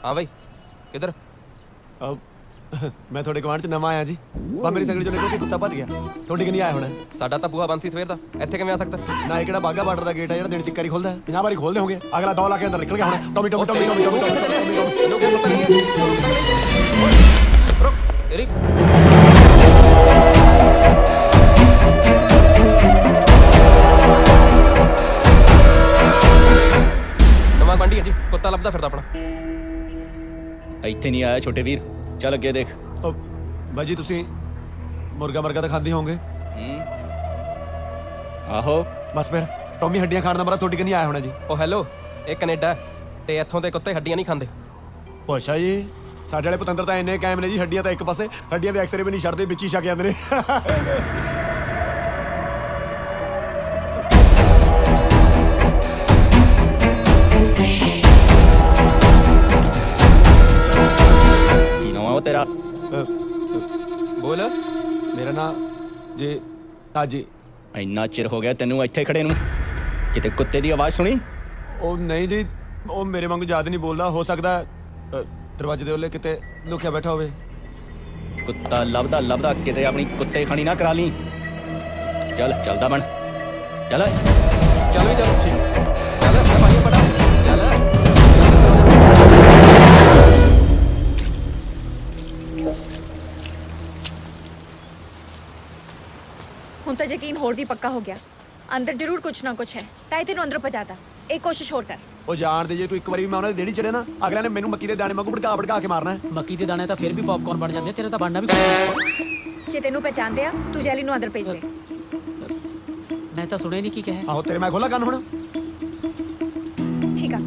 हाँ भाई किधर? मैं थोड़े गवांढ च नवा आया जी। बा मेरी सगड़ी चो निकल के कुत्ता भज गया। थोड़ी कि नहीं आया होना? साडा तां बूहा बंद सी सवेर दा, इत्थे किवें आ सकदा? ना ये किहड़ा बागा बार्डर दा गेट है जेड़ा दिन च इक वारी खुलदा है? 50 बारी खोलदे होंगे। अगला दौला के अंदर निकल गया होना। Tommy Tommy Tommy Tommy Tommy रुक तेरी नवा गवांढी है जी, कुत्ता लभदा फिरदा अपना। ਇੱਥੇ ਨਹੀਂ ਆਇਆ ਛੋਟੇ ਵੀਰ, ਚੱਲ ਅੱਗੇ ਦੇਖ। ਬਾਜੀ ਤੁਸੀਂ ਮੁਰਗਾ ਮਰਗਾ ਤਾਂ ਖਾਂਦੇ ਹੋਵੋਗੇ? ਆਹੋ। ਬਸ ਫਿਰ ਟੌਮੀ ਹੱਡੀਆਂ ਖਾਣ ਦਾ ਮਰਾ ਤੁਹਾਡੀ ਕਿ ਨਹੀਂ ਆਇਆ ਹੋਣਾ ਜੀ। ਉਹ ਹੈਲੋ, ਇਹ ਕੈਨੇਡਾ ਤੇ ਇੱਥੋਂ ਦੇ ਕੁੱਤੇ ਹੱਡੀਆਂ ਨਹੀਂ ਖਾਂਦੇ। ਅੱਛਾ ਜੀ, ਸਾਡੇ ਵਾਲੇ ਪਤੰਦਰ ਤਾਂ ਇੰਨੇ ਕਾਇਮ ਨੇ ਜੀ, ਹੱਡੀਆਂ ਤਾਂ ਇੱਕ ਪਾਸੇ, ਹੱਡੀਆਂ ਦੇ ਐਕਸਰੇ ਵੀ ਨਹੀਂ ਛੱਡਦੇ, ਵਿੱਚ ਹੀ ਛਕ ਜਾਂਦੇ ਨੇ। तेरा बोल। मेरा नाम जी ताजी। ਇੰਨਾ ਚਿਰ ਹੋ ਗਿਆ ਤੈਨੂੰ ਇੱਥੇ ਖੜੇ ਨੂੰ, ਕਿਤੇ ਕੁੱਤੇ ਦੀ ਆਵਾਜ਼ ਸੁਣੀ? ਉਹ ਨਹੀਂ ਜੀ, ਉਹ ਮੇਰੇ ਵਾਂਗੂ ਜ਼ਿਆਦਾ ਨਹੀਂ ਬੋਲਦਾ। ਹੋ ਸਕਦਾ ਦਰਵਾਜ਼ੇ ਦੇ ਉੱਲੇ ਕਿਤੇ ਲੁਕਿਆ ਬੈਠਾ ਹੋਵੇ। ਕੁੱਤਾ ਲੱਭਦਾ ਲੱਭਦਾ ਕਿਤੇ ਆਪਣੀ ਕੁੱਤੇ ਖਾਣੀ ਨਾ ਕਰਾ ਲਈ। ਚੱਲ ਚੱਲਦਾ ਬਣ, ਚੱਲ ਚੱਲ ਵੀ ਚੱਲ। ਠੀਕ ਚੱਲ, ਮੈਂ ਭਾਈ ਪੜਾ ਚੱਲ। ਹੁਣ ਤਾਂ ਯਕੀਨ ਹੋਰ ਵੀ ਪੱਕਾ ਹੋ ਗਿਆ, ਅੰਦਰ ਜ਼ਰੂਰ ਕੁਛ ਨਾ ਕੁਛ ਹੈ, ਤਾਂ ਇਹ ਤੈਨੂੰ ਅੰਦਰ ਪਹੁੰਚਾਤਾ। ਇੱਕ ਕੋਸ਼ਿਸ਼ ਹੋਰ ਕਰ। ਉਹ ਜਾਣਦੇ ਜੇ ਤੂੰ ਇੱਕ ਵਾਰੀ ਵੀ ਮੈਂ ਉਹਨਾਂ ਦੇ ਦੇੜੀ ਚੜਿਆ ਨਾ, ਅਗਲਿਆਂ ਨੇ ਮੈਨੂੰ ਮੱਕੀ ਦੇ ਦਾਣੇ ਵਾਂਗੂ ਭੜਕਾ ਭੜਕਾ ਕੇ ਮਾਰਨਾ ਹੈ। ਮੱਕੀ ਦੇ ਦਾਣੇ ਤਾਂ ਫਿਰ ਵੀ ਪੌਪਕਾਰਨ ਬਣ ਜਾਂਦੇ, ਤੇਰੇ ਤਾਂ ਬਣਨਾ ਵੀ ਕੋਈ। ਜੇ ਤੈਨੂੰ ਪਹਿਚਾਨਦੇ ਆ, ਤੂੰ ਜੈਲੀ ਨੂੰ ਅੰਦਰ ਭੇਜ ਦੇ। ਮੈਂ ਤਾਂ ਸੁਣਿਆ ਨਹੀਂ ਕੀ ਕਿਹਾ। ਆਹੋ ਤੇਰੇ ਮੈਂ ਖੋਲਾ ਕੰਨ ਹੁਣ। ਠੀਕ ਆ,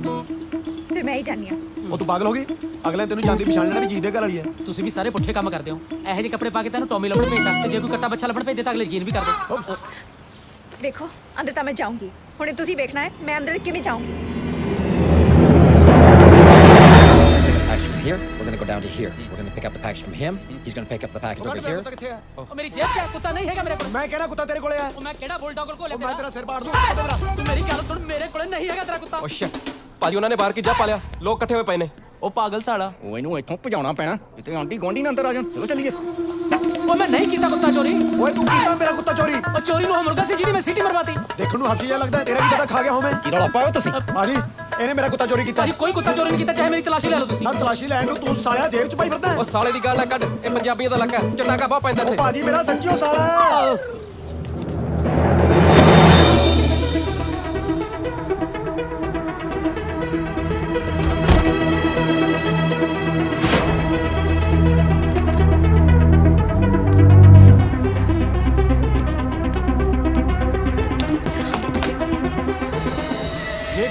ਫਿਰ ਮੈਂ ਹੀ ਜਾਣੀ ਆ। ਉਹ ਤੂੰ ਪਾਗਲ ਹੋ ਗਈ? ਅਗਲੇ ਤੈਨੂੰ ਜਾਂਦੀ ਪਛਾਣ ਲੈਣਾ ਵੀ ਜੀਤ ਦੇ ਘਰ ਵਾਲੀ ਹੈ। ਤੁਸੀਂ ਵੀ ਸਾਰੇ ਪੁੱਠੇ ਕੰਮ ਕਰਦੇ ਹੋ। ਇਹੋ ਜਿਹੇ ਕੱਪੜੇ ਪਾ ਕੇ ਤੈਨੂੰ ਟੌਮੀ ਲੱਭਣ ਭੇਜਦਾ, ਤੇ ਜੇ ਕੋਈ ਕੱਟਾ ਬੱਚਾ ਲੱਭਣ ਭੇਜਦੇ ਤਾਂ ਅਗਲੇ ਯਕੀਨ ਵੀ ਕਰਦੇ। ਦੇਖੋ ਅੰਦਰ ਤਾਂ ਮੈਂ ਜਾਊਂਗੀ, ਹੁਣੇ ਤੁਸੀਂ ਵੇਖਣਾ ਹੈ ਮੈਂ ਅੰਦਰ ਕਿਵੇਂ ਜਾਊਂਗੀ। Actually, here we're gonna go down to here. We're going to pick up the package from him. He's going to pick up the package over here. ਕਿੱਥੇ ਆ ਉਹ ਮੇਰੀ ਜੇਬ 'ਚ ਹੈ, ਕੁੱਤਾ ਨਹੀਂ ਹੈਗਾ ਮੇਰੇ ਕੋਲ। ਮੈਂ ਕਿਹੜਾ ਕੁੱਤਾ ਤੇਰੇ ਕੋਲੇ ਆ? ਉਹ ਮੈਂ ਕਿਹੜਾ ਬੁਲਡੌਗ ਕੋਲ ਲੈ ਮੈਂ ਤੇਰਾ ਸਿਰ ਪਾੜ ਦੂੰ। ਤੂੰ ਮੇਰੀ ਗੱਲ ਸੁਣ, ਮੇਰੇ ਕੋਲੇ ਨਹੀਂ ਹੈਗਾ ਤੇਰਾ ਕੁੱਤਾ। ਓ ਸ਼ਿਟ ਭਾਜੀ ਉਹਨਾਂ ਨੇ ਬਾਹਰ ਕੀ ਜਾ ਪਾ ਲਿਆ, ਲੋਕ ਇਕੱਠੇ ਹੋਏ ਪਏ ਨੇ। ਉਹ ਪਾਗਲ ਸਾਲਾ, ਉਹ ਇਹਨੂੰ ਇੱਥੋਂ ਭਜਾਉਣਾ ਪੈਣਾ, ਇੱਥੇ ਆਂਟੀ ਗਵਾਂਢੀ ਨਾ ਅੰਦਰ ਆ ਜਾਣ। ਚਲੋ ਚੱਲੀਏ। ਉਹ ਮੈਂ ਨਹੀਂ ਕੀਤਾ ਕੁੱਤਾ ਚੋਰੀ। ਓਏ ਤੂੰ ਕੀਤਾ ਮੇਰਾ ਕੁੱਤਾ ਚੋਰੀ? ਉਹ ਚੋਰੀ ਨੂੰ ਮੁਰਗਾ ਸੀ ਜਿਹਦੀ ਮੈਂ ਸੀਟੀ ਮਰਵਾਤੀ। ਦੇਖਣ ਨੂੰ ਹਰਸ਼ੀ ਜਿਹਾ ਲੱਗਦਾ, ਤੇਰਾ ਕੀ ਪਤਾ ਖਾ ਗਿਆ ਹੋਵੇਂ। ਕੀ ਰੌਲਾ ਪਾਇਓ ਤੁਸੀਂ? ਭਾਜੀ ਇਹਨੇ ਮੇਰਾ ਕੁੱਤਾ ਚੋਰੀ ਕੀਤਾ। ਭਾਜੀ ਕੋਈ ਕੁੱਤਾ ਚੋਰੀ ਨਹੀਂ ਕੀਤਾ, ਚਾਹੇ ਮੇਰੀ ਤਲਾਸ਼ੀ ਲੈ ਲਓ ਤੁਸੀਂ। ਨਾ ਤਲਾਸ਼ੀ ਲੈਣ ਨੂੰ ਤੂੰ ਸਾਲਿਆ ਜੇਬ 'ਚ ਪਾਈ ਫਿਰਦਾ। ਉਹ ਸਾਲੇ ਦੀ ਗੱਲ ਨਾ ਕੱਢ, ਇਹ ਪੰਜਾਬੀਆਂ ਦਾ ਇਲਾਕਾ, ਚਟਾਕਾ ਬਹੁਤ ਪੈਂਦਾ ਉਹ ਇੱਥੇ। ਭਾਜੀ ਮੇਰਾ ਸੱਚੀਓ ਸਾਲਾ।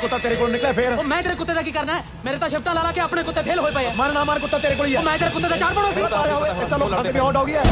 ਕੁੱਤਾ ਤੇਰੇ ਕੋਲ ਨਿਕਲਿਆ ਫੇਰ? ਉਹ ਮੈਂ ਤੇਰੇ ਕੁੱਤੇ ਦਾ ਕੀ ਕਰਨਾ ਹੈ? ਮੇਰੇ ਤਾਂ ਸ਼ਿਫਟਾਂ ਲਾ ਲਾ ਕੇ ਆਪਣੇ ਕੁੱਤੇ ਫੇਲ ਹੋਏ ਪਏ ਆ। ਮਰ ਨਾ ਮਰ ਕੁੱਤਾ ਤੇਰੇ ਕੋਲ ਹੀ ਆ। ਉਹ ਮੈਂ ਤੇਰੇ ਕੁੱਤੇ ਦਾ ਚਾਰ ਪਾਉਣਾ ਸੀ। ਇਹ ਤਾਂ ਲੋਕਾਂ ਦੇ ਵੀ ਆਊਟ ਹੋ ਗਿਆ।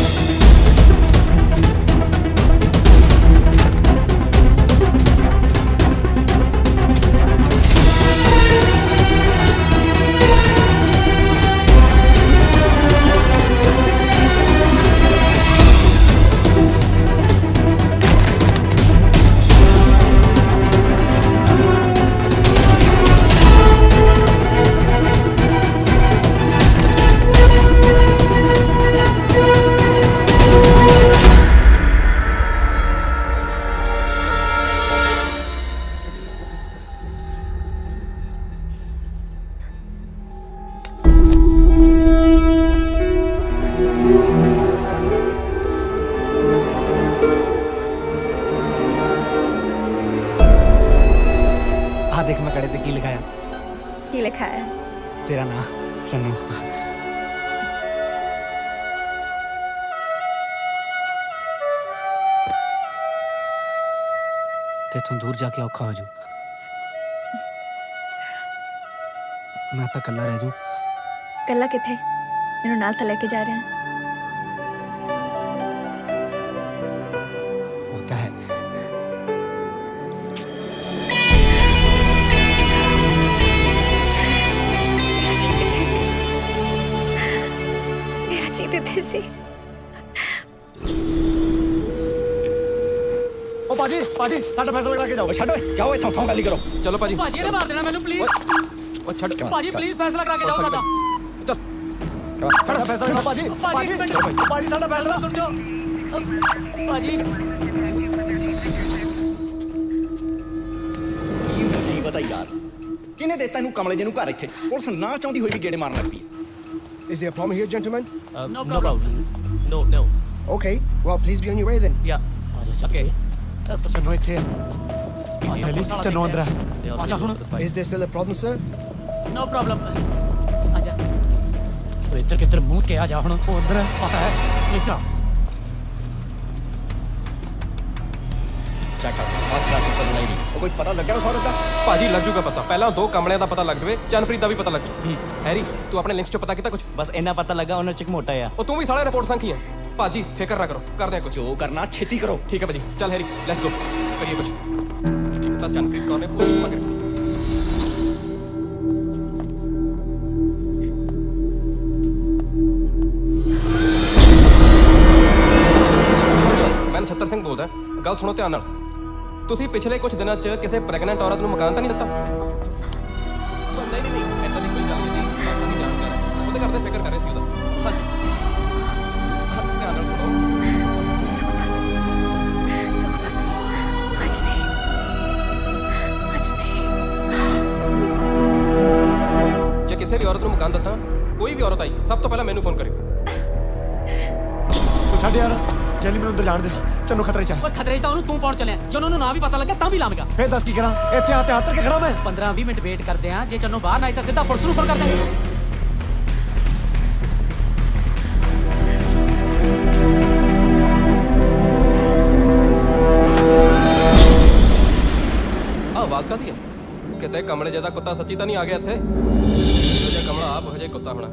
देख मैं कड़े की लिखाया। की लिखा है? तेरा नाम चन्नू। तेथों दूर जाके औखा हो जू, मैं तो कल्ला रह जू। कल्ला किथे? मेनू नाल तो लेके जा रहे हैं। होता है। जीते सी। ओ पाजी पाजी साडा फैसला लगा के जाओ। छड्डो जाओ इत्थों थों गल करो। चलो पाजी। पाजी ने मार देना मैनू प्लीज। ओ छड्ड पाजी प्लीज फैसला करा के जाओ साडा। चल साडा फैसला करो पाजी। पाजी पाजी साडा फैसला सुन जाओ पाजी। की मुसीबत है यार, किने देता इनू कमले जे नू घर इत्थे? पुलिस ना चाहुंदी होई भी गेड़े मारन लग पई। Is there a problem here, gentlemen? No problem. No. Okay, well, please be on your way then. Yeah. Okay. Channo इत्थे थैली चन्नो अंदर आजा हुन। Is there still a problem, sir? No problem. आजा। तो इधर किधर मुंह के आजा हुन। ओ अंदर पता है इधर। Check out. What's asking for the lady? कोई पता लग गया उस औरत का? ਭਾਜੀ ਲੱਗ ਜੂਗਾ ਪਤਾ। ਪਹਿਲਾਂ ਦੋ ਕਮਲਿਆਂ ਦਾ ਪਤਾ ਲੱਗ ਜਵੇ, ਚੰਨਪ੍ਰੀਤ ਦਾ ਵੀ ਪਤਾ ਲੱਗ ਜੂ। ਹੈਰੀ ਤੂੰ ਆਪਣੇ ਲਿੰਕਸ ਚੋਂ ਪਤਾ ਕੀਤਾ ਕੁਝ? ਬਸ ਇੰਨਾ ਪਤਾ ਲੱਗਾ ਉਹਨਾਂ ਚ ਇੱਕ ਮੋਟਾ ਆ। ਉਹ ਤੂੰ ਵੀ ਸਾਲੇ ਰਿਪੋਰਟ ਸੰਖੀ ਹੈ। ਭਾਜੀ ਫਿਕਰ ਨਾ ਕਰੋ, ਕਰਦੇ ਆ ਕੁਝ। ਜੋ ਕਰਨਾ ਛੇਤੀ ਕਰੋ। ਠੀਕ ਹੈ ਭਾਜੀ, ਚੱਲ ਹੈਰੀ ਲੈਟਸ ਗੋ ਕਰੀਏ ਕੁਝ। ਇੱਕ ਤਾਂ ਚੰਨਪ੍ਰੀਤ ਕੌਰ ਨੇ ਪੂਰੀ ਮਗਰ ਮੈਂ ਨਛੱਤਰ ਸਿੰਘ ਬੋਲਦਾ। ਗੱਲ ਸੁਣੋ ਧਿਆਨ ਨਾਲ। ਤੁਸੀਂ ਪਿਛਲੇ ਕੁਝ ਦਿਨਾਂ 'ਚ ਕਿਸੇ ਪ੍ਰੈਗਨੈਂਟ ਔਰਤ ਨੂੰ ਮਕਾਨ ਤਾਂ ਨਹੀਂ ਦਿੱਤਾ? ਨਹੀਂ ਐਦਾਂ ਦੀ ਕੋਈ ਗੱਲ ਨਹੀਂ ਜੀ, ਆਪਾਂ ਨਹੀਂ ਜਾਣਕਾਰ। ਉਹਦੇ ਘਰ ਦੇ ਫਿਕਰ ਕਰ ਰਹੇ ਸੀ ਉਹਦਾ। ਹਾਂਜੀ ਧਿਆਨ ਨਾਲ ਸੁਣੋ। ਜੇ ਕਿਸੇ ਵੀ ਔਰਤ ਨੂੰ ਮਕਾਨ ਦਿੱਤਾ, ਕੋਈ ਵੀ ਔਰਤ ਆਈ, ਸਭ ਤੋਂ ਪਹਿਲਾਂ ਮੈਨੂੰ ਫੋਨ ਕਰਿਓ। ਤੂੰ ਛੱਡ ਯਾਰ, ਚੱਲੀ ਮੈਨੂੰ ਅੰਦਰ ਜਾਣ ਦੇ। ਚੰਨੂ ਖਤਰੇ 'ਚ ਹੈ। ਓਏ ਖਤਰੇ 'ਚ ਤਾਂ ਉਹਨੂੰ ਤੂੰ ਪਹੁੰਚ ਚੱਲਿਆ। ਜੇ ਉਹਨੂੰ ਨਾ ਵੀ ਪਤਾ ਲੱਗਾ ਤਾਂ ਵੀ ਲਾਵੇਂਗਾ। ਫੇਰ ਦੱਸ ਕੀ ਕਰਾਂ? ਇੱਥੇ ਆ ਤੇ ਹੱਥ ਕੇ ਖੜਾ ਮੈਂ। 15-20 ਮਿੰਟ ਵੇਟ ਕਰਦੇ ਆ। ਜੇ ਚੰਨੂ ਬਾਹਰ ਨਾ ਆਈ ਤਾਂ ਸਿੱਧਾ ਪੁਲਿਸ ਨੂੰ ਫੋਨ ਕਰ ਦਾਂਗੇ। ਆਵਾਜ਼ ਕਾਦੀ ਹੈ? ਕਿਤੇ ਕਮਲੇ ਜਿਹਦਾ ਕੁੱਤਾ ਸੱਚੀ ਤਾਂ ਨਹੀਂ ਆ ਗਿਆ ਇੱਥੇ? ਜੇ ਕਮਲਾ ਆਪ ਹਜੇ ਕੁੱਤਾ ਹੋਣਾ।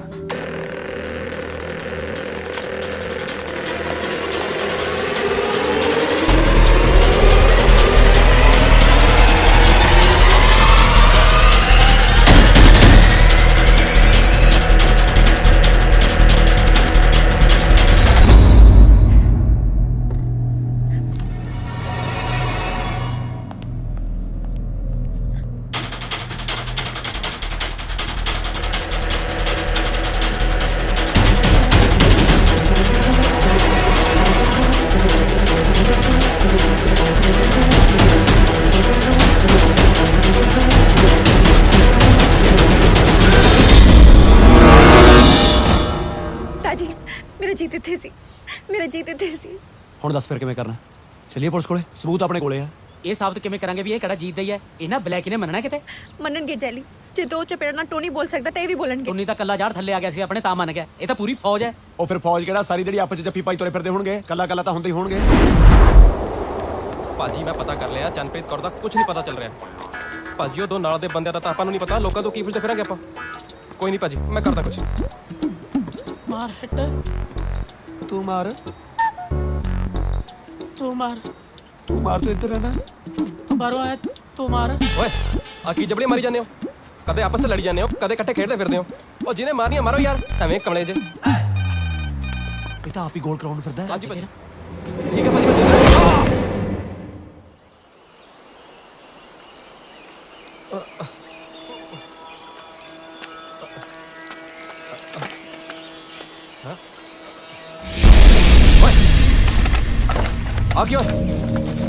ਜੀਤ ਇੱਥੇ ਸੀ, ਮੇਰਾ ਜੀਤ ਇੱਥੇ ਸੀ। ਹੁਣ ਦੱਸ ਫਿਰ ਕਿਵੇਂ ਕਰਨਾ? ਚੱਲੀਏ ਪੁਲਿਸ ਕੋਲੇ, ਸਬੂਤ ਆਪਣੇ ਕੋਲੇ ਆ। ਇਹ ਸਾਬਤ ਕਿਵੇਂ ਕਰਾਂਗੇ ਵੀ ਇਹ ਕਿਹੜਾ ਜੀਤ ਦਾ ਹੀ ਹੈ? ਇਹਨਾਂ ਬਲੈਕ ਨੇ ਮੰਨਣਾ ਕਿਤੇ? ਮੰਨਣਗੇ ਜੈਲੀ, ਜੇ ਦੋ ਚਪੇੜ ਨਾਲ ਟੋਨੀ ਬੋਲ ਸਕਦਾ ਤਾਂ ਇਹ ਵੀ ਬੋਲਣਗੇ। ਟੋਨੀ ਤਾਂ ਕੱਲਾ ਜਾੜ ਥੱਲੇ ਆ ਗਿਆ ਸੀ ਆਪਣੇ, ਤਾਂ ਮੰਨ ਗਿਆ। ਇਹ ਤਾਂ ਪੂਰੀ ਫੌਜ ਹੈ। ਉਹ ਫਿਰ ਫੌਜ ਕਿਹੜਾ ਸਾਰੀ ਜਿਹੜੀ ਆਪਸ ਚ ਜੱਫੀ ਪਾਈ ਤੁਰੇ ਫਿਰਦੇ ਹੋਣਗੇ? ਕੱਲਾ ਕੱਲਾ ਤਾਂ ਹੁੰਦੇ ਹੀ ਹੋਣਗੇ। ਭਾਜੀ ਮੈਂ ਪਤਾ ਕਰ ਲਿਆ, ਚੰਨਪ੍ਰੀਤ ਕੌਰ ਦਾ ਕੁਝ ਨਹੀਂ ਪਤਾ ਚੱਲ ਰਿਹਾ। ਭਾਜੀ ਉਹ ਦੋ ਨਾਲ ਦੇ ਬੰਦਿਆਂ ਦਾ ਤਾਂ ਆਪਾਂ ਨੂੰ ਨਹੀਂ ਪਤਾ, ਲੋਕਾਂ ਤੋਂ ਕੀ ਪੁੱਛਦੇ ਫਿਰਾਂਗੇ ਆਪਾਂ। ਕੋਈ ਨਹੀਂ ਭਾਜੀ, ਮੈਂ ਕਰਦਾ ਕੁਝ। ਮਾਰ ਹਿੱਟ, ਤੂੰ ਮਾਰ, ਤੂੰ ਮਾਰ, ਤੂੰ ਮਾਰ, ਤੂੰ ਇੱਧਰ ਹੈ ਨਾ, ਤੂੰ ਬਾਹਰੋਂ ਆਇਆ, ਤੂੰ ਮਾਰ। ਓਏ ਆ ਕੀ ਜਬੜੇ ਮਾਰੀ ਜਾਂਦੇ ਹੋ? ਕਦੇ ਆਪਸ ਚ ਲੜੀ ਜਾਂਦੇ ਹੋ, ਕਦੇ ਇਕੱਠੇ ਖੇਡਦੇ ਫਿਰਦੇ ਹੋ। ਉਹ ਜਿਹਨੇ ਮਾਰਨੀਆਂ ਮਾਰੋ ਯਾਰ, ਐਵੇਂ ਕਮਲੇ ਜੇ। ਇਹ ਤਾਂ ਆਪ ਹੀ ਗੋਲ ਕਰਾਉਣ ਫਿਰਦਾ। ਹਾਂਜੀ ਭਾਜੀ ਠੀਕ ਹੈ ਭਾਜੀ।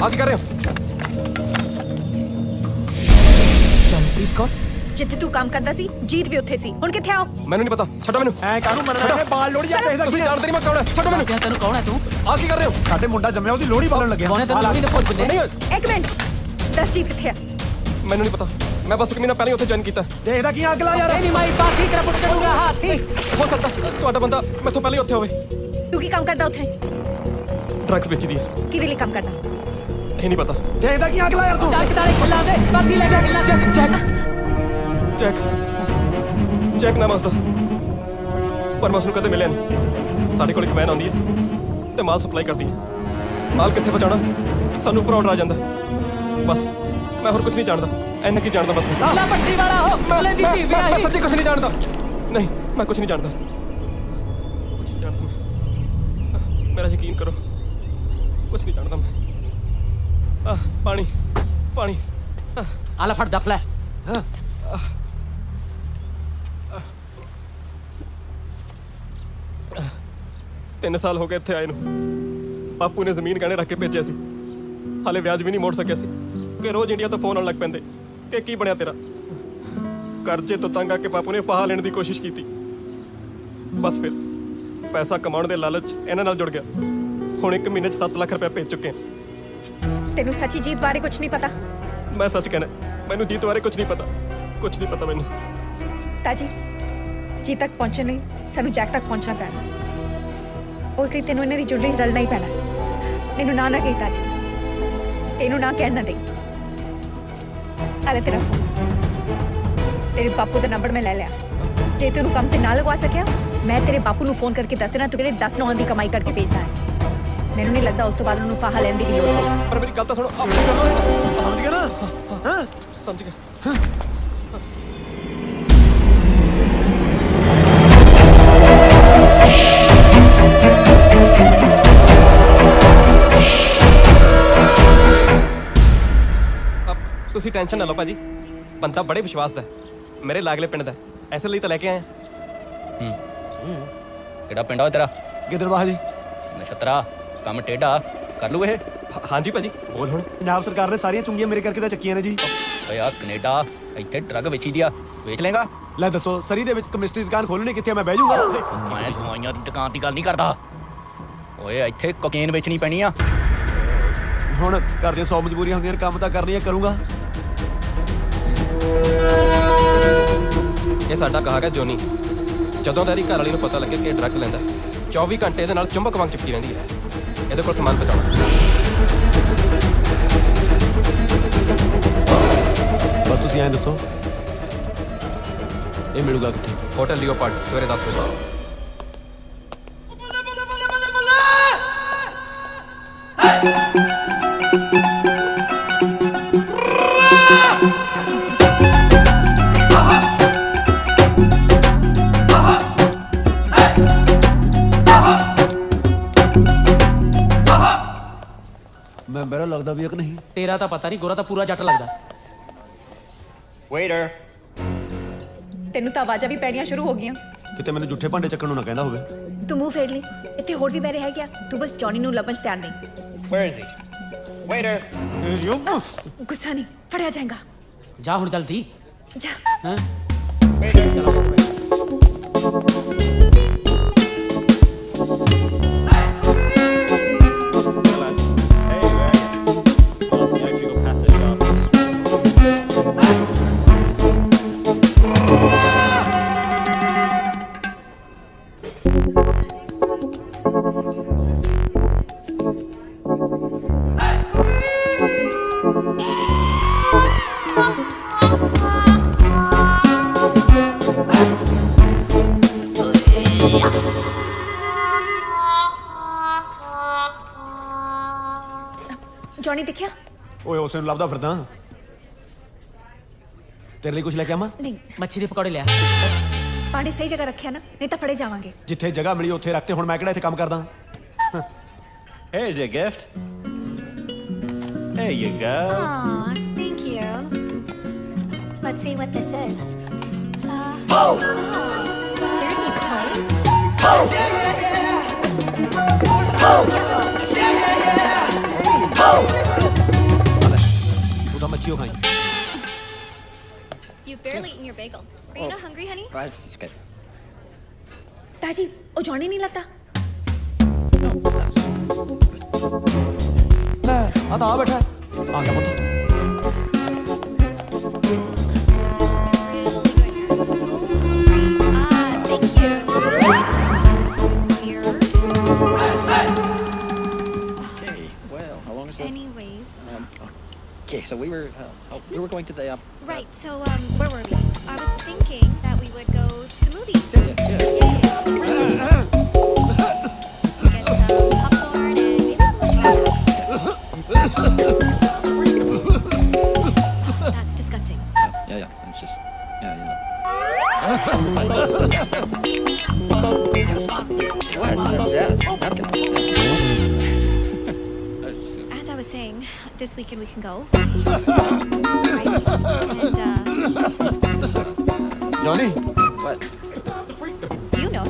ਆ ਕੀ ਕਰ ਰਹੇ ਹੋ? ਚੰਨਪ੍ਰੀਤ ਕੌਰ, ਜਿੱਥੇ ਤੂੰ ਕੰਮ ਕਰਦਾ ਸੀ ਜੀਤ ਵੀ ਉੱਥੇ ਸੀ, ਹੁਣ ਕਿੱਥੇ ਆਓ? ਮੈਨੂੰ ਨਹੀਂ ਪਤਾ, ਛੱਡੋ ਮੈਨੂੰ। ਐ ਕਾਹਨੂੰ ਮੰਨਣਾ ਹੈ? ਬਾਲ ਲੋੜੀ ਜਾਂਦੇ ਇਹਦਾ ਤੁਸੀਂ ਜਾਣਦੇ ਨਹੀਂ ਮੈਂ ਕੌਣ ਹੈ? ਛੱਡੋ ਮੈਨੂੰ। ਤੈਨੂੰ ਕੌਣ ਹੈ ਤੂੰ? ਆ ਕੀ ਕਰ ਰਹੇ ਹੋ? ਸਾਡੇ ਮੁੰਡਾ ਜੰਮਿਆ, ਉਹਦੀ ਲੋੜੀ ਬਾਲਣ ਲੱਗਿਆ। ਕੌਣ ਹੈ ਤੈਨੂੰ ਲੋੜੀ ਦੇ ਭੁੱਲ ਬੰਦੇ? ਨਹੀਂ ਇੱਕ ਮਿੰਟ, ਦੱਸ ਜੀਤ ਕਿੱਥੇ ਆ? ਮੈਨੂੰ ਨਹੀਂ ਪਤਾ, ਮੈਂ ਬਸ ਇੱਕ ਮਹੀਨਾ ਪਹਿਲਾਂ ਹੀ ਉੱਥੇ ਜੁਆਇਨ ਕੀਤਾ। ਤੇ ਇਹਦਾ ਕੀ ਅਗਲਾ ਯਾਰ? ਨਹੀਂ ਮਾਈ ਬਾਕੀ ਤੇਰਾ ਪੁੱਤ ਕਰੂੰਗਾ ਹਾਥੀ। ਹੋ ਸਕਦਾ ਤੁਹਾਡਾ ਬੰਦਾ ਮੈਥੋਂ ਪਹਿਲਾਂ ਹੀ ਉੱਥੇ ਹੋਵੇ। ਤੂੰ ਕੀ ਕੰਮ ਕਰਦਾ ਉੱਥੇ? ਡਰੱਗਸ ਵੇਚਦੀ ਹੈ। ਕਿਹਦੇ ਲਈ ਕੰਮ ਕਰਦਾ? ਇਹ ਨਹੀਂ ਪਤਾ। ਤੇ ਇਹਦਾ ਕੀ ਅਗਲਾ ਯਾਰ? ਤੂੰ ਚੱਕ ਤਾਲੇ ਖਿਲਾ ਦੇ, ਬਾਕੀ ਲੈ ਜਾ ਖਿਲਾ। ਚੈੱਕ ਨਾਮ ਉਸਦਾ, ਪਰ ਮੈਂ ਉਸਨੂੰ ਕਦੇ ਮਿਲਿਆ ਨਹੀਂ। ਸਾਡੇ ਕੋਲ ਇੱਕ ਵੈਨ ਆਉਂਦੀ ਹੈ ਤੇ ਮਾਲ ਸਪਲਾਈ ਕਰਦੀ ਹੈ। ਮਾਲ ਕਿੱਥੇ ਪਹੁੰਚਾਉਣਾ ਸਾਨੂੰ ਉੱਪਰ ਆਰਡਰ ਆ ਜਾਂਦਾ। ਬਸ ਮੈਂ ਹੋਰ ਕੁਝ ਨਹੀਂ ਜਾਣਦਾ, ਇੰਨਾ ਕੀ ਜਾਣਦਾ ਬਸ। ਲਾ ਪੱਟੀ ਵਾਲਾ ਹੋ, ਕੋਲੇ ਦੀ ਧੀ ਵਿਆਹੀ। ਮੈਂ ਸੱਚੀ ਕੁਝ ਨਹੀਂ ਜਾਣਦਾ। ਨਹੀਂ ਮੈਂ ਕੁਝ ਨਹੀਂ ਜਾਣਦਾ, ਕੁਝ ਨਹੀਂ ਜਾਣਦਾ। ਮੇਰਾ ਯਕੀਨ ਕਰੋ, ਕੁਝ ਨਹੀਂ ਜਾਣਦਾ ਮੈਂ। ਪਾਣੀ ਪਾਣੀ ਆ ਲੈ ਫੜ ਡੱਪ ਲੈ। 3 ਸਾਲ ਹੋ ਗਏ ਇੱਥੇ ਆਏ ਨੂੰ। ਬਾਪੂ ਨੇ ਜ਼ਮੀਨ ਗਹਿਣੇ ਰੱਖ ਕੇ ਭੇਜਿਆ ਸੀ, ਹਾਲੇ ਵਿਆਜ ਵੀ ਨਹੀਂ ਮੋੜ ਸਕਿਆ ਸੀ ਕਿ ਰੋਜ਼ ਇੰਡੀਆ ਤੋਂ ਫੋਨ ਆਉਣ ਲੱਗ ਪੈਂਦੇ ਕਿ ਕੀ ਬਣਿਆ ਤੇਰਾ। ਕਰਜ਼ੇ ਤੋਂ ਤੰਗ ਆ ਕੇ ਬਾਪੂ ਨੇ ਫਾਹਾ ਲੈਣ ਦੀ ਕੋਸ਼ਿਸ਼ ਕੀਤੀ। ਬਸ ਫਿਰ ਪੈਸਾ ਕਮਾਉਣ ਦੇ ਲਾਲਚ ਇਹਨਾਂ ਨਾਲ ਜੁੜ ਗਿਆ। ਹੁਣ 1 ਮਹੀਨੇ 'ਚ 7 ਲੱਖ ਰੁਪਏ ਭੇਜ ਚੁੱਕੇ ਹਾਂ। ਤੈਨੂੰ ਸੱਚੀ ਜੀਤ ਬਾਰੇ ਕੁਝ ਨਹੀਂ ਪਤਾ? ਮੈਂ ਸੱਚ ਕਹਿਣਾ, ਮੈਨੂੰ ਜੀਤ ਬਾਰੇ ਕੁਝ ਨਹੀਂ ਪਤਾ, ਕੁਝ ਨਹੀਂ ਪਤਾ ਮੈਨੂੰ। ਤਾਜੀ, ਜੀਤ ਤੱਕ ਪਹੁੰਚਣ ਲਈ ਸਾਨੂੰ ਜੈਕ ਤੱਕ ਪਹੁੰਚਣਾ ਪੈਣਾ। ਉਸ ਲਈ ਤੈਨੂੰ ਇਹਨਾਂ ਦੀ ਜੁੜਲੀ 'ਚ ਰਲਣਾ ਹੀ ਪੈਣਾ। ਮੈਨੂੰ ਨਾ ਕਹੀ ਤਾਜੀ, ਤੈਨੂੰ ਨਾ ਕਹਿਣ ਨਾ ਦੇ। ਹਾਲੇ ਤੇਰਾ ਫੋਨ, ਤੇਰੇ ਬਾਪੂ ਦਾ ਨੰਬਰ ਮੈਂ ਲੈ ਲਿਆ। ਜੇ ਤੈਨੂੰ ਕੰਮ ਤੇ ਨਾ ਲਗਵਾ ਸਕਿਆ, ਮੈਂ ਤੇਰੇ ਬਾਪੂ ਨੂੰ ਫੋਨ ਕਰਕੇ ਦੱਸ ਦੇਣਾ ਤੂੰ ਕਿਹੜੇ 10 9 ਦੀ ਕਮਾਈ ਕਰਕੇ ਭੇਜਦਾ ਹੈ। ਮੈਨੂੰ ਨਹੀਂ ਲੱਗਦਾ ਉਸ ਤੋਂ ਬਾਅਦ ਉਹਨੂੰ ਫਾਹਾ ਲੈਣ ਦੀ ਵੀ ਲੋੜ ਹੈ। ਪਰ ਮੇਰੀ ਗੱਲ ਤਾਂ ਸੁਣੋ। ਸਮਝ ਗਿਆ ਨਾ? ਹਾਂ ਸਮਝ ਗਿਆ। ਤੁਸੀਂ ਟੈਨਸ਼ਨ ਨਾ ਲਓ ਭਾਜੀ, ਬੰਦਾ ਬੜੇ ਵਿਸ਼ਵਾਸ ਦਾ, ਮੇਰੇ ਲਾਗਲੇ ਪਿੰਡ ਦਾ, ਐਸੇ ਲਈ ਤਾਂ ਲੈ ਕੇ ਆਏ। ਕਿਹੜਾ ਪਿੰਡ ਆ ਤੇਰਾ? ਗਿੱਦੜਬਾਹਾ ਜੀ। ਨਛੱਤਰਾ ਕੰਮ ਟੇਢਾ ਕਰ ਲੂ ਇਹ? ਹਾਂਜੀ ਭਾਜੀ ਬੋਲ ਹੁਣ। ਪੰਜਾਬ ਸਰਕਾਰ ਨੇ ਸਾਰੀਆਂ ਚੁੰਗੀਆਂ ਮੇਰੇ ਕਰਕੇ ਤਾਂ ਚੱਕੀਆਂ ਨੇ ਜੀ। ਓਏ ਆ ਕੈਨੇਡਾ ਇੱਥੇ ਡਰੱਗ ਵੇਚੀ ਦੀ ਆ, ਵੇਚ ਲੇਗਾ? ਲੈ ਦੱਸੋ, ਸਰੀ ਦੇ ਵਿੱਚ ਕੈਮਿਸਟਰੀ ਦੀ ਦੁਕਾਨ ਖੋਲਣੀ ਕਿੱਥੇ? ਮੈਂ ਬਹਿ ਜਾਊਂਗਾ। ਮੈਂ ਦਵਾਈਆਂ ਦੀ ਦੁਕਾਨ ਦੀ ਗੱਲ ਨਹੀਂ ਕਰਦਾ। ਓਏ ਇੱਥੇ ਕੋਕੇਨ ਵੇਚਣੀ ਪੈਣੀ ਆ। ਹੁਣ ਘਰ ਦੀਆਂ 100 ਮਜਬੂਰੀਆਂ ਹੁੰਦੀਆਂ ਨੇ, ਕੰਮ ਤਾਂ ਕਰਨੀਆਂ ਕਰੂੰਗਾ। ਇਹ ਸਾਡਾ ਕਹਾਗਾ ਜੋਨੀ। ਜਦੋਂ ਤੇਰੀ ਘਰ ਵਾਲੀ ਨੂੰ ਪਤਾ ਲੱਗੇ ਕਿ ਡਰੱਗਸ ਲੈਂਦਾ, 24 ਘੰਟੇ ਇਹਦੇ ਨਾਲ ਚੁੰਬਕ ਵਾਂਗ ਚਿਪਕੀ ਰਹਿੰਦੀ ਹੈ। ਇਹਦੇ ਕੋਲ ਸਮਾਨ ਪਹੁੰਚਾਉਣਾ। ਬਸ ਤੁਸੀਂ ਐਂ ਦੱਸੋ, ਇਹ ਮਿਲੂਗਾ ਕਿੱਥੇ? ਹੋਟਲ ਲਿਓਪਾਰਡ, ਸਵੇਰੇ 10 ਵਜੇ। ਮੈਂ ਮੇਰਾ ਲੱਗਦਾ ਵੀ ਇੱਕ ਨਹੀਂ। ਤੇਰਾ ਤਾਂ ਪਤਾ ਨਹੀਂ, ਗੋਰਾ ਤਾਂ ਪੂਰਾ ਜੱਟ ਲੱਗਦਾ। ਵੇਟਰ, ਤੈਨੂੰ ਤਾਂ ਆਵਾਜ਼ਾਂ ਵੀ ਪੈਣੀਆਂ ਸ਼ੁਰੂ ਹੋ ਗਈਆਂ। ਕਿਤੇ ਮੈਨੂੰ ਝੂਠੇ ਭਾਂਡੇ ਚੱਕਣ ਨੂੰ ਨਾ ਕਹਿੰਦਾ ਹੋਵੇ। ਤੂੰ ਮੂੰਹ ਫੇਰ ਲਈ, ਇੱਥੇ ਹੋਰ ਵੀ ਬੈਰੇ ਹੈਗੇ ਆ। ਤੂੰ ਬਸ ਜੌਨੀ ਨੂੰ ਲੱਭਣ 'ਚ ਧਿਆਨ ਦੇ। Where is he? ਵੇਟਰ, ਗੁੱਸਾ ਨਹੀਂ, ਫੜਿਆ ਜਾਏਗਾ। ਜਾ ਹੁਣ ਜਲਦੀ ਜਾ। ਹਾਂ ਵੇਟਰ ਚਲਾ। ਓਏ ਉਸੇ ਨੂੰ ਲੱਭਦਾ ਫਿਰਦਾ ਤੇਰੇ ਲਈ ਕੁਝ ਲੈ ਕੇ ਆਵਾਂ ਨਹੀਂ ਮੱਛੀ ਦੇ ਪਕੌੜੇ ਲਿਆ ਪਾਣੀ ਸਹੀ ਜਗ੍ਹਾ ਰੱਖਿਆ ਨਾ ਨਹੀਂ ਤਾਂ ਫੜੇ ਜਾਵਾਂਗੇ ਜਿੱਥੇ ਜਗ੍ਹਾ ਮਿਲੀ ਉੱਥੇ ਰੱਖਤੇ ਹੁਣ ਮੈਂ ਕਿਹੜਾ ਇੱਥੇ ਕੰਮ ਕਰਦਾ Here's your gift. There you go. Aw, thank you. Let's see what this is. Dirty plates? ਤੂੰ ਤਾਂ ਮੱਛੀ ਓ ਖਾਈ You've barely eaten your bagel. Are you not hungry, honey? It's good. ताजी ओ जॉनी नहीं लगता ਲੈ ਆ ਤਾਂ ਆ ਬੈਠਾ ਆ ਗਿਆ ਪੁੱਤ Okay, well, how long is it? Anyways. Okay, so we were going to the Right, so, where were we? I was thinking that we would go to the movies. Get some popcorn and maybe That's disgusting. Yeah, it's just you know. What? Napkin. As I was saying, this weekend we can go. Right. And, Johnny What? do you know?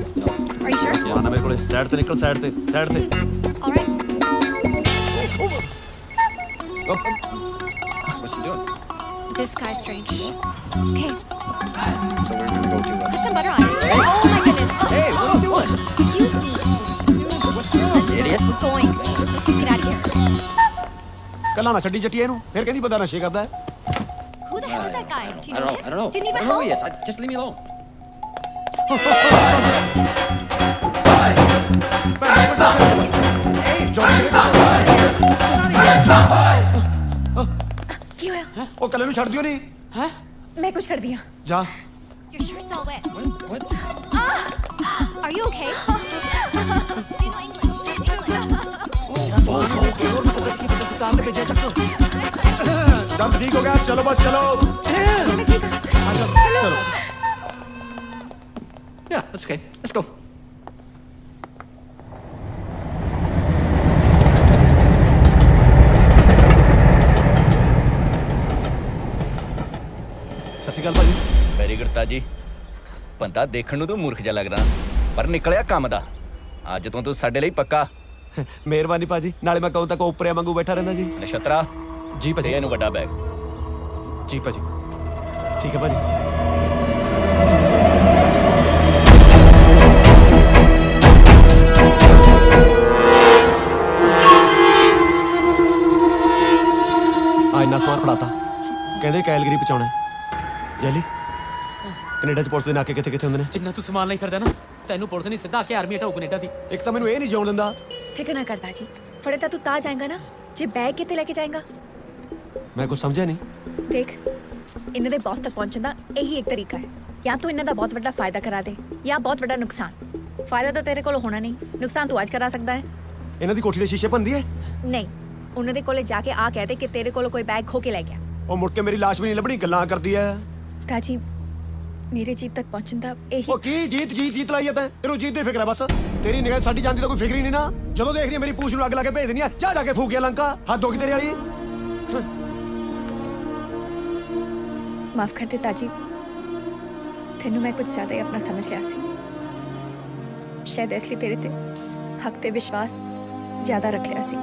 Are you sure? ਸਮਾਨ ਆ ਮੇਰੇ ਕੋਲੇ ਸਾਈਡ ਤੇ ਨਿਕਲ ਸਾਈਡ ਤੇ All right. What's he doing? This guy's strange. Okay. So we're gonna go to. Put some butter on it. Oh my goodness. Oh, Hey, what are you doing? excuse me. What's wrong, idiot? We're going. Let's just get out of here. ਕੱਲਾ ਨਾ ਛੱਡੀ ਜੱਟੀਏ ਇਹਨੂੰ ਫਿਰ ਕਹਿੰਦੀ ਬੰਦਾ ਨਸ਼ੇ ਕਰਦਾ ਹੈ Who the hell is that guy? Do you I know don't know. him? Didn't I even don't know who he help. is. Just leave me alone. ਕੀ ਹੋਇਆ ਉਹ ਕੱਲੇ ਨੂੰ ਛੱਡ ਦਿਓ ਨਹੀਂ ਹੈ मैं कुछ कर दिया ਜਾ Your shirt's all wet. What? Are you okay? Do you know English? ਦੁਕਾਨ ਤੇ ਭੇਜਿਆ ਚੱਕੋ ਦਮ ਠੀਕ ਹੋ ਗਿਆ ਚਲੋ ਬਸ ਚਲੋ चलो Yeah, that's okay. Let's go. ਸਤਿ ਸ਼੍ਰੀ ਅਕਾਲ ਭਾਜੀ ਵੈਰੀ ਗੁੱਡ ਤਾਜੀ ਬੰਦਾ ਦੇਖਣ ਨੂੰ ਤਾਂ ਮੂਰਖ ਜਿਹਾ ਲੱਗਦਾ ਪਰ ਨਿਕਲਿਆ ਕੰਮ ਦਾ ਅੱਜ ਤੋਂ ਤੂੰ ਸਾਡੇ ਲਈ ਪੱਕਾ ਮਿਹਰਬਾਨੀ ਭਾਜੀ ਨਾਲੇ ਮੈਂ ਕਦੋਂ ਤੱਕ ਉੱਪਰਿਆ ਵਾਂਗੂ ਬੈਠਾ ਰਹਿੰਦਾ ਜੀ ਨਛਤਰਾ ਜੀ ਭਾਜੀ ਇਹਨੂੰ ਵੱਡਾ ਬੈਗ ਜੀ ਭਾਜੀ ਠੀਕ ਹੈ ਭਾਜੀ ਆ ਇੰਨਾ ਸਮਾਨ ਫੜਾਤਾ ਕਹਿੰਦੇ ਕੈਲਗਰੀ ਪਹੁੰਚਾਉਣਾ ਜੈਲੀ ਕੈਨੇਡਾ ਚ ਪੁਲਿਸ ਦੇ ਨਾਕੇ ਕਿੱਥੇ ਹੁੰਦੇ ਨੇ ਜਿੰਨਾ ਤੂੰ ਸਮਾਨ ਨਹੀਂ ਕਰਦਾ ਨਾ ਤੈਨੂੰ ਪੁਲਿਸ ਨਹੀਂ ਸਿੱਧਾ ਕਿ ਆਰਮੀ ਹਟਾਊ ਕੈਨੇਡਾ ਦੀ ਇੱਕ ਤਾਂ ਮੈਨੂੰ ਇਹ ਨਹੀਂ ਜਿਉਣ ਦਿੰਦਾ फिक्र ना कर ताजी फड़े तो तू ता जाएगा ना जे बैग कितने लेके जाएगा ਮੈਂ ਕੁਝ ਸਮਝਿਆ ਨਹੀਂ देख इन्हें दे बॉस तक पहुंचने का यही एक तरीका है या तो इन्हें दा बहुत बड़ा फायदा करा दे या बहुत बड़ा नुकसान फायदा तो तेरे को होना नहीं नुकसान तू आज करा सकता है ਇਹਨਾਂ ਦੀ ਕੋਠੀ ਦੇ ਸ਼ੀਸ਼ੇ ਭੰਦੀ ਹੈ नहीं उन्हें दे कोले जाके आ कह दे कि तेरे कोलो कोई बैग खो के ले गया ਉਹ ਮੁੜ ਕੇ ਮੇਰੀ ਲਾਸ਼ ਵੀ ਨਹੀਂ ਲੱਭਣੀ ਗੱਲਾਂ ਕਰਦੀ ਹੈ ताजी मेरे जीत तक पहुंचने का यही ਉਹ ਕੀ ਜੀਤ ਲਾਈ ਜਾਂਦਾ ਤੈਨੂੰ ਜੀਤ ਦੀ ਫਿਕਰ ਹੈ ਬਸ ਤੇਰੀ ਨਿਗਾਹ ਸਾਡੀ ਜਾਂਦੀ ਤਾਂ ਕੋਈ ਫਿਕਰ ਹੀ ਨਹੀਂ ਨਾ ਜਦੋਂ ਦੇਖਦੀ ਹੈ ਮੇਰੀ ਪੂਛ ਨੂੰ ਅੱਗ ਲਾ ਕੇ ਭੇਜ ਦਿੰਦੀ ਆ ਜਾ ਕੇ ਫੂਕਿਆ ਲੰਕਾ ਹੱਦ ਹੋ ਗਈ ਤੇਰੇ ਵਾਲੀ माफ कर दे ताजी तेनू मैं कुछ ज्यादा ही अपना समझ लिया सी शायद इसलिए तेरे ते हक ते विश्वास ज्यादा रख लिया सी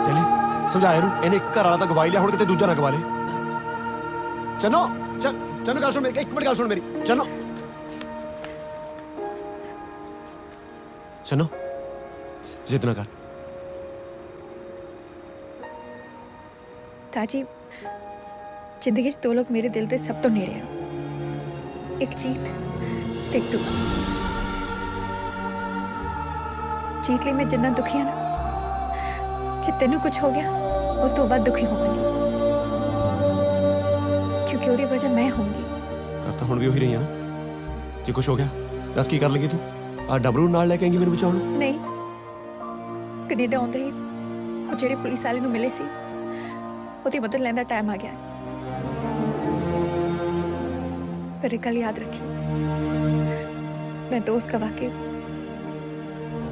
ਚੱਲੀ ਸਮਝਾ ਇਹਨੂੰ ਇਹਨੇ ਇੱਕ ਘਰ ਵਾਲਾ ਤਾਂ ਗਵਾਈ ਲਿਆ ਹੁਣ ਕਿਤੇ ਦੂਜਾ ਨਾ ਗਵਾ ਲੇ ਚੰਨੋ ਚੰਨੋ ਗੱਲ ਸੁਣ ਮੇਰੀ ਇੱਕ ਮਿੰਟ ਗੱਲ ਸੁਣ ਮੇਰੀ ਚੰਨੋ ਚੰਨੋ ਜਿੱਦ ਨਾ ਕਰ ताजी जिंदगी च दो लोग मेरे दिल दे सब तो नेड़े हैं एक जीत ते एक तू जीत ਲਈ मैं जिन्ना दुखी हाँ ना जे तेनू कुछ हो गया उस तो बाद दुखी होवांगी क्योंकि ਉਹਦੀ ਵਜ੍ਹਾ मैं होंगी ਕਰ ਤਾਂ ਹੁਣ ਵੀ ਉਹੀ ਰਹੀ ਹੈ ਨਾ ਜੇ ਕੁਝ ਹੋ ਗਿਆ ਦੱਸ ਕੀ ਕਰ ਲੇਗੀ ਤੂੰ ਆ ਡਬਰੂ ਨਾਲ ਲੈ ਕੇ ਆਏਂਗੀ ਮੈਨੂੰ ਬਚਾਉਣ? ਨਹੀਂ, ਕੈਨੇਡਾ ਆਉਂਦੇ ਹੀ ਉਹ ਜਿਹੜੇ ਪੁਲਿਸ ਵਾਲੇ ਨੂੰ ਮਿਲੇ ਸੀ ਉਹਦੀ ਮਦਦ ਲੈਣ ਦਾ ਟਾਈਮ ਆ ਗਿਆ ਹੈ। ਪਰ ਇੱਕ ਗੱਲ ਯਾਦ ਰੱਖੀ, ਮੈਂ ਦੋਸਤ ਗਵਾ ਕੇ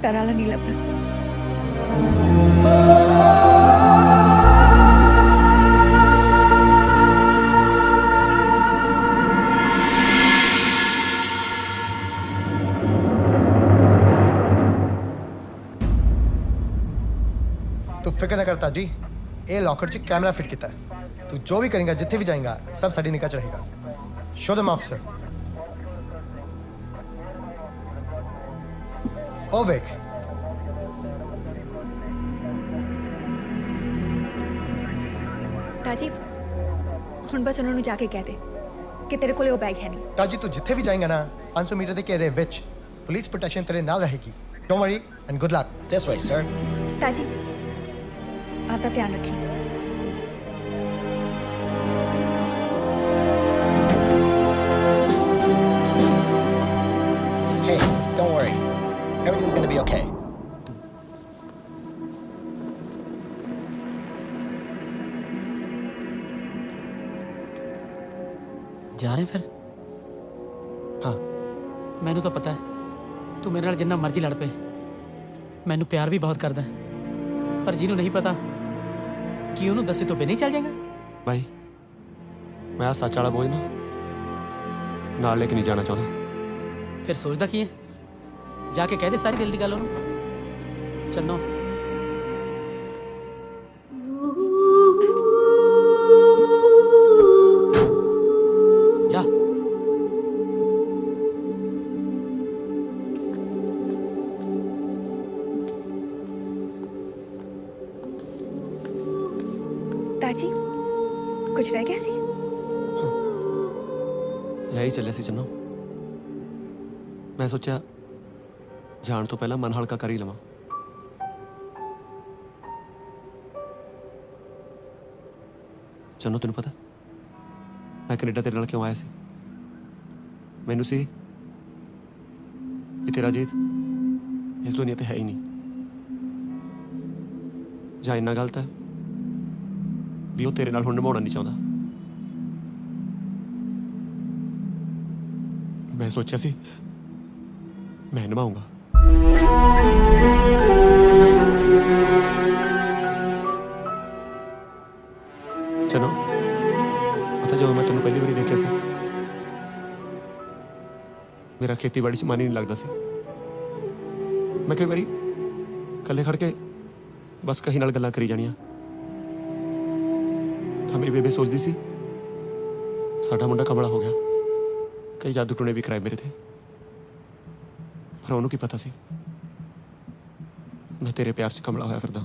ਘਰ ਵਾਲਾ ਨਹੀਂ ਲੱਭਣਾ। तू फिक्र न करता जी, ये लॉकर च कैमरा फिट किया है। तू जो भी करेगा, जिथे भी जाएगा, सब साड़ी निकाह च रहेगा। Show them officer. ओ वेख, ताजी हुण बस उन्होंने जाके कह दे कि तेरे कोले वो बैग है नहीं। ताजी तू जिथे भी जाएगा ना 500 मीटर के घेरे विच पुलिस प्रोटेक्शन तेरे नाल रहेगी। Don't worry and good luck. This way, sir. ताजी आपका ध्यान रखिए। Hey, don't worry. Everything's gonna be okay. ਜਾ ਰਹੇ ਫਿਰ? ਹਾਂ, ਮੈਨੂੰ ਤਾਂ ਪਤਾ ਹੈ ਤੂੰ ਮੇਰੇ ਨਾਲ ਜਿੰਨਾ ਮਰਜ਼ੀ ਲੜ ਪਏ, ਮੈਨੂੰ ਪਿਆਰ ਵੀ ਬਹੁਤ ਕਰਦਾ ਹੈ। ਪਰ ਜਿਹਨੂੰ ਨਹੀਂ ਪਤਾ ਕਿ ਉਹਨੂੰ ਦੱਸੇ ਤੋਂ ਬਿਨਾਂ ਹੀ ਚੱਲ ਜਾਏਗਾ। ਭਾਈ ਮੈਂ ਆ ਸੱਚ ਵਾਲਾ ਬੋਝ ਨਾ ਨਾਲ ਲੈ ਕੇ ਨਹੀਂ ਜਾਣਾ ਚਾਹੁੰਦਾ। ਫਿਰ ਸੋਚਦਾ ਕੀ ਹੈ? ਜਾ ਕੇ ਕਹਿ ਦੇ ਸਾਰੀ ਦਿਲ ਦੀ ਗੱਲ ਉਹਨੂੰ। ਚੰਨੋ ਜਾ। ताजी कुछ रह गया सी? ਰਹਿ ਹੀ ਚੱਲਿਆ ਸੀ ਚੰਨੋ। ਮੈਂ ਸੋਚਿਆ ਜਾਣ ਤੋਂ ਪਹਿਲਾਂ ਮਨ ਹਲਕਾ ਕਰ ਹੀ ਲਵਾਂ। ਚੰਨੋ ਤੈਨੂੰ ਪਤਾ ਮੈਂ ਕੈਨੇਡਾ ਤੇਰੇ ਨਾਲ ਕਿਉਂ ਆਇਆ ਸੀ? ਮੈਨੂੰ ਸੀ ਵੀ ਤੇਰਾ ਜੀਤ ਇਸ ਦੁਨੀਆ ਤੇ ਹੈ ਹੀ ਨਹੀਂ, ਜਾਂ ਇੰਨਾ ਗਲਤ ਹੈ ਵੀ ਉਹ ਤੇਰੇ ਨਾਲ ਹੁਣ ਨਿਭਾਉਣਾ ਨਹੀਂ ਚਾਹੁੰਦਾ। ਮੈਂ ਸੋਚਿਆ ਸੀ ਮੈਂ ਨਿਭਾਊਂਗਾ। ਚਲੋ ਪਤਾ ਜਦੋਂ ਮੈਂ ਤੈਨੂੰ ਪਹਿਲੀ ਵਾਰੀ ਦੇਖਿਆ ਸੀ ਮੇਰਾ ਖੇਤੀਬਾੜੀ 'ਚ ਮਨ ਹੀ ਨਹੀਂ ਲੱਗਦਾ ਸੀ। ਮੈਂ ਕਈ ਵਾਰੀ ਇਕੱਲੇ ਖੜ ਕੇ ਬਸ ਕਹੀ ਨਾਲ ਗੱਲਾਂ ਕਰੀ ਜਾਣੀਆਂ ਤਾਂ ਮੇਰੀ ਬੇਬੇ ਸੋਚਦੀ ਸੀ ਸਾਡਾ ਮੁੰਡਾ ਕਮਲਾ ਹੋ ਗਿਆ, ਕਈ ਜਾਦੂ ਟੂਣੇ ਵੀ ਕਰਾਏ ਮੇਰੇ ਤੇ। ਪਰ ਉਹਨੂੰ ਕੀ ਪਤਾ ਸੀ ਮੈਂ ਤੇਰੇ ਪਿਆਰ 'ਚ ਕਮਲਾ ਹੋਇਆ ਫਿਰਦਾ।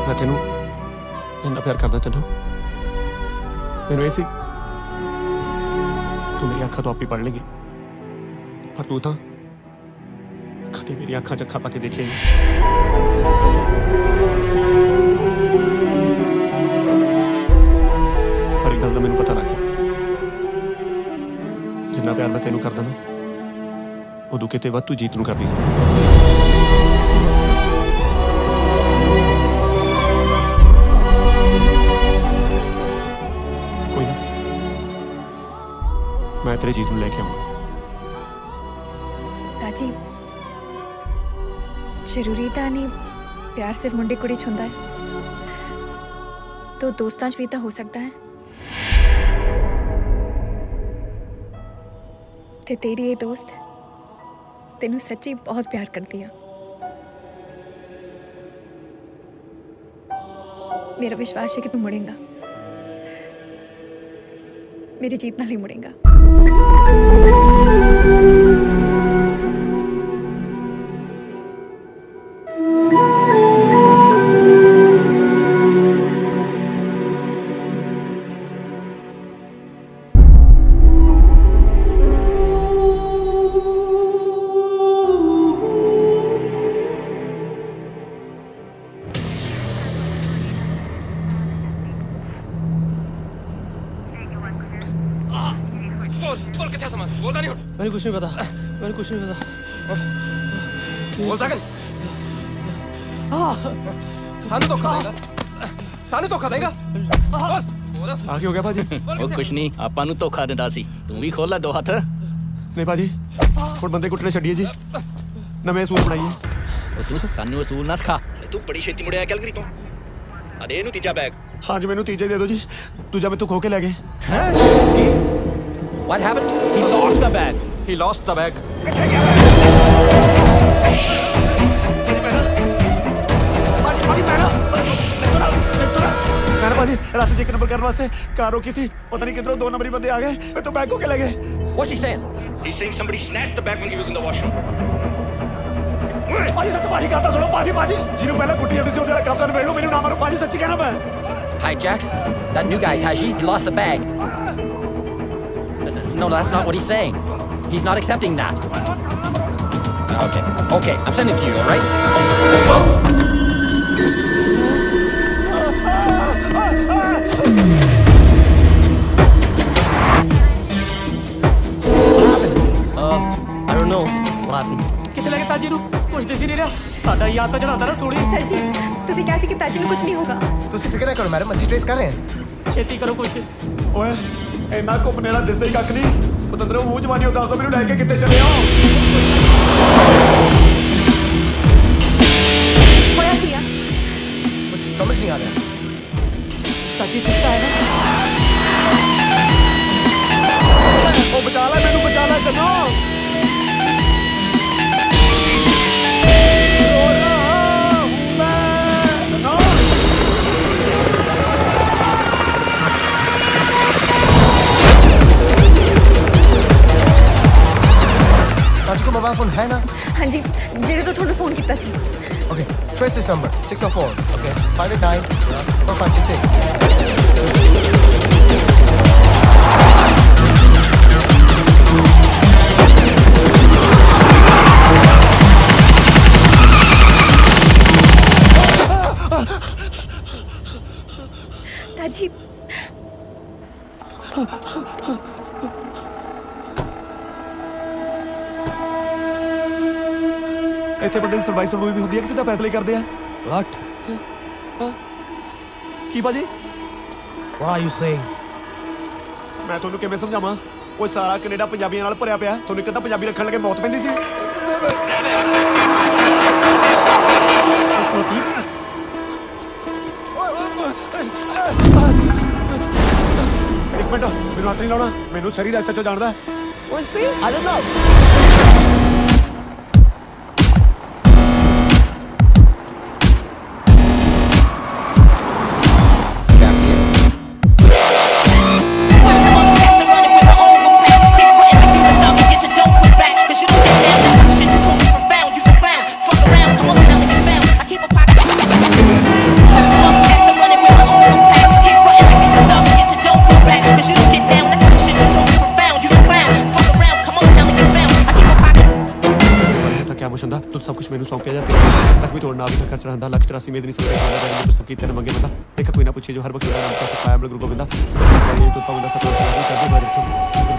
ਮੈਂ ਤੈਨੂੰ ਇੰਨਾ ਪਿਆਰ ਕਰਦਾ ਚੰਨੋ, ਮੈਨੂੰ ਇਹ ਸੀ ਤੂੰ ਮੇਰੀ ਅੱਖਾਂ ਤੋਂ ਆਪੇ ਪੜ ਲੇਗੀ, ਪਰ ਤੂੰ ਤਾਂ ਕਦੇ ਮੇਰੀ ਅੱਖਾਂ 'ਚ ਅੱਖਾਂ ਪਾ ਕੇ ਦੇਖਿਆ ਹੀ ਨਹੀਂ। ਪਰ ਇੱਕ ਗੱਲ ਦਾ ਮੈਨੂੰ ਪਤਾ ਲੱਗ ਗਿਆ, ਜਿੰਨਾ ਪਿਆਰ ਮੈਂ ਤੈਨੂੰ ਕਰਦਾ ਨਾ ਉਦੋਂ ਕਿਤੇ ਵੱਧ ਤੂੰ ਜੀਤ ਨੂੰ ਕਰਦੀ ਹੈ। मैं तेरे जीत में लेके आऊंगा। ताजी जरूरी तो नहीं प्यार सिर्फ मुंडे कुड़ी च हुंदा है, तो दोस्तां च भी तो हो सकता है। ते तेरी ये दोस्त तेनू सच्ची बहुत प्यार करती है। मेरा विश्वास है कि तू मुड़ेगा, मेरी जीत नाल ही मुड़ेगा। बोल किथे सामान बोलदा नहीं हुण मैंने कुछ नहीं पता मैंने कुछ नहीं पता बोलदा कन सानू धोखा देगा आगे हो गया भाजी ਉਹ ਕੁਛ ਨਹੀਂ ਆਪਾਂ ਨੂੰ ਧੋਖਾ ਦਿੰਦਾ ਸੀ ਤੂੰ ਵੀ ਖੋਲ ਲੈ ਦੋ ਹੱਥ नहीं भाजी ਹੁਣ ਬੰਦੇ ਕੁੱਟਣੇ ਛੱਡੀਏ ਜੀ ਨਵੇਂ ਅਸੂਲ ਬਣਾਈਏ ਉਹ ਤੂੰ ਸਾਨੂੰ ਅਸੂਲ ਨਾ ਸਿਖਾ ਤੂੰ ਬੜੀ ਛੇਤੀ ਮੁੜਿਆ ਕੈਲਗਰੀ ਤੋਂ ਆ ਦੇ ਇਹਨੂੰ ਤੀਜਾ ਬੈਗ ਹਾਂ ਜੀ ਮੈਨੂੰ ਤੀਜੇ ਦੇ ਦਿਓ ਜੀ ਦੂਜਾ ਮੈਨੂੰ ਖੋ ਕੇ ਲੈ ਗਏ ਹੈ ਕੀ What happened? He lost the bag. He lost the bag. ਕਿੱਥੇ ਗਿਆ मैं भाजी रास्ते चेक नंबर करने वास्ते कार रोकी सी पता नहीं किधरों 2 नंबरी बंदे आ गए मैं तो बैग को के ले गए What's he saying? He's saying somebody snatched the bag when he was in the washroom. भाजी सच भाजी कहता सुनो भाजी जिन्हों पहले कुट्टी आती सी ओदे कप्तान वेख लो मेनू ना मारो भाजी सच्ची कहना मैं Hi, Jack. That new guy, Taji, he lost the bag. No, that's not what he's saying. He's not accepting that. Okay, I'm sending it to you, all right? I don't know what happened. ਕਿੱਥੇ ਲੈ ਕੇ ਤਾਜੀ ਨੂੰ ਪੁੱਛਦੇ ਸੀ ਨਹੀਂ ਰਿਹਾ ਸਾਡਾ ਯਾਦ ਤਾਂ ਚੜਾਉਂਦਾ ਨਾ ਸੋਣੀ सर जी तुसी क्या सी कि ताजी ਨੂੰ ਕੁਝ ਨਹੀਂ ਹੋਗਾ ਤੁਸੀਂ ਫਿਕਰ ਨਾ ਕਰੋ ਮੈਡਮ ਅਸੀਂ ਟ੍ਰੇਸ ਕਰ ਰਹੇ ਹਾਂ ਛੇਤੀ ਕਰੋ ਕੁਛ ਓਏ ਇੰਨਾ ਘੁੰਮਣੇ ਵਾਲਾ ਦਿਸਦਾ ਹੀ ਕੱਖ ਨਹੀਂ ਪਤੰਦਰੋਂ ਮੂੰਹ ਜਵਾਨੀ ਉਹ ਦੱਸ ਦੋ ਮੈਨੂੰ ਲੈ ਕੇ ਕਿੱਥੇ ਚੱਲੇ ਹੋ ਹੋਇਆ ਕੀ ਆ ਕੁਝ ਸਮਝ ਨਹੀਂ ਆ ਰਿਹਾ ਤਾਜੀ ਠੀਕ ਤਾਂ ਹੈ ਨਾ ਉਹ ਬਚਾ ਲੈ ਮੈਨੂੰ ਬਚਾ ਲੈ ਚੰਨੋ ताजी को मोबाइल फोन है ना हाँ जी जेड़े तो थोड़ा फोन किया सी okay trace this number 604 okay 589 4568 ताजी ਇੱਥੇ ਬੰਦੇ ਦੀ ਸਰਵਾਈਸ ਸਰਵੂਈ ਵੀ ਹੁੰਦੀ ਹੈ ਕਿ ਸਿੱਧਾ ਫੈਸਲੇ ਕਰਦੇ ਆ What? ਕੀ ਬਾਜੀ What are you saying? ਮੈਂ ਤੁਹਾਨੂੰ ਕਿਵੇਂ ਸਮਝਾਵਾਂ ਉਹ ਸਾਰਾ ਕੈਨੇਡਾ ਪੰਜਾਬੀਆਂ ਨਾਲ ਭਰਿਆ ਪਿਆ ਤੁਹਾਨੂੰ ਇੱਕ ਤਾਂ ਪੰਜਾਬੀ ਰੱਖਣ ਲੱਗੇ ਮੌਤ ਪੈਂਦੀ ਸੀ ਇੱਕ ਮਿੰਟ ਮੈਨੂੰ ਹੱਥ ਨਹੀਂ ਲਾਉਣਾ ਮੈਨੂੰ ਸਰੀ ਦਾ ਸੱਚੋ ਜਾਣਦਾ ਓਏ ਸੀ ਆਈ ਡੋਨਟ ਨੋ सब कुछ मेनू सौंपया जाता है लख भी तोड़ना भी खर्च रहंदा लख 84 मेदनी सब का सब कीते ने मंगे बंदा देख कोई ना पूछे जो हर वक्त नाम का सफाया गुरु गोविंदा सवारी तो पावंदा सब कुछ करदे बारे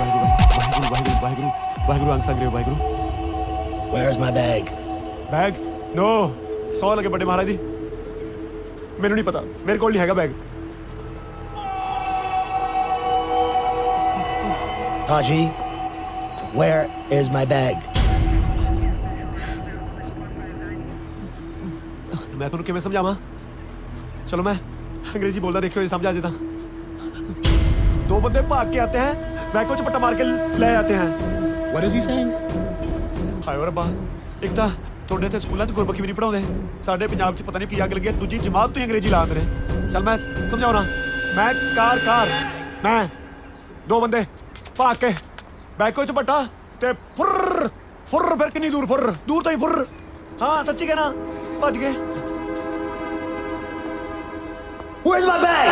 वाहिगुरु वाहिगुरु वाहिगुरु अंसा ग्रे Waheguru Where's my bag? Bag नो 100 लगे बड़े महाराज जी मेनू नहीं पता मेरे कोल नहीं हैगा bag Haji, where is my bag? मैं तुम किमें समझावा चलो मैं अंग्रेजी बोलता देखियो ये समझा देता दो बंदे भाग के आते हैं बैग को चपट्टा मार के ले आते हैं What is he saying? हाय रब्बा एक ਤਾਂ ਤੁਹਾਡੇ ਇੱਥੇ ਸਕੂਲਾਂ 'ਚ ਗੁਰਮੁਖੀ ਵੀ ਨਹੀਂ ਪੜਾਉਂਦੇ ਸਾਡੇ ਪੰਜਾਬ 'ਚ ਪਤਾ ਨਹੀਂ ਕੀ ਅੱਗ ਲੱਗੀ ਦੂਜੀ ਜਮਾਤ ਤੋਂ ਅੰਗਰੇਜ਼ੀ ਲਾ ਦਿੰਦੇ ਨੇ ਚੱਲ ਮੈਂ ਸਮਝਾਉਣਾ ਮੈਂ ਕਾਰ ਮੈਂ ਦੋ ਬੰਦੇ ਭਾਗ ਕੇ ਬੈਗ ਕੋ ਚਪੱਟਾ ਤੇ ਫੁਰ ਫਿਰ ਕਿੰਨੀ ਦੂਰ ਤੋਂ ਹੀ ਫੁਰ ਹਾਂ ਸੱਚੀ ਕਹਿਣਾ ਭੱਜ ਗਏ Where's my bag?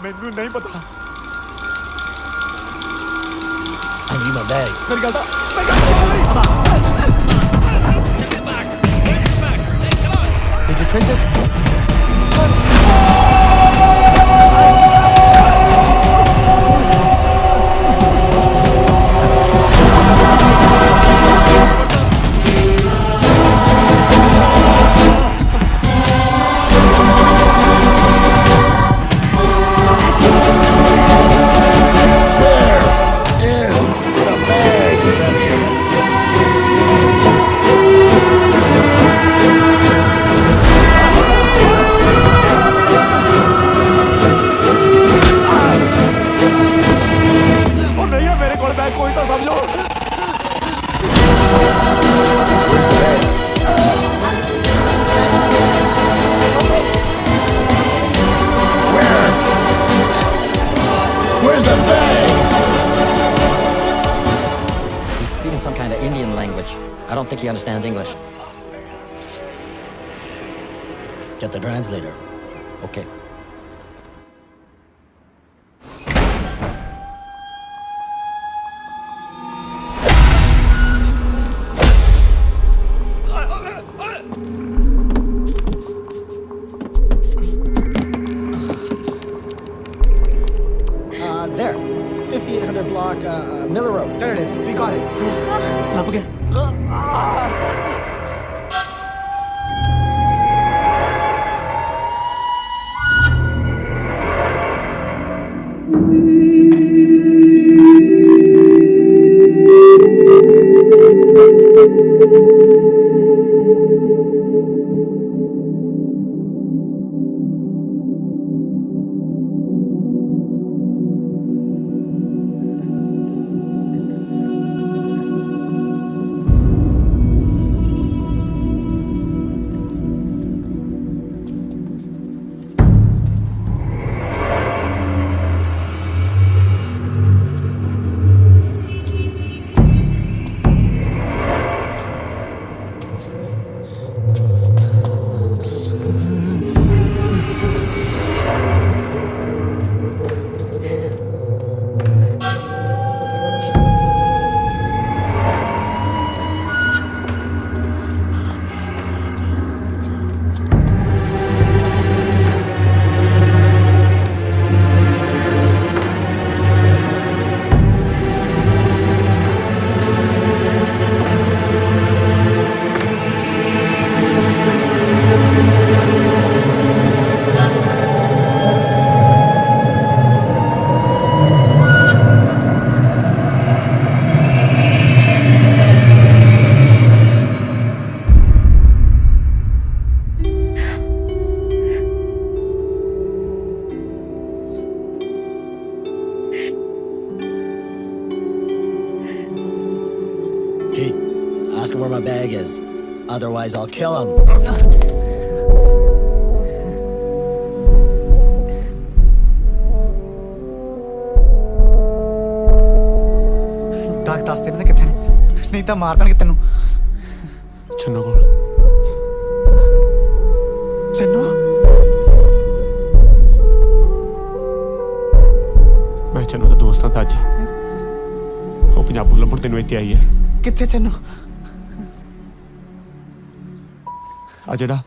ਮੈਨੂੰ ਨਹੀਂ ਪਤਾ I need my bag. ਮੇਰੀ ਗੱਲ ਤਾਂ Did you Face it. I don't think he understands English. Get the translator. Okay. There. 5800 block, Miller Road. There it is. We got it. ਲੱਭ ਗਿਆ Ask him where my bag is. Otherwise, I'll kill him. डाक दस देने कितने नहीं तो मार देंगे तेनू चन्नो कोल चन्नो मैं चन्नो दा दोस्त हां ताजी ਉਹ ਪੰਜਾਬੋਂ ਲੱਭਣ ਤੈਨੂੰ ਇੱਥੇ ਆਈ ਹੈ ਕਿੱਥੇ ਚੰਨੂ ਆ ਜਿਹੜਾ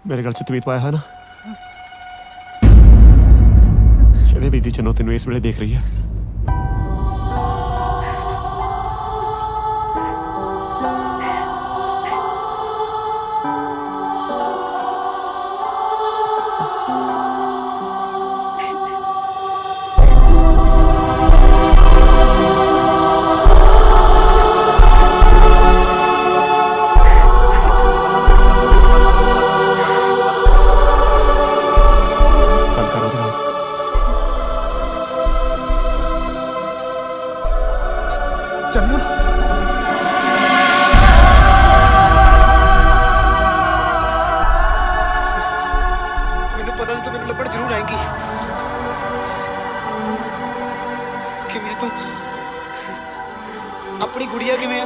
ਮੇਰੇ ਗਲ 'ਚ ਤਵੀਤ ਪਾਇਆ ਹੈ ਨਾ ਇਹਦੇ ਵਿੱਚ ਦੀ ਚੰਨੂ ਤੈਨੂੰ ਇਸ ਵੇਲੇ ਦੇਖ ਰਹੀ ਹੈ चन्नू मैनू पता सी तू मैनू लभण जरूर आएगी किवें तू अपनी गुड़िया किवें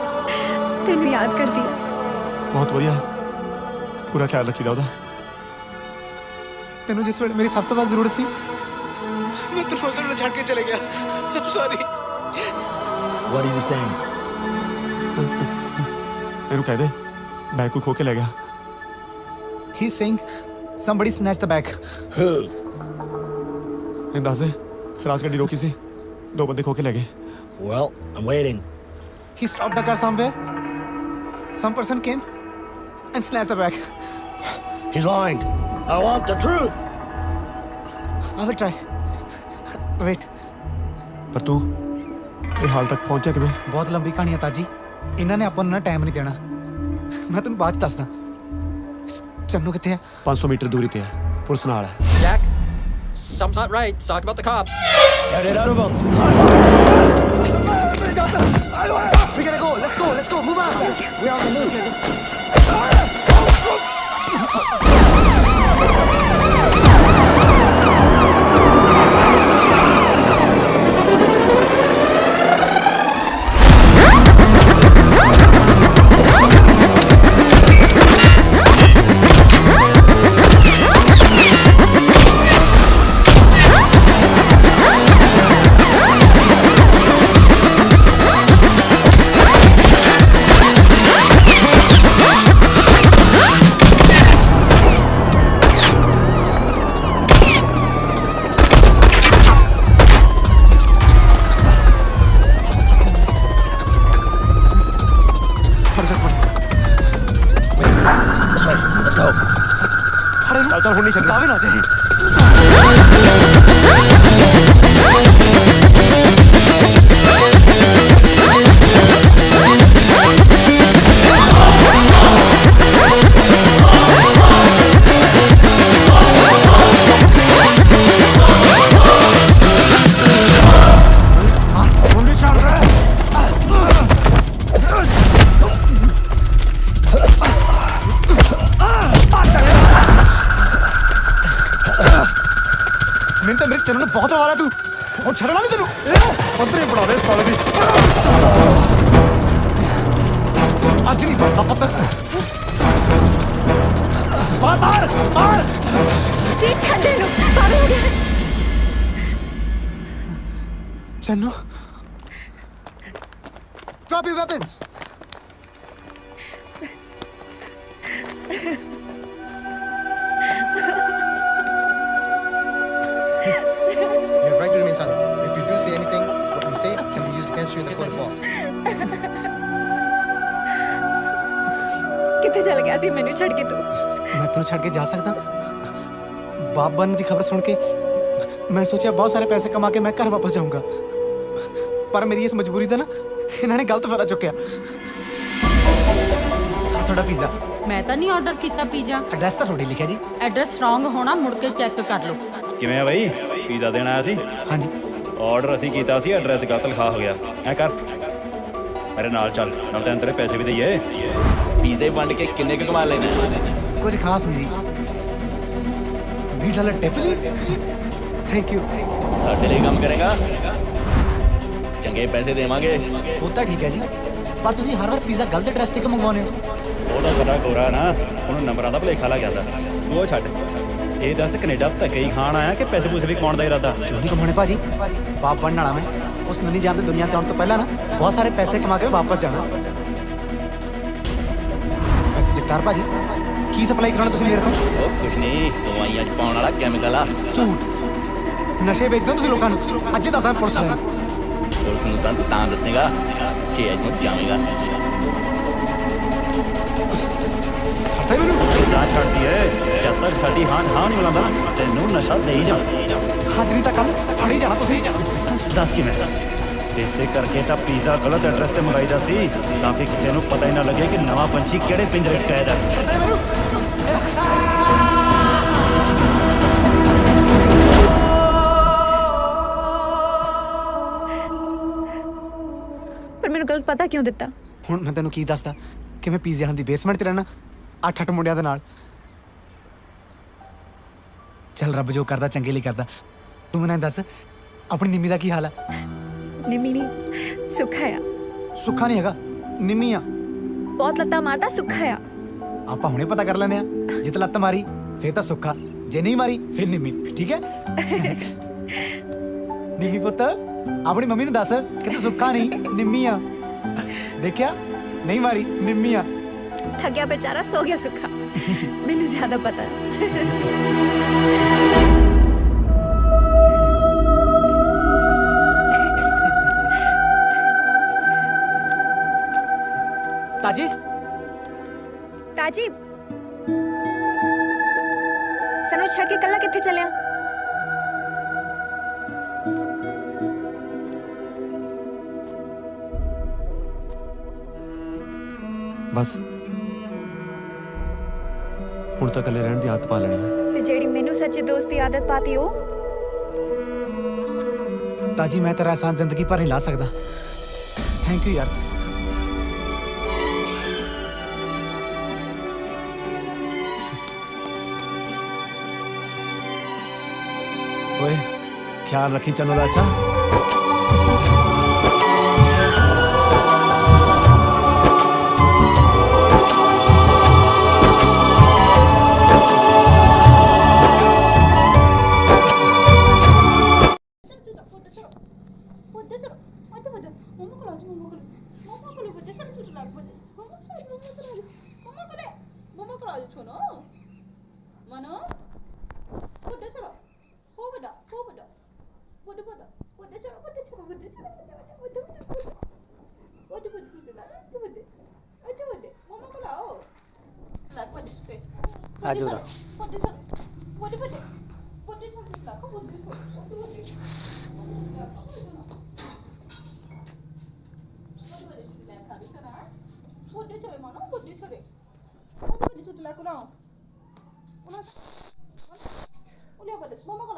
तेनू याद कर दिया बहुत बढ़िया पूरा ख्याल रखीदा ओदा तेनू जिस वेले मेरी सब तो बाद जरूरत सी मैं तेनू उस वेले छड़ के चले गया I'm sorry What is he saying? ਇਹਨੂੰ ਕਹਿ ਦੇ ਬੈਗ ਕੋਈ ਖੋ ਕੇ ਲੈ ਗਿਆ He's saying somebody snatched the bag. Who? In ਦੱਸ ਦੇ ਰਾਜ ਗੱਡੀ ਰੋਕੀ ਸੀ 2 ਬੰਦੇ ਖੋ ਕੇ ਲੈ ਗਏ Well, I'm waiting. He stopped the car somewhere. Some person came and snatched the bag. He's lying. I want the truth. I will try. Wait. ਪਰ ਤੂੰ ਇਹ ਹਾਲ ਤੱਕ ਪਹੁੰਚਿਆ ਕਿਵੇਂ ਬਹੁਤ ਲੰਬੀ ਕਹਾਣੀ ਹੈ ਤਾਜੀ ਇਹਨਾਂ ਨੇ ਆਪਾਂ ਨੂੰ ਨਾ ਟਾਈਮ ਨਹੀਂ ਦੇਣਾ ਮੈਂ ਤੈਨੂੰ ਬਾਅਦ ਚ ਦੱਸਦਾ ਚੰਨੂ ਕਿੱਥੇ ਹੈ 500 ਮੀਟਰ ਦੂਰੀ ਤੇ ਹੈ ਪੁਲਿਸ ਨਾਲ ਹੈ Jack, something's not right. He's talking about the cops. Get out of him. We gotta go. Let's go. Move on. We're on the move. ਚੱਲ ਹੁਣ ਨਹੀਂ ਛੱਡਣਾ ਕਾਵੇ ਨਾ ਚਾਹੀ ਚੰਨੂ ਨੂੰ ਬਹੁਤ ਵਾਲਾ ਤੂੰ ਉਹ ਛੱਡਣਾ ਨਹੀਂ ਤੈਨੂੰ ਪੰਦਰੇ ਬਣਾ ਦੇ ਸਾਲੇ ਦੀ ਅੱਜ ਨਹੀਂ ਫਸਦਾ ਪੁੱਤ ਮਾਰ ਜੀ ਛੱਡੇ ਨੂੰ ਪਾਗਲ ਹੋ ਗਿਆ Channu Drop your weapons. You have right to remain silent. If you do say anything, what you say can be used against you in the court of law. ਕਿੱਥੇ ਚਲ ਗਿਆ ਸੀ ਮੈਨੂੰ ਛੱਡ ਕੇ ਤੂੰ ਮੈਂ ਤੈਨੂੰ ਛੱਡ ਕੇ ਜਾ ਸਕਦਾ ਬਾਪ ਬਣਨ ਦੀ ਖਬਰ ਸੁਣ ਕੇ ਮੈਂ ਸੋਚਿਆ ਬਹੁਤ ਸਾਰੇ ਪੈਸੇ ਕਮਾ ਕੇ ਮੈਂ ਘਰ ਵਾਪਸ ਜਾਊਂਗਾ ਪਰ ਮੇਰੀ ਇਸ ਮਜਬੂਰੀ ਦਾ ਨਾ ਇਹਨਾਂ ਨੇ ਗਲਤ ਫਾਇਦਾ ਚੁੱਕਿਆ ਤੁਹਾਡਾ ਪੀਜ਼ਾ ਮੈਂ ਤਾਂ ਨਹੀਂ ਆਰਡਰ ਕੀਤਾ ਪੀਜ਼ਾ ਐਡਰੈਸ ਤਾਂ ਤੁਹਾਡੇ ਲਿਖਿਆ ਜੀ ਐਡਰੈਸ ਰੋਂਗ ਹੋਣਾ ਮੁੜ ਕੇ ਚੈੱਕ ਕਰ ਲਓ ਕਿਵੇਂ ਆ ਬਾਈ ਪੀਜ਼ਾ ਦੇਣ ਆਇਆ ਸੀ ਹਾਂਜੀ ਆਰਡਰ ਅਸੀਂ ਕੀਤਾ ਸੀ ਐਡਰੈਸ ਗਲਤ ਲਿਖਾ ਹੋ ਗਿਆ ਐ ਕਰ ਮੇਰੇ ਨਾਲ ਚੱਲ ਨਾਲ ਤੈਨੂੰ ਤੇਰੇ ਪੈਸੇ ਵੀ ਦਈਏ ਪੀਜ਼ੇ ਵੰਡ ਕੇ ਕਿੰਨੇ ਕੁ ਕਮਾ ਲੈਣੇ ਕੁਝ ਖਾਸ ਨਹੀਂ ਜੀ $20 ਟਿਪ ਜੀ ਥੈਂਕ ਯੂ ਸਾਡੇ ਲਈ ਕੰਮ ਕਰੇਗਾ ਚੰਗੇ ਪੈਸੇ ਦੇਵਾਂਗੇ ਉਹ ਤਾਂ ਠੀਕ ਹੈ ਜੀ ਪਰ ਤੁਸੀਂ ਹਰ ਵਾਰ ਪੀਜ਼ਾ ਗਲਤ ਐਡਰੈਸ ਤੇ ਕਿ ਮੰਗਵਾਉਂਦੇ ਹੋ ਉਹਦਾ ਸਾਡਾ ਗੋਰਾ ਨਾ ਉਹਨੂੰ ਨੰਬਰਾਂ ਦਾ ਭੁਲੇਖਾ ਲੱਗ ਜਾਂਦਾ ਉਹ ਛੱਡ ਇਹ ਦੱਸ ਕੈਨੇਡਾ ਤੋਂ ਧੱਕੇ ਹੀ ਖਾਣ ਆਇਆ ਕਿ ਪੈਸੇ ਪੂਸੇ ਵੀ ਕਮਾਉਣ ਦਾ ਇਰਾਦਾ ਕਿਉਂ ਨਹੀਂ ਕਮਾਉਣੇ ਭਾਜੀ ਬਾਪ ਬਣਨ ਵਾਲਾ ਮੈਂ ਉਸ ਨੰਨੀ ਜਾਨ ਤੇ ਦੁਨੀਆ ਤੇ ਆਉਣ ਤੋਂ ਪਹਿਲਾਂ ਨਾ ਬਹੁਤ ਸਾਰੇ ਪੈਸੇ ਕਮਾ ਕੇ ਵਾਪਸ ਜਾਣਾ ਵੈਸੇ ਜਗਤਾਰ ਭਾਜੀ ਕੀ ਸਪਲਾਈ ਕਰਾਉਣਾ ਤੁਸੀਂ ਮੇਰੇ ਤੋਂ ਉਹ ਕੁਛ ਨਹੀਂ ਦਵਾਈਆਂ 'ਚ ਪਾਉਣ ਵਾਲਾ ਕੈਮੀਕਲ ਆ ਝੂਠ ਨਸ਼ੇ ਵੇਚਦੇ ਹੋ ਤੁਸੀਂ ਲੋਕਾਂ ਨੂੰ ਅੱਜ ਦੱਸਾਂ ਪੁਲਿਸ ਨੂੰ ਪੁਲਿਸ ਨੂੰ ਤਾਂ ਦੱਸੇਗਾ ਕਿ ਅੱਜ ਨੂੰ ਜਾਵੇਗਾ ਛੱਡਦੇ ਮੈਨੂੰ ਤਾਂ ਛੱਡਦੀ ਏ ਜਦ ਤੱਕ ਸਾਡੀ ਹਾਂ ਨਹੀਂ ਮਿਲਾਂਦਾ ਤੈਨੂੰ ਨਸ਼ਾ ਦੇ ਹੀ ਜਾ ਹਾਜ਼ਰੀ ਤਾਂ ਕੱਲ ਫੜੀ ਜਾਣਾ ਤੁਸੀਂ ਦੱਸ ਕਿਵੇਂ ਇਸੇ ਕਰਕੇ ਤਾਂ ਪੀਜ਼ਾ ਗਲਤ ਐਡਰੈਸ ਤੇ ਮੰਗਾਈਦਾ ਸੀ ਤਾਂ ਕਿ ਕਿਸੇ ਨੂੰ ਪਤਾ ਹੀ ਨਾ ਲੱਗੇ ਕਿ ਨਵਾਂ ਪੰਛੀ ਕਿਹੜੇ ਪਿੰਜਰੇ 'ਚ ਕੈਦ ਹੈ ਪਰ ਮੈਨੂੰ ਗਲਤ ਪਤਾ ਕਿਉਂ ਦਿੱਤਾ ਹੁਣ ਮੈਂ ਤੈਨੂੰ ਕੀ ਦੱਸਦਾ ਕਿ ਮੈਂ ਪੀਜ਼ਾ ਦੀ ਬੇਸਮੈਂਟ 'ਚ ਰਹਿਣਾ 8 ਮੁੰਡਿਆਂ ਦੇ ਨਾਲ ਚੱਲ ਰੱਬ ਜੋ ਕਰਦਾ ਚੰਗੇ ਲਈ ਕਰਦਾ ਤੂੰ ਮੈਨੂੰ ਦੱਸ ਆਪਣੀ ਨਿੰਮੀ ਦਾ ਕੀ ਹਾਲ ਆ ਨਿੰਮੀ ਨਹੀਂ ਸੁੱਖਾ ਆ ਸੁੱਖਾ ਨਹੀਂ ਹੈਗਾ ਨਿੰਮੀ ਆ ਬਹੁਤ ਲੱਤਾਂ ਮਾਰਦਾ ਸੁੱਖਾ ਆ ਆਪਾਂ ਹੁਣੇ ਪਤਾ ਕਰ ਲੈਨੇ ਆ ਜੇ ਤਾਂ ਲੱਤ ਮਾਰੀ ਫੇਰ ਤਾਂ ਸੁੱਖਾ ਜੇ ਨਹੀਂ ਮਾਰੀ ਫਿਰ ਨਿੰਮੀ ਠੀਕ ਹੈ ਨਿੰਮੀ ਪੁੱਤ ਆਪਣੀ ਮੰਮੀ ਨੂੰ ਦੱਸ ਕਿ ਤੂੰ ਸੁੱਖਾ ਨਹੀਂ ਨਿੰਮੀ ਆ ਦੇਖਿਆ ਨਹੀਂ ਮਾਰੀ ਨਿੰਮੀ ਆ ਠੱਗਿਆ बेचारा सो गया सुखा मैंने ज्यादा पता है। ताजी ताजी सनू छड़ के कल्ला किथे चलिया? बस ਹੁਣ ਤਾਂ ਇਕੱਲੇ ਰਹਿਣ ਦੀ ਆਦਤ ਪਾ ਲੈਣੀ ਹੈ। ਤੇ ਜਿਹੜੀ ਮੈਨੂੰ ਸੱਚੇ ਦੋਸਤ ਦੀ ਆਦਤ ਪਾਤੀ ਉਹ ताजी मैं तेरा एहसान जिंदगी भर नहीं ला सकता। थैंक यू यार। ओए ख्याल रखी चन्नू दा अच्छा। Mama